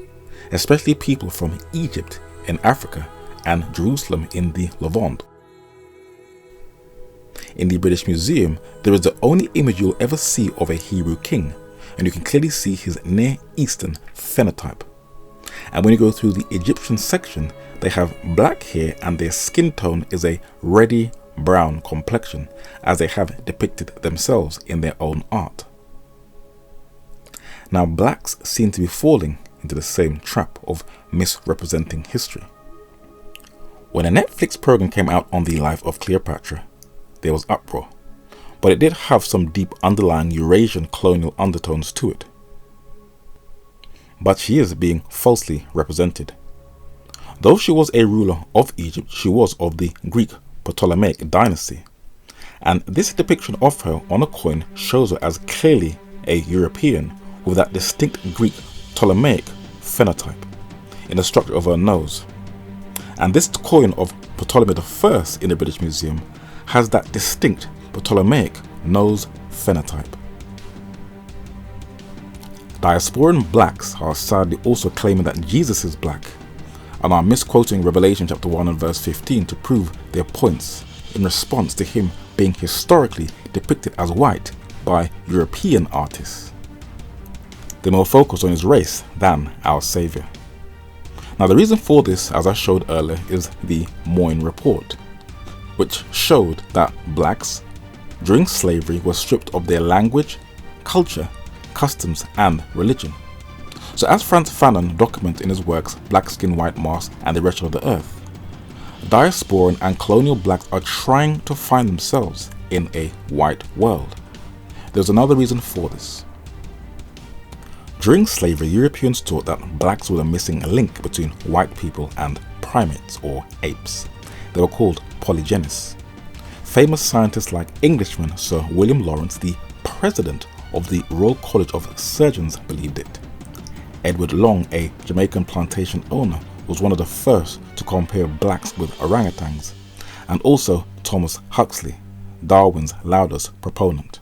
especially people from Egypt in Africa and Jerusalem in the Levant. In the British Museum, there is the only image you'll ever see of a Hebrew king, and you can clearly see his Near Eastern phenotype. And when you go through the Egyptian section, they have black hair and their skin tone is a reddy brown complexion, as they have depicted themselves in their own art. Now, blacks seem to be falling into the same trap of misrepresenting history. When a Netflix program came out on the life of Cleopatra, there was uproar, but it did have some deep underlying Eurasian colonial undertones to it. But she is being falsely represented. Though she was a ruler of Egypt, she was of the Greek Ptolemaic dynasty, and this depiction of her on a coin shows her as clearly a European with that distinct Greek Ptolemaic phenotype in the structure of her nose. And this coin of Ptolemy I in the British Museum has that distinct Ptolemaic nose phenotype. Diasporan blacks are sadly also claiming that Jesus is black, and are misquoting Revelation chapter 1 and verse 15 to prove their points in response to him being historically depicted as white by European artists. They more focus on his race than our Saviour. Now the reason for this, as I showed earlier, is the Moyne Report, which showed that blacks during slavery were stripped of their language, culture, customs and religion. So as Frantz Fanon documents in his works Black Skin, White Mask and the Wretched of the Earth, diasporan and colonial blacks are trying to find themselves in a white world. There's another reason for this. During slavery, Europeans thought that blacks were the missing link between white people and primates or apes. They were called polygenists. Famous scientists like Englishman Sir William Lawrence, the president of the Royal College of Surgeons, believed it. Edward Long, a Jamaican plantation owner, was one of the first to compare blacks with orangutans, and also Thomas Huxley, Darwin's loudest proponent.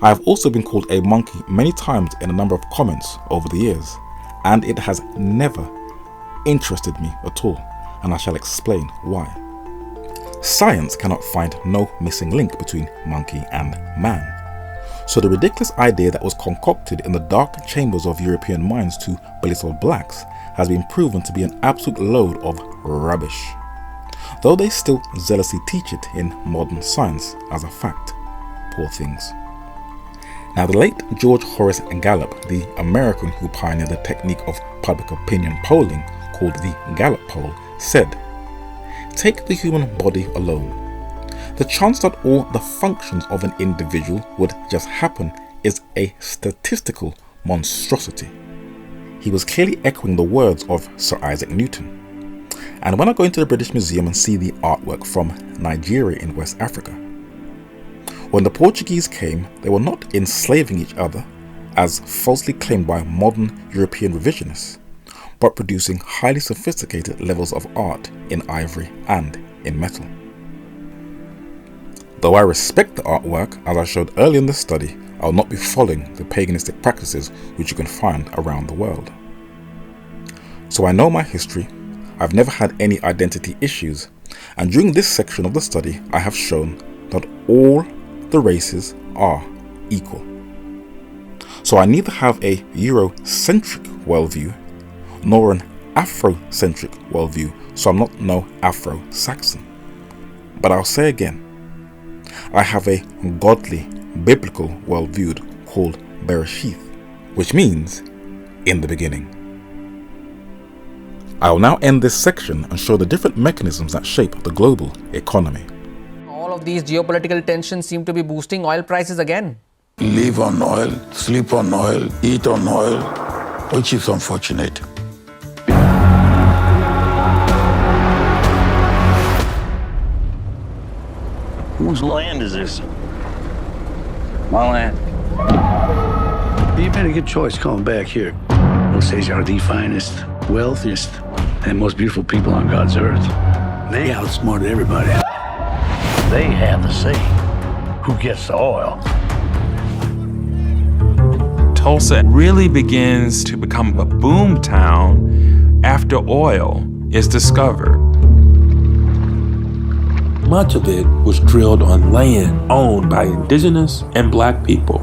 I have also been called a monkey many times in a number of comments over the years, and it has never interested me at all, and I shall explain why. Science cannot find no missing link between monkey and man. So the ridiculous idea that was concocted in the dark chambers of European minds to belittle blacks has been proven to be an absolute load of rubbish, though they still zealously teach it in modern science as a fact. Poor things. Now the late George Horace Gallup, the American who pioneered the technique of public opinion polling called the Gallup poll, said, "Take the human body alone. The chance that all the functions of an individual would just happen is a statistical monstrosity." He was clearly echoing the words of Sir Isaac Newton. And when I go into the British Museum and see the artwork from Nigeria in West Africa, when the Portuguese came, they were not enslaving each other, as falsely claimed by modern European revisionists, but producing highly sophisticated levels of art in ivory and in metal. Though I respect the artwork, as I showed earlier in the study, I will not be following the paganistic practices which you can find around the world. So I know my history, I've never had any identity issues, and during this section of the study I have shown that all the races are equal. So I neither have a Eurocentric worldview nor an Afrocentric worldview, so I'm not no Afro-Saxon. But I'll say again, I have a godly, biblical worldview called Bereshith, which means in the beginning. I will now end this section and show the different mechanisms that shape the global economy. All of these geopolitical tensions seem to be boosting oil prices again. Live on oil, sleep on oil, eat on oil, which is unfortunate. Whose land is this? My land. You made a good choice coming back here. Those are the finest, wealthiest, and most beautiful people on God's earth. They outsmarted everybody. They have the say. Who gets the oil? Tulsa really begins to become a boom town after oil is discovered. Much of it was drilled on land owned by indigenous and black people.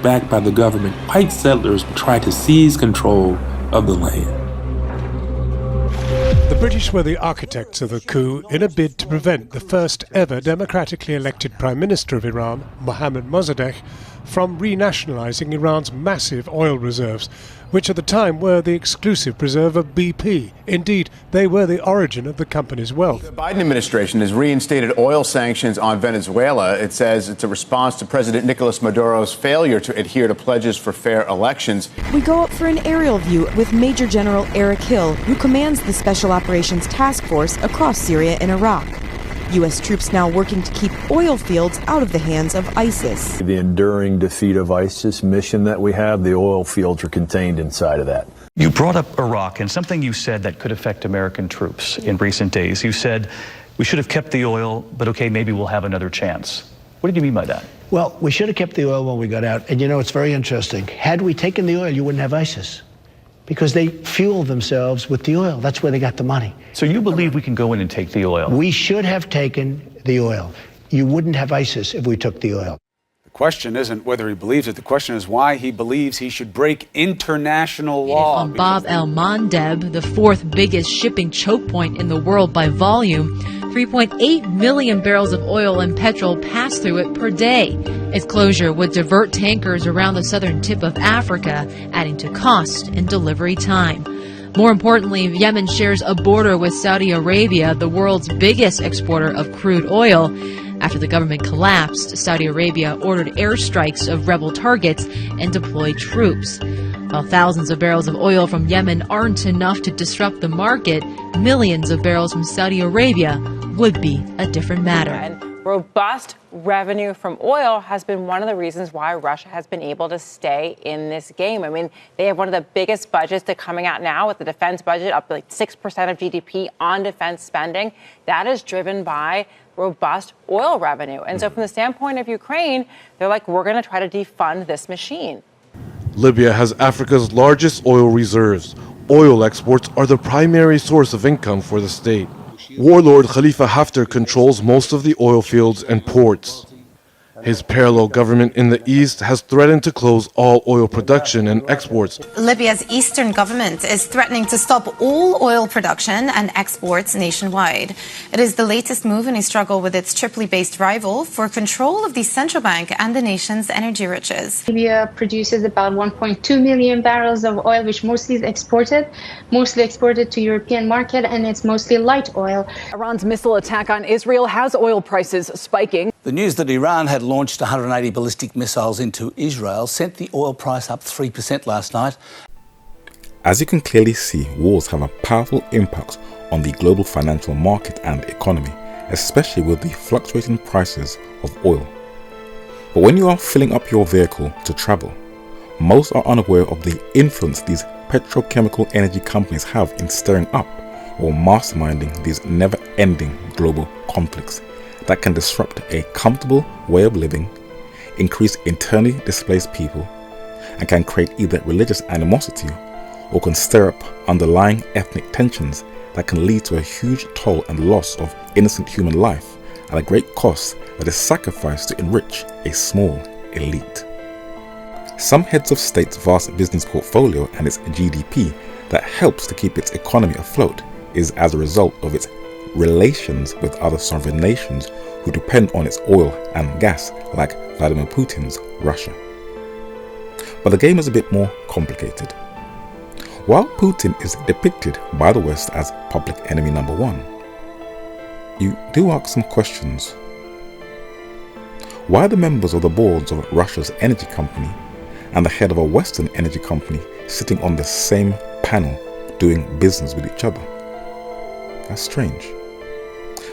Backed by the government, white settlers tried to seize control of the land. The British were the architects of the coup in a bid to prevent the first ever democratically elected Prime Minister of Iran, Mohammad Mossadegh, from renationalising Iran's massive oil reserves, which at the time were the exclusive preserve of BP. Indeed, they were the origin of the company's wealth. The Biden administration has reinstated oil sanctions on Venezuela. It says it's a response to President Nicolas Maduro's failure to adhere to pledges for fair elections. We go up for an aerial view with Major General Eric Hill, who commands the Special Operations Task Force across Syria and Iraq. U.S. troops now working to keep oil fields out of the hands of ISIS. The enduring defeat of ISIS mission that we have, the oil fields are contained inside of that. You brought up Iraq and something you said that could affect American troops in recent days. You said, we should have kept the oil, but okay, maybe we'll have another chance. What did you mean by that? Well, we should have kept the oil when we got out. And you know, it's very interesting. Had we taken the oil, you wouldn't have ISIS. Because they fuel themselves with the oil. That's where they got the money. So you believe we can go in and take the oil? We should have taken the oil. You wouldn't have ISIS if we took the oil. The question isn't whether he believes it. The question is why he believes he should break international law. On Bab el-Mandeb, the fourth biggest shipping choke point in the world by volume, 3.8 million barrels of oil and petrol pass through it per day. Its closure would divert tankers around the southern tip of Africa, adding to cost and delivery time. More importantly, Yemen shares a border with Saudi Arabia, the world's biggest exporter of crude oil. After the government collapsed, Saudi Arabia ordered airstrikes of rebel targets and deployed troops. While thousands of barrels of oil from Yemen aren't enough to disrupt the market, millions of barrels from Saudi Arabia would be a different matter. And robust revenue from oil has been one of the reasons why Russia has been able to stay in this game. I mean, they have one of the biggest budgets that coming out now with the defense budget up like 6% of GDP on defense spending. That is driven by robust oil revenue. And so from the standpoint of Ukraine, they're like, we're going to try to defund this machine. Libya has Africa's largest oil reserves. Oil exports are the primary source of income for the state. Warlord Khalifa Haftar controls most of the oil fields and ports. His parallel government in the east has threatened to close all oil production and exports. Libya's eastern government is threatening to stop all oil production and exports nationwide. It is the latest move in a struggle with its Tripoli-based rival for control of the central bank and the nation's energy riches. Libya produces about 1.2 million barrels of oil, which mostly is exported to European market, and it's mostly light oil. Iran's missile attack on Israel has oil prices spiking. The news that Iran had launched 180 ballistic missiles into Israel sent the oil price up 3% last night. As you can clearly see, wars have a powerful impact on the global financial market and economy, especially with the fluctuating prices of oil. But when you are filling up your vehicle to travel, most are unaware of the influence these petrochemical energy companies have in stirring up or masterminding these never-ending global conflicts that can disrupt a comfortable way of living, increase internally displaced people, and can create either religious animosity or can stir up underlying ethnic tensions that can lead to a huge toll and loss of innocent human life at a great cost that is sacrificed to enrich a small elite. Some heads of state's vast business portfolio and its GDP that helps to keep its economy afloat is as a result of its relations with other sovereign nations who depend on its oil and gas, like Vladimir Putin's Russia. But the game is a bit more complicated. While Putin is depicted by the West as public enemy number one, you do ask some questions. Why are the members of the boards of Russia's energy company and the head of a Western energy company sitting on the same panel doing business with each other? That's strange.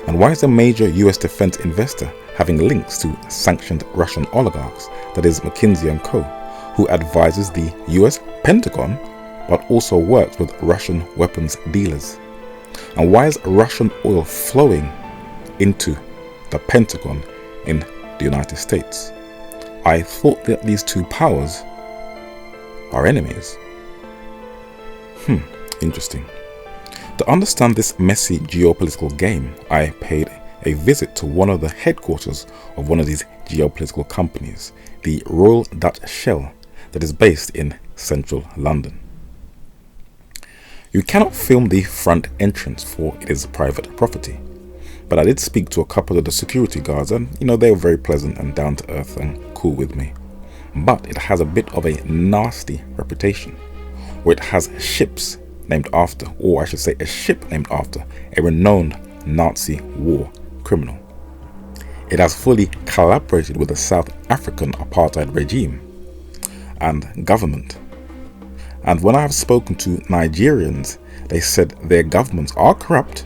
And why is a major US defense investor having links to sanctioned Russian oligarchs, that is McKinsey & Co., who advises the US Pentagon but also works with Russian weapons dealers? And why is Russian oil flowing into the Pentagon in the United States? I thought that these two powers are enemies. Interesting. To understand this messy geopolitical game, I paid a visit to one of the headquarters of one of these geopolitical companies, the Royal Dutch Shell, that is based in central London. You cannot film the front entrance, for it is private property, but I did speak to a couple of the security guards, and they were very pleasant and down to earth and cool with me. but it has a bit of a nasty reputation, where it has ships named after, or I should say a ship named after, a renowned Nazi war criminal. It has fully collaborated with the South African apartheid regime and government. And when I have spoken to Nigerians, they said their governments are corrupt,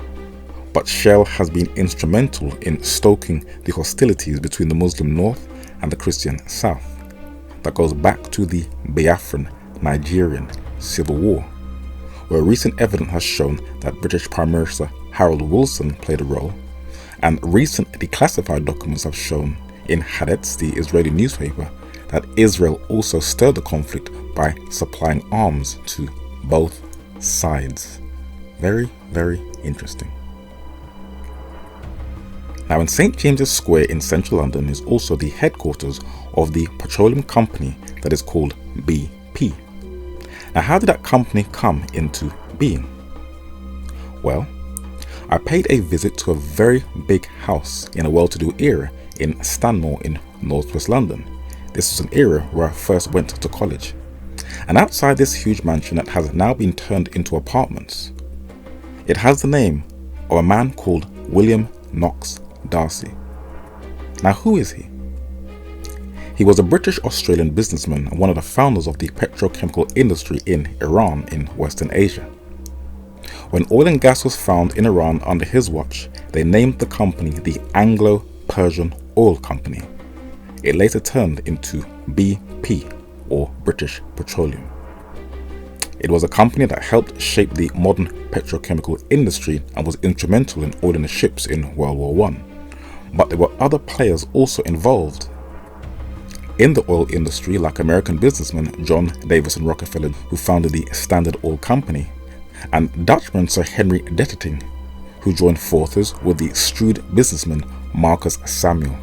but Shell has been instrumental in stoking the hostilities between the Muslim North and the Christian South. That goes back to the Biafran Nigerian Civil War, where recent evidence has shown that British Prime Minister Harold Wilson played a role, and recent declassified documents have shown in Haaretz, the Israeli newspaper, that Israel also stirred the conflict by supplying arms to both sides. Very, very interesting. Now, in St. James's Square in central London is also the headquarters of the petroleum company that is called BP. Now, how did that company come into being? Well, I paid a visit to a very big house in a well-to-do area in Stanmore in northwest London. This was an area where I first went to college. And outside this huge mansion that has now been turned into apartments, it has the name of a man called William Knox Darcy. Now, who is he? He was a British-Australian businessman and one of the founders of the petrochemical industry in Iran in Western Asia. When oil and gas was found in Iran under his watch, they named the company the Anglo-Persian Oil Company. It later turned into BP, or British Petroleum. It was a company that helped shape the modern petrochemical industry and was instrumental in oiling the ships in World War I. But there were other players also involved in the oil industry, like American businessman John Davison Rockefeller, who founded the Standard Oil Company, and Dutchman Sir Henry Detting, who joined forces with the shrewd businessman Marcus Samuel,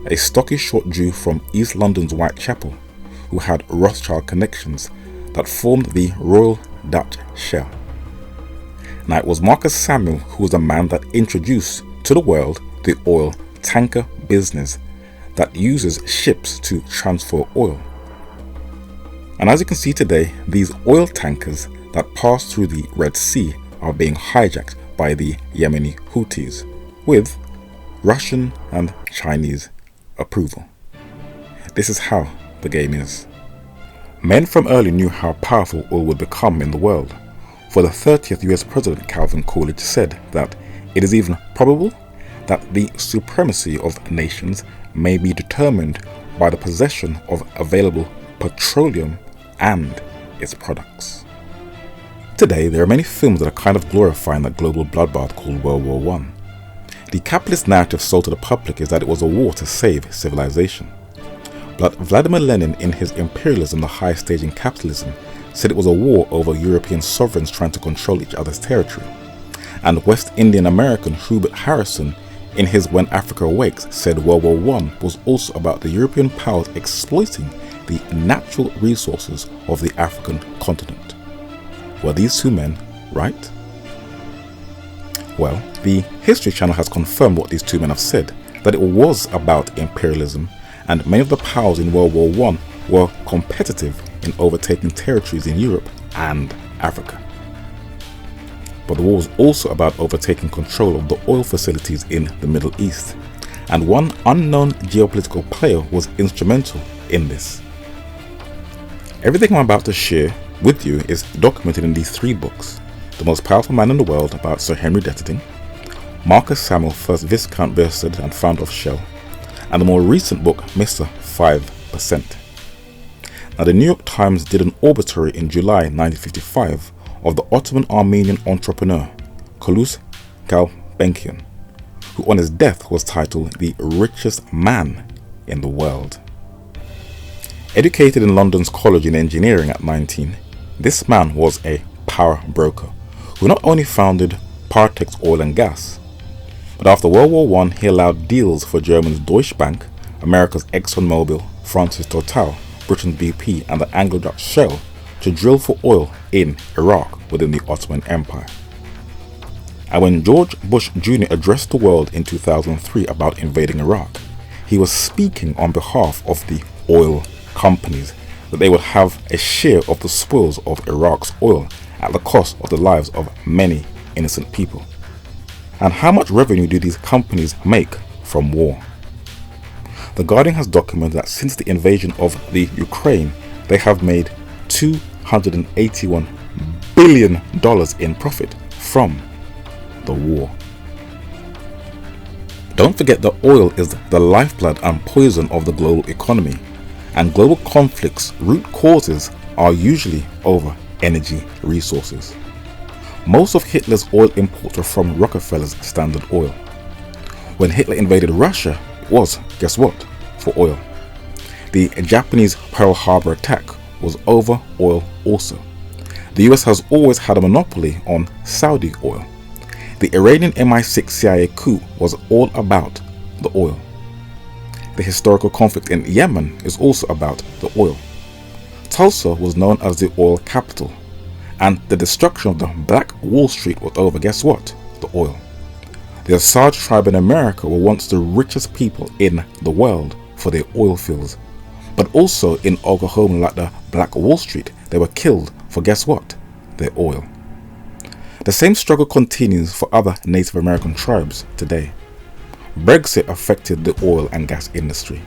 a stocky short Jew from East London's Whitechapel, who had Rothschild connections that formed the Royal Dutch Shell. Now, it was Marcus Samuel who was the man that introduced to the world the oil tanker business that uses ships to transfer oil. And as you can see today, these oil tankers that pass through the Red Sea are being hijacked by the Yemeni Houthis with Russian and Chinese approval. This is how the game is. Men from early knew how powerful oil would become in the world. For the 30th US President Calvin Coolidge said that it is even probable that the supremacy of nations may be determined by the possession of available petroleum and its products. Today, there are many films that are kind of glorifying that global bloodbath called World War I. The capitalist narrative sold to the public is that it was a war to save civilization. But Vladimir Lenin, in his Imperialism, the highest stage in capitalism, said it was a war over European sovereigns trying to control each other's territory. And West Indian American Hubert Harrison, in his When Africa Awakes, said World War I was also about the European powers exploiting the natural resources of the African continent. Were these two men right? Well, the History Channel has confirmed what these two men have said, that it was about imperialism, and many of the powers in World War I were competitive in overtaking territories in Europe and Africa. But the war was also about overtaking control of the oil facilities in the Middle East, and one unknown geopolitical player was instrumental in this. Everything I'm about to share with you is documented in these three books: The Most Powerful Man in the World about Sir Henry Detting, Marcus Samuel, 1st Viscount Bursted and founder of Shell, and the more recent book, Mr. 5%. Now, the New York Times did an obituary in July 1955 of the Ottoman Armenian entrepreneur Kulus Gulbenkian, who on his death was titled the richest man in the world. Educated in London's College in Engineering at 19, this man was a power broker who not only founded Partex Oil and Gas, but after World War I he allowed deals for Germany's Deutsche Bank, America's ExxonMobil, France's Total, Britain's BP and the Anglo-Dutch Shell to drill for oil in Iraq within the Ottoman Empire. And when George Bush Jr. addressed the world in 2003 about invading Iraq, he was speaking on behalf of the oil companies that they would have a share of the spoils of Iraq's oil at the cost of the lives of many innocent people. And how much revenue do these companies make from war? The Guardian has documented that since the invasion of the Ukraine, they have made $281 billion in profit from the war. Don't forget that oil is the lifeblood and poison of the global economy, and global conflicts' root causes are usually over energy resources. Most of Hitler's oil imports were from Rockefeller's Standard Oil. When Hitler invaded Russia, it was, guess what, for oil. The Japanese Pearl Harbor attack was over oil also. The US has always had a monopoly on Saudi oil. The Iranian MI6 CIA coup was all about the oil. The historical conflict in Yemen is also about the oil. Tulsa was known as the oil capital, and the destruction of the Black Wall Street was over, guess what? The oil. The Osage tribe in America were once the richest people in the world for their oil fields, but also in Oklahoma, like the Black Wall Street, they were killed for, guess what? Their oil. The same struggle continues for other Native American tribes today. Brexit affected the oil and gas industry.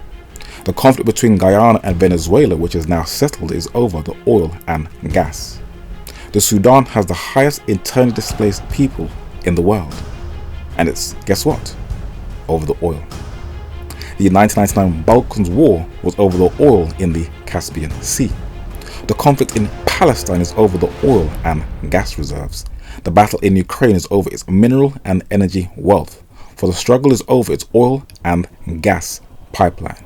The conflict between Guyana and Venezuela, which is now settled, is over the oil and gas. The Sudan has the highest internally displaced people in the world, and it's, guess what? Over the oil. The 1999 Balkans War was over the oil in the Caspian Sea. The conflict in Palestine is over the oil and gas reserves. The battle in Ukraine is over its mineral and energy wealth, for the struggle is over its oil and gas pipeline.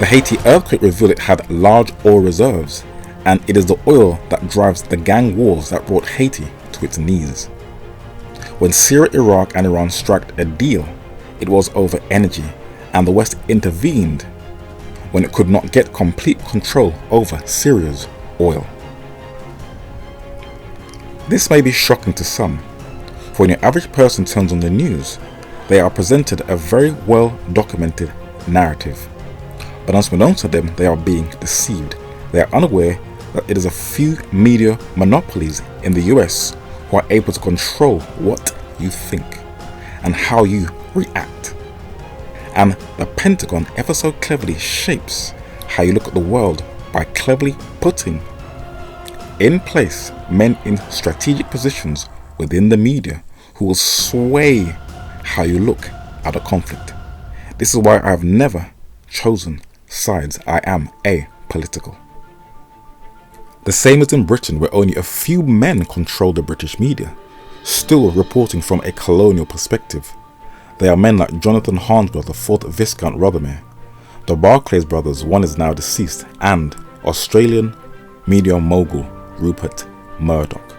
The Haiti earthquake revealed it had large oil reserves, and it is the oil that drives the gang wars that brought Haiti to its knees. When Syria, Iraq and Iran struck a deal, it was over energy, and the West intervened when it could not get complete control over Syria's oil. This may be shocking to some, for when your average person turns on the news, they are presented a very well documented narrative. But unbeknownst to them, they are being deceived. They are unaware that it is a few media monopolies in the US who are able to control what you think and how you react. And the Pentagon ever so cleverly shapes how you look at the world by cleverly putting in place men in strategic positions within the media who will sway how you look at a conflict. This is why I have never chosen sides. I am apolitical. The same as in Britain, where only a few men control the British media, still reporting from a colonial perspective. They are men like Jonathan Harnsworth, the 4th Viscount Rothermere, the Barclays brothers, one is now deceased, and Australian media mogul Rupert Murdoch.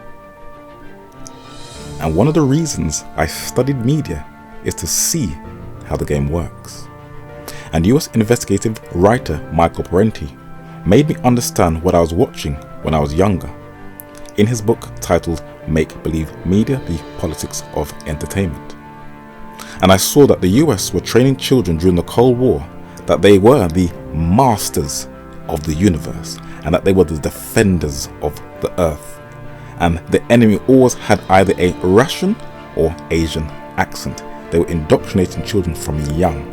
And one of the reasons I studied media is to see how the game works. And US investigative writer Michael Parenti made me understand what I was watching when I was younger in his book titled Make Believe Media, The Politics of Entertainment. And I saw that the US were training children during the Cold War that they were the masters of the universe and that they were the defenders of the earth. And the enemy always had either a Russian or Asian accent. They were indoctrinating children from young,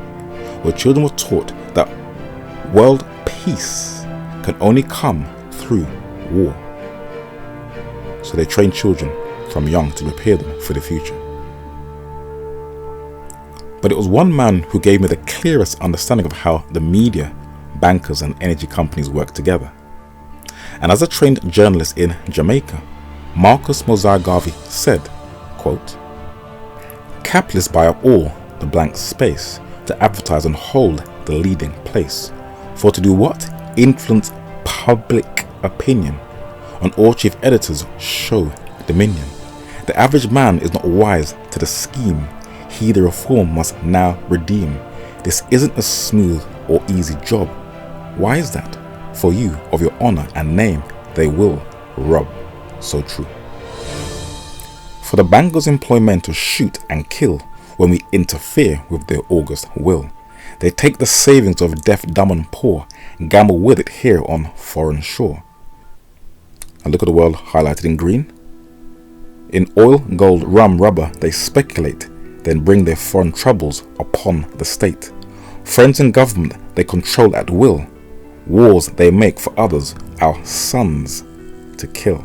where children were taught that world peace can only come through war. So they train children from young to prepare them for the future. But it was one man who gave me the clearest understanding of how the media, bankers and energy companies work together. And as a trained journalist in Jamaica, Marcus Mosiah Garvey said, quote, "Capitalists buy up all the blank space to advertise and hold the leading place. For to do what? Influence public opinion. On all chief editors show dominion. The average man is not wise to the scheme. He the reform must now redeem. This isn't a smooth or easy job. Why is that? For you of your honor and name they will rob." So true. For the bankers employ men to shoot and kill when we interfere with their august will. They take the savings of deaf, dumb and poor, gamble with it here on foreign shore. And look at the world highlighted in green. In oil, gold, rum, rubber, they speculate, then bring their foreign troubles upon the state. Friends in government they control at will. Wars they make for others, our sons, to kill.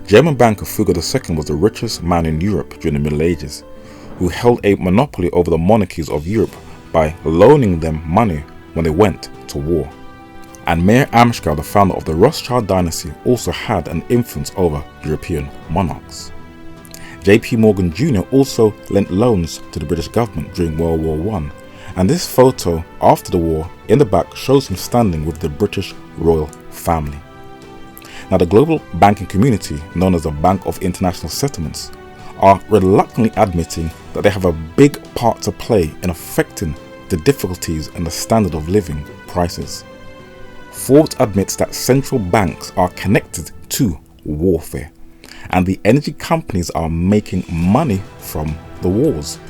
German banker Fugger II was the richest man in Europe during the Middle Ages, who held a monopoly over the monarchies of Europe by loaning them money when they went to war. And Mayer Amschel, the founder of the Rothschild dynasty, also had an influence over European monarchs. J.P. Morgan Jr. also lent loans to the British government during World War I, and this photo after the war in the back shows him standing with the British royal family. Now, the global banking community, known as the Bank of International Settlements, are reluctantly admitting that they have a big part to play in affecting the difficulties in the standard of living prices. Forbes admits that central banks are connected to warfare, and the energy companies are making money from the wars,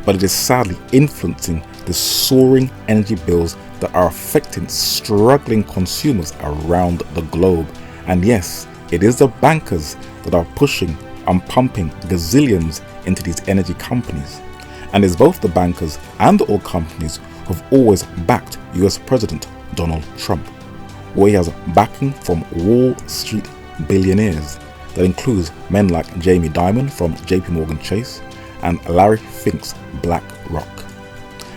but it is sadly influencing the soaring energy bills that are affecting struggling consumers around the globe. And yes, it is the bankers that are pushing and pumping gazillions into these energy companies. And it's both the bankers and the oil companies who have always backed US President Donald Trump, where he has backing from Wall Street billionaires that includes men like Jamie Dimon from JP Morgan Chase and Larry Fink's BlackRock.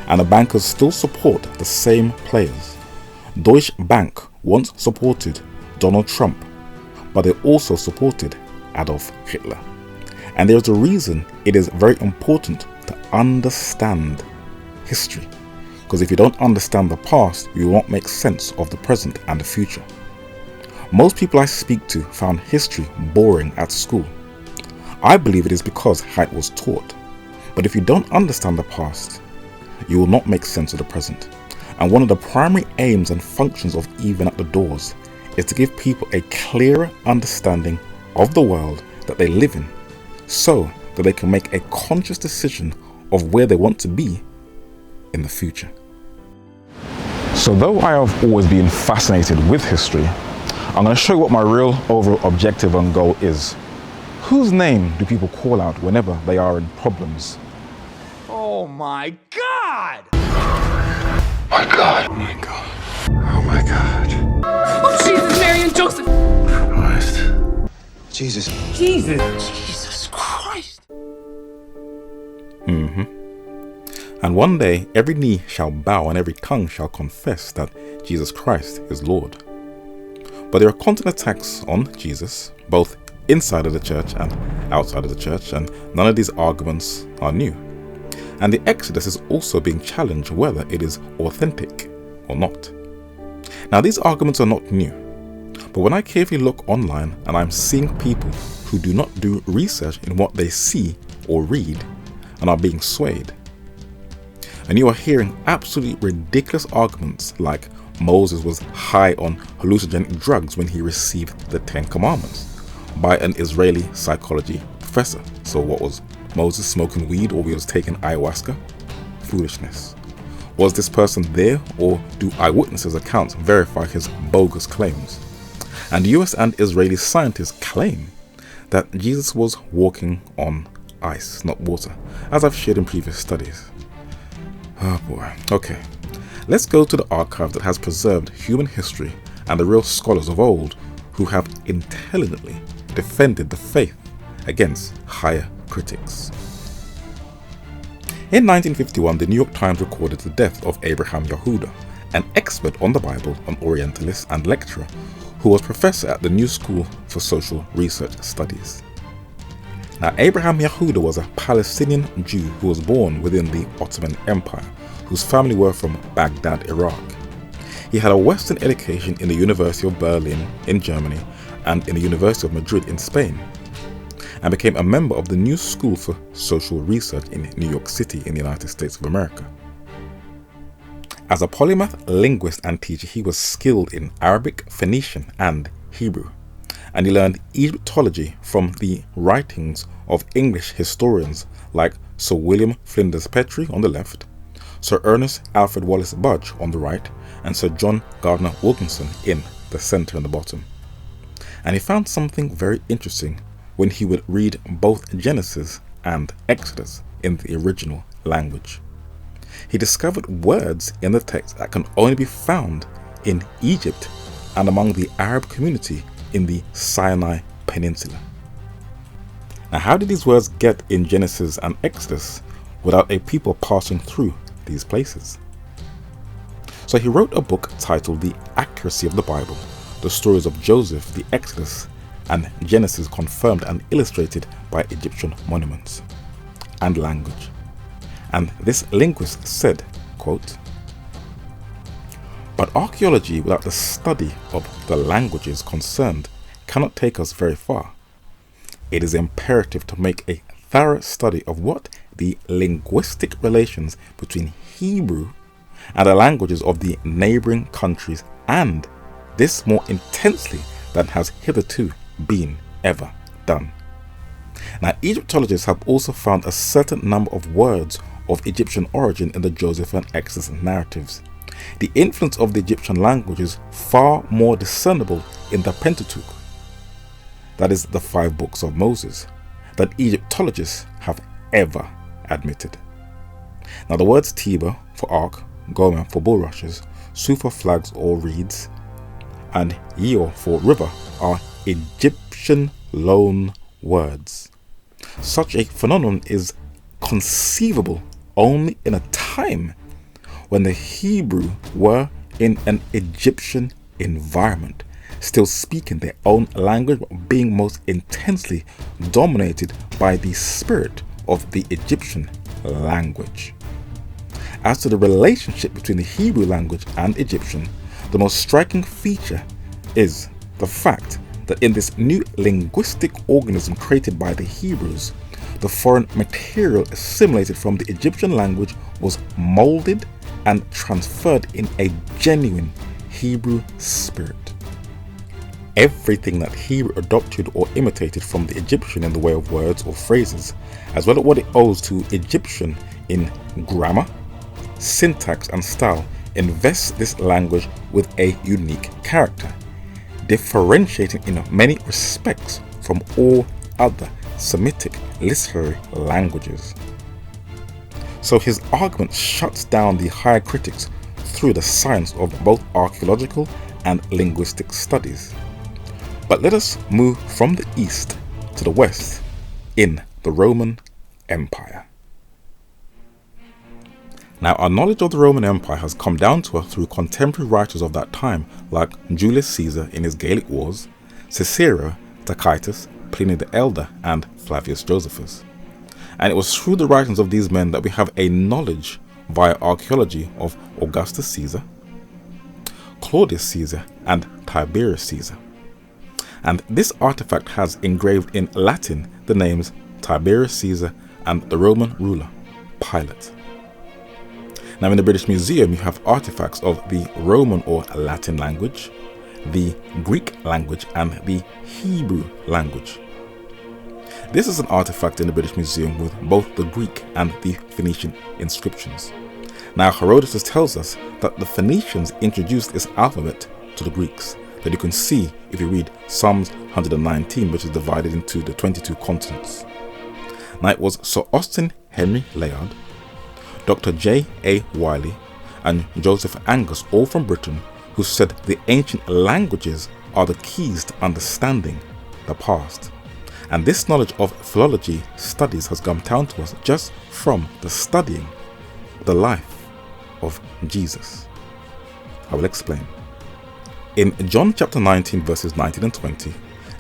And the bankers still support the same players. Deutsche Bank once supported Donald Trump, but they also supported Adolf Hitler. And there's a reason it is very important to understand history, because if you don't understand the past, you won't make sense of the present and the future. Most people I speak to found history boring at school. I believe it is because how it was taught. But if you don't understand the past, you will not make sense of the present. And one of the primary aims and functions of Even at the Doors is to give people a clearer understanding of the world that they live in, so that they can make a conscious decision of where they want to be in the future. So though I have always been fascinated with history, I'm going to show you what my real overall objective and goal is. Whose name do people call out whenever they are in problems? Oh my God! My God. Oh my God. Oh my God. Oh Jesus, Mary and Joseph! Christ. Jesus. Jesus Christ! And one day every knee shall bow and every tongue shall confess that Jesus Christ is Lord. But there are constant attacks on Jesus, both inside of the church and outside of the church, and none of these arguments are new. And the Exodus is also being challenged whether it is authentic or not. Now, these arguments are not new, but when I carefully look online and I'm seeing people who do not do research in what they see or read and are being swayed, and you are hearing absolutely ridiculous arguments like Moses was high on hallucinogenic drugs when he received the 10 Commandments by an Israeli psychology professor. So what, was Moses smoking weed or he was taking ayahuasca? Foolishness. Was this person there, or do eyewitnesses' accounts verify his bogus claims? And US and Israeli scientists claim that Jesus was walking on ice, not water, as I've shared in previous studies. Oh boy. Okay. Let's go to the archive that has preserved human history and the real scholars of old who have intelligently defended the faith against higher critics. In 1951, the New York Times recorded the death of Abraham Yehuda, an expert on the Bible, an Orientalist and lecturer who was professor at the New School for Social Research Studies. Now, Abraham Yehuda was a Palestinian Jew who was born within the Ottoman Empire, whose family were from Baghdad, Iraq. He had a Western education in the University of Berlin in Germany and in the University of Madrid in Spain, and became a member of the New School for Social Research in New York City in the United States of America. As a polymath, linguist and teacher, he was skilled in Arabic, Phoenician and Hebrew, and he learned Egyptology from the writings of English historians like Sir William Flinders Petrie on the left, Sir Ernest Alfred Wallace Budge on the right, and Sir John Gardner Wilkinson in the centre and the bottom. And he found something very interesting when he would read both Genesis and Exodus in the original language. He discovered words in the text that can only be found in Egypt and among the Arab community in the Sinai Peninsula. Now, how did these words get in Genesis and Exodus without a people passing through these places? So he wrote a book titled The Accuracy of the Bible, the stories of Joseph, the Exodus, and Genesis confirmed and illustrated by Egyptian monuments and language. And this linguist said, quote, "But archaeology without the study of the languages concerned cannot take us very far. It is imperative to make a thorough study of what the linguistic relations between Hebrew and the languages of the neighboring countries, and this more intensely than has hitherto been ever done." Now, Egyptologists have also found a certain number of words of Egyptian origin in the Joseph and Exodus narratives. The influence of the Egyptian language is far more discernible in the Pentateuch, that is the 5 books of Moses, than Egyptologists have ever admitted. Now, the words Tiber for ark, Gomer for bulrushes, Su for flags or reeds, and Yor for river are Egyptian loan words. Such a phenomenon is conceivable only in a time when the Hebrew were in an Egyptian environment, still speaking their own language, but being most intensely dominated by the spirit of the Egyptian language. As to the relationship between the Hebrew language and Egyptian, the most striking feature is the fact that in this new linguistic organism created by the Hebrews, the foreign material assimilated from the Egyptian language was molded and transferred in a genuine Hebrew spirit. Everything that Hebrew adopted or imitated from the Egyptian in the way of words or phrases, as well as what it owes to Egyptian in grammar, syntax and style, invests this language with a unique character, differentiating in many respects from all other Semitic literary languages. So his argument shuts down the higher critics through the science of both archaeological and linguistic studies. But let us move from the east to the west in the Roman Empire. Now, our knowledge of the Roman Empire has come down to us through contemporary writers of that time like Julius Caesar in his Gallic Wars, Cicero, Tacitus, Pliny the Elder, and Flavius Josephus. And it was through the writings of these men that we have a knowledge via archaeology of Augustus Caesar, Claudius Caesar, and Tiberius Caesar. And this artifact has engraved in Latin the names Tiberius Caesar and the Roman ruler Pilate. Now, in the British Museum, you have artifacts of the Roman or Latin language, the Greek language, and the Hebrew language. This is an artifact in the British Museum with both the Greek and the Phoenician inscriptions. Now, Herodotus tells us that the Phoenicians introduced this alphabet to the Greeks, that you can see if you read Psalms 119, which is divided into the 22 continents. Now, it was Sir Austin Henry Layard, Dr. J. A. Wiley, and Joseph Angus, all from Britain, who said the ancient languages are the keys to understanding the past. And this knowledge of philology studies has come down to us just from the studying the life of Jesus. I will explain. In John chapter 19 verses 19 and 20,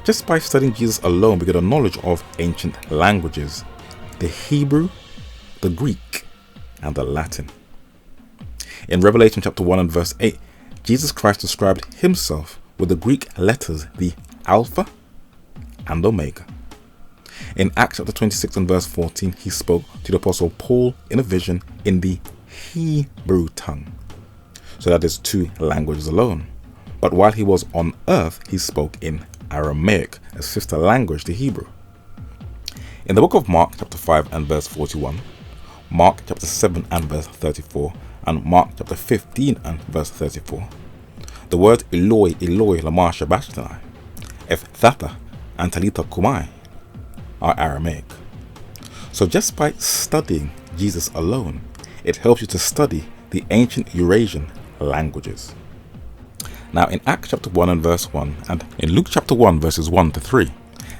just by studying Jesus alone, we get a knowledge of ancient languages, the Hebrew, the Greek, and the Latin. In Revelation chapter 1 and verse 8, Jesus Christ described himself with the Greek letters, the Alpha and Omega. In Acts chapter 26 and verse 14, he spoke to the Apostle Paul in a vision in the Hebrew tongue. So that is 2 languages alone. But while he was on earth, he spoke in Aramaic, a sister language to Hebrew. In the book of Mark chapter 5 and verse 41, Mark chapter 7 and verse 34, and Mark chapter 15 and verse 34, the word Eloi, Eloi, lama sabachthani, Ephphatha, and Talitha kumai are Aramaic. So just by studying Jesus alone, it helps you to study the ancient Eurasian languages. Now in Acts chapter 1 and verse 1, and in Luke chapter 1 verses 1 to 3,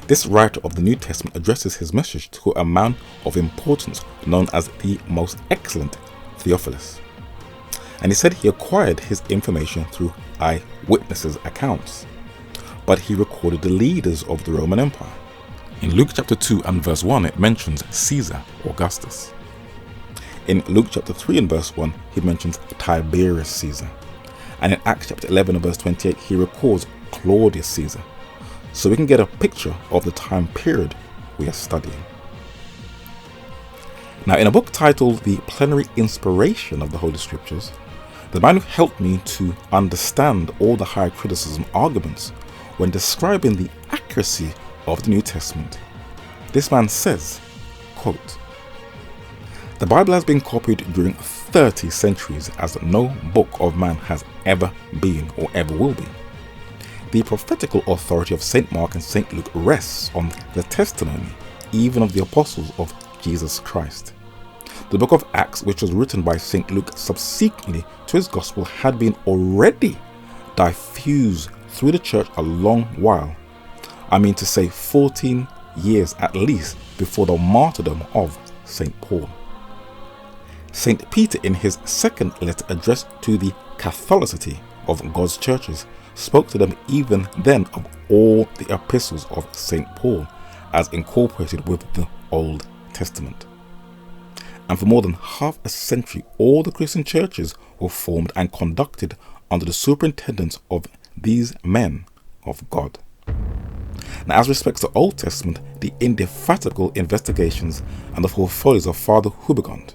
this writer of the New Testament addresses his message to a man of importance known as the most excellent Theophilus. And he said he acquired his information through eyewitnesses' accounts, but he recorded the leaders of the Roman Empire. In Luke chapter 2 and verse 1, it mentions Caesar Augustus. In Luke chapter 3 and verse 1, he mentions Tiberius Caesar. And in Acts chapter 11 and verse 28, he records Claudius Caesar. So we can get a picture of the time period we are studying. Now in a book titled The Plenary Inspiration of the Holy Scriptures, the man who helped me to understand all the high criticism arguments when describing the accuracy of the New Testament, this man says, quote, "The Bible has been copied during 30 centuries as no book of man has ever been or ever will be. The prophetical authority of St. Mark and St. Luke rests on the testimony even of the apostles of Jesus Christ. The book of Acts, which was written by St. Luke subsequently to his gospel, had been already diffused through the church a long while. I mean to say 14 years at least before the martyrdom of St. Paul. St. Peter, in his second letter addressed to the Catholicity of God's churches, spoke to them even then of all the epistles of St. Paul as incorporated with the Old Testament. And for more than half a century, all the Christian churches were formed and conducted under the superintendence of these men of God. Now, as respects the Old Testament, the indefatigable investigations and the full folios of Father Hubigond,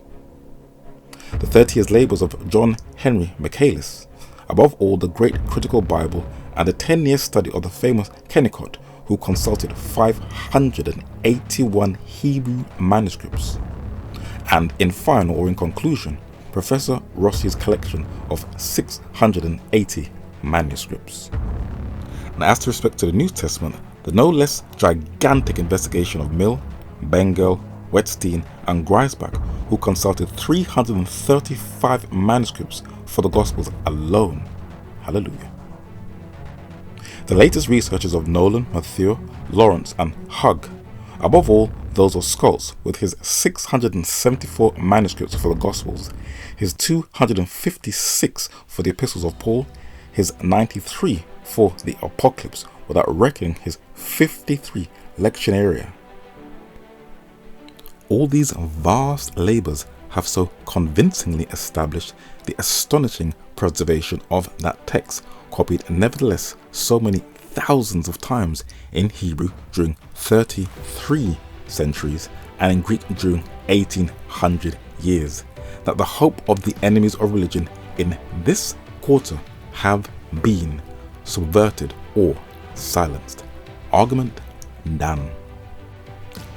the 30 years labours of John Henry Michaelis, above all the great critical Bible, and the 10-year study of the famous Kennicott, who consulted 581 Hebrew manuscripts, and in final or in conclusion, Professor Rossi's collection of 680 manuscripts. Now, as to respect to the New Testament, the no less gigantic investigation of Mill, Bengel, Wettstein, and Griesbach, who consulted 335 manuscripts for the Gospels alone. Hallelujah. The latest researches of Nolan, Mathieu, Lawrence, and Hugg, above all those of Scholz with his 674 manuscripts for the Gospels, his 256 for the Epistles of Paul, his 93 for the Apocalypse, without reckoning his 53 lectionaria. All these vast labours have so convincingly established the astonishing preservation of that text, copied nevertheless so many thousands of times in Hebrew during 33 centuries and in Greek during 1800 years, that the hope of the enemies of religion in this quarter have been subverted or silenced. Argument done.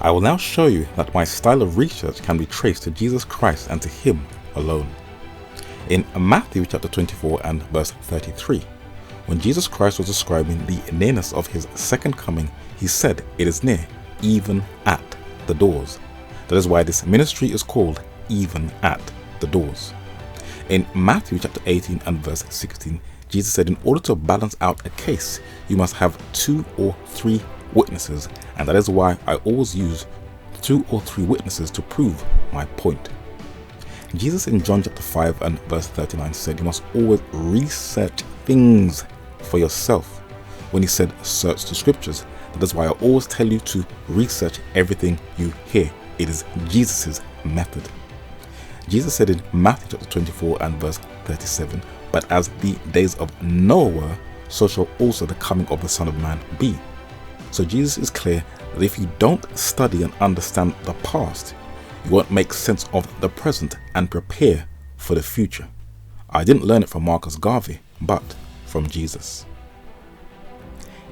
I will now show you that my style of research can be traced to Jesus Christ and to Him alone. In Matthew chapter 24 and verse 33, when Jesus Christ was describing the nearness of His second coming, He said, "It is near, even at the doors." That is why this ministry is called Even at the Doors. In Matthew chapter 18 and verse 16, Jesus said, in order to balance out a case, you must have 2 or 3 witnesses, and that is why I always use 2 or 3 witnesses to prove my point. Jesus in John chapter 5 and verse 39 said you must always research things for yourself. When He said search the scriptures, that is why I always tell you to research everything you hear. It is Jesus' method. Jesus said in Matthew chapter 24 and verse 37, but as the days of Noah were, so shall also the coming of the Son of Man be. So Jesus is clear that if you don't study and understand the past, you won't make sense of the present and prepare for the future. I didn't learn it from Marcus Garvey, but from Jesus.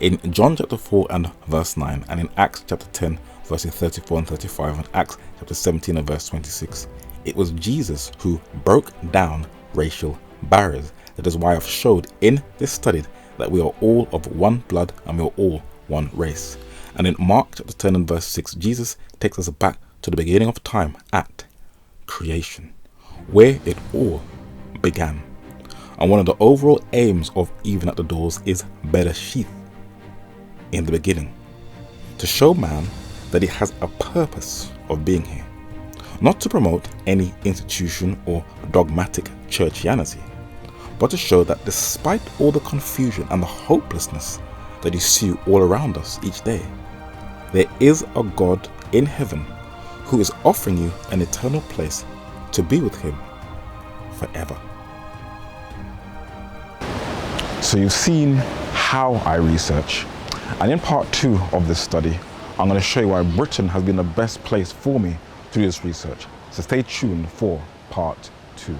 In John chapter 4 and verse 9 and in Acts chapter 10 verses 34 and 35, and Acts chapter 17 and verse 26. It was Jesus who broke down racial barriers. That is why I've showed in this study that we are all of one blood and we are all one race. And in Mark chapter 10 and verse 6, Jesus takes us back to the beginning of time at creation, where it all began. And one of the overall aims of Even at the Doors is Bereshith, in the beginning, to show man that he has a purpose of being here, not to promote any institution or dogmatic churchianity, but to show that despite all the confusion and the hopelessness that you see all around us each day, there is a God in heaven who is offering you an eternal place to be with him forever. So you've seen how I research, and in part 2 of this study, I'm going to show you why Britain has been the best place for me to do this research. So stay tuned for part 2.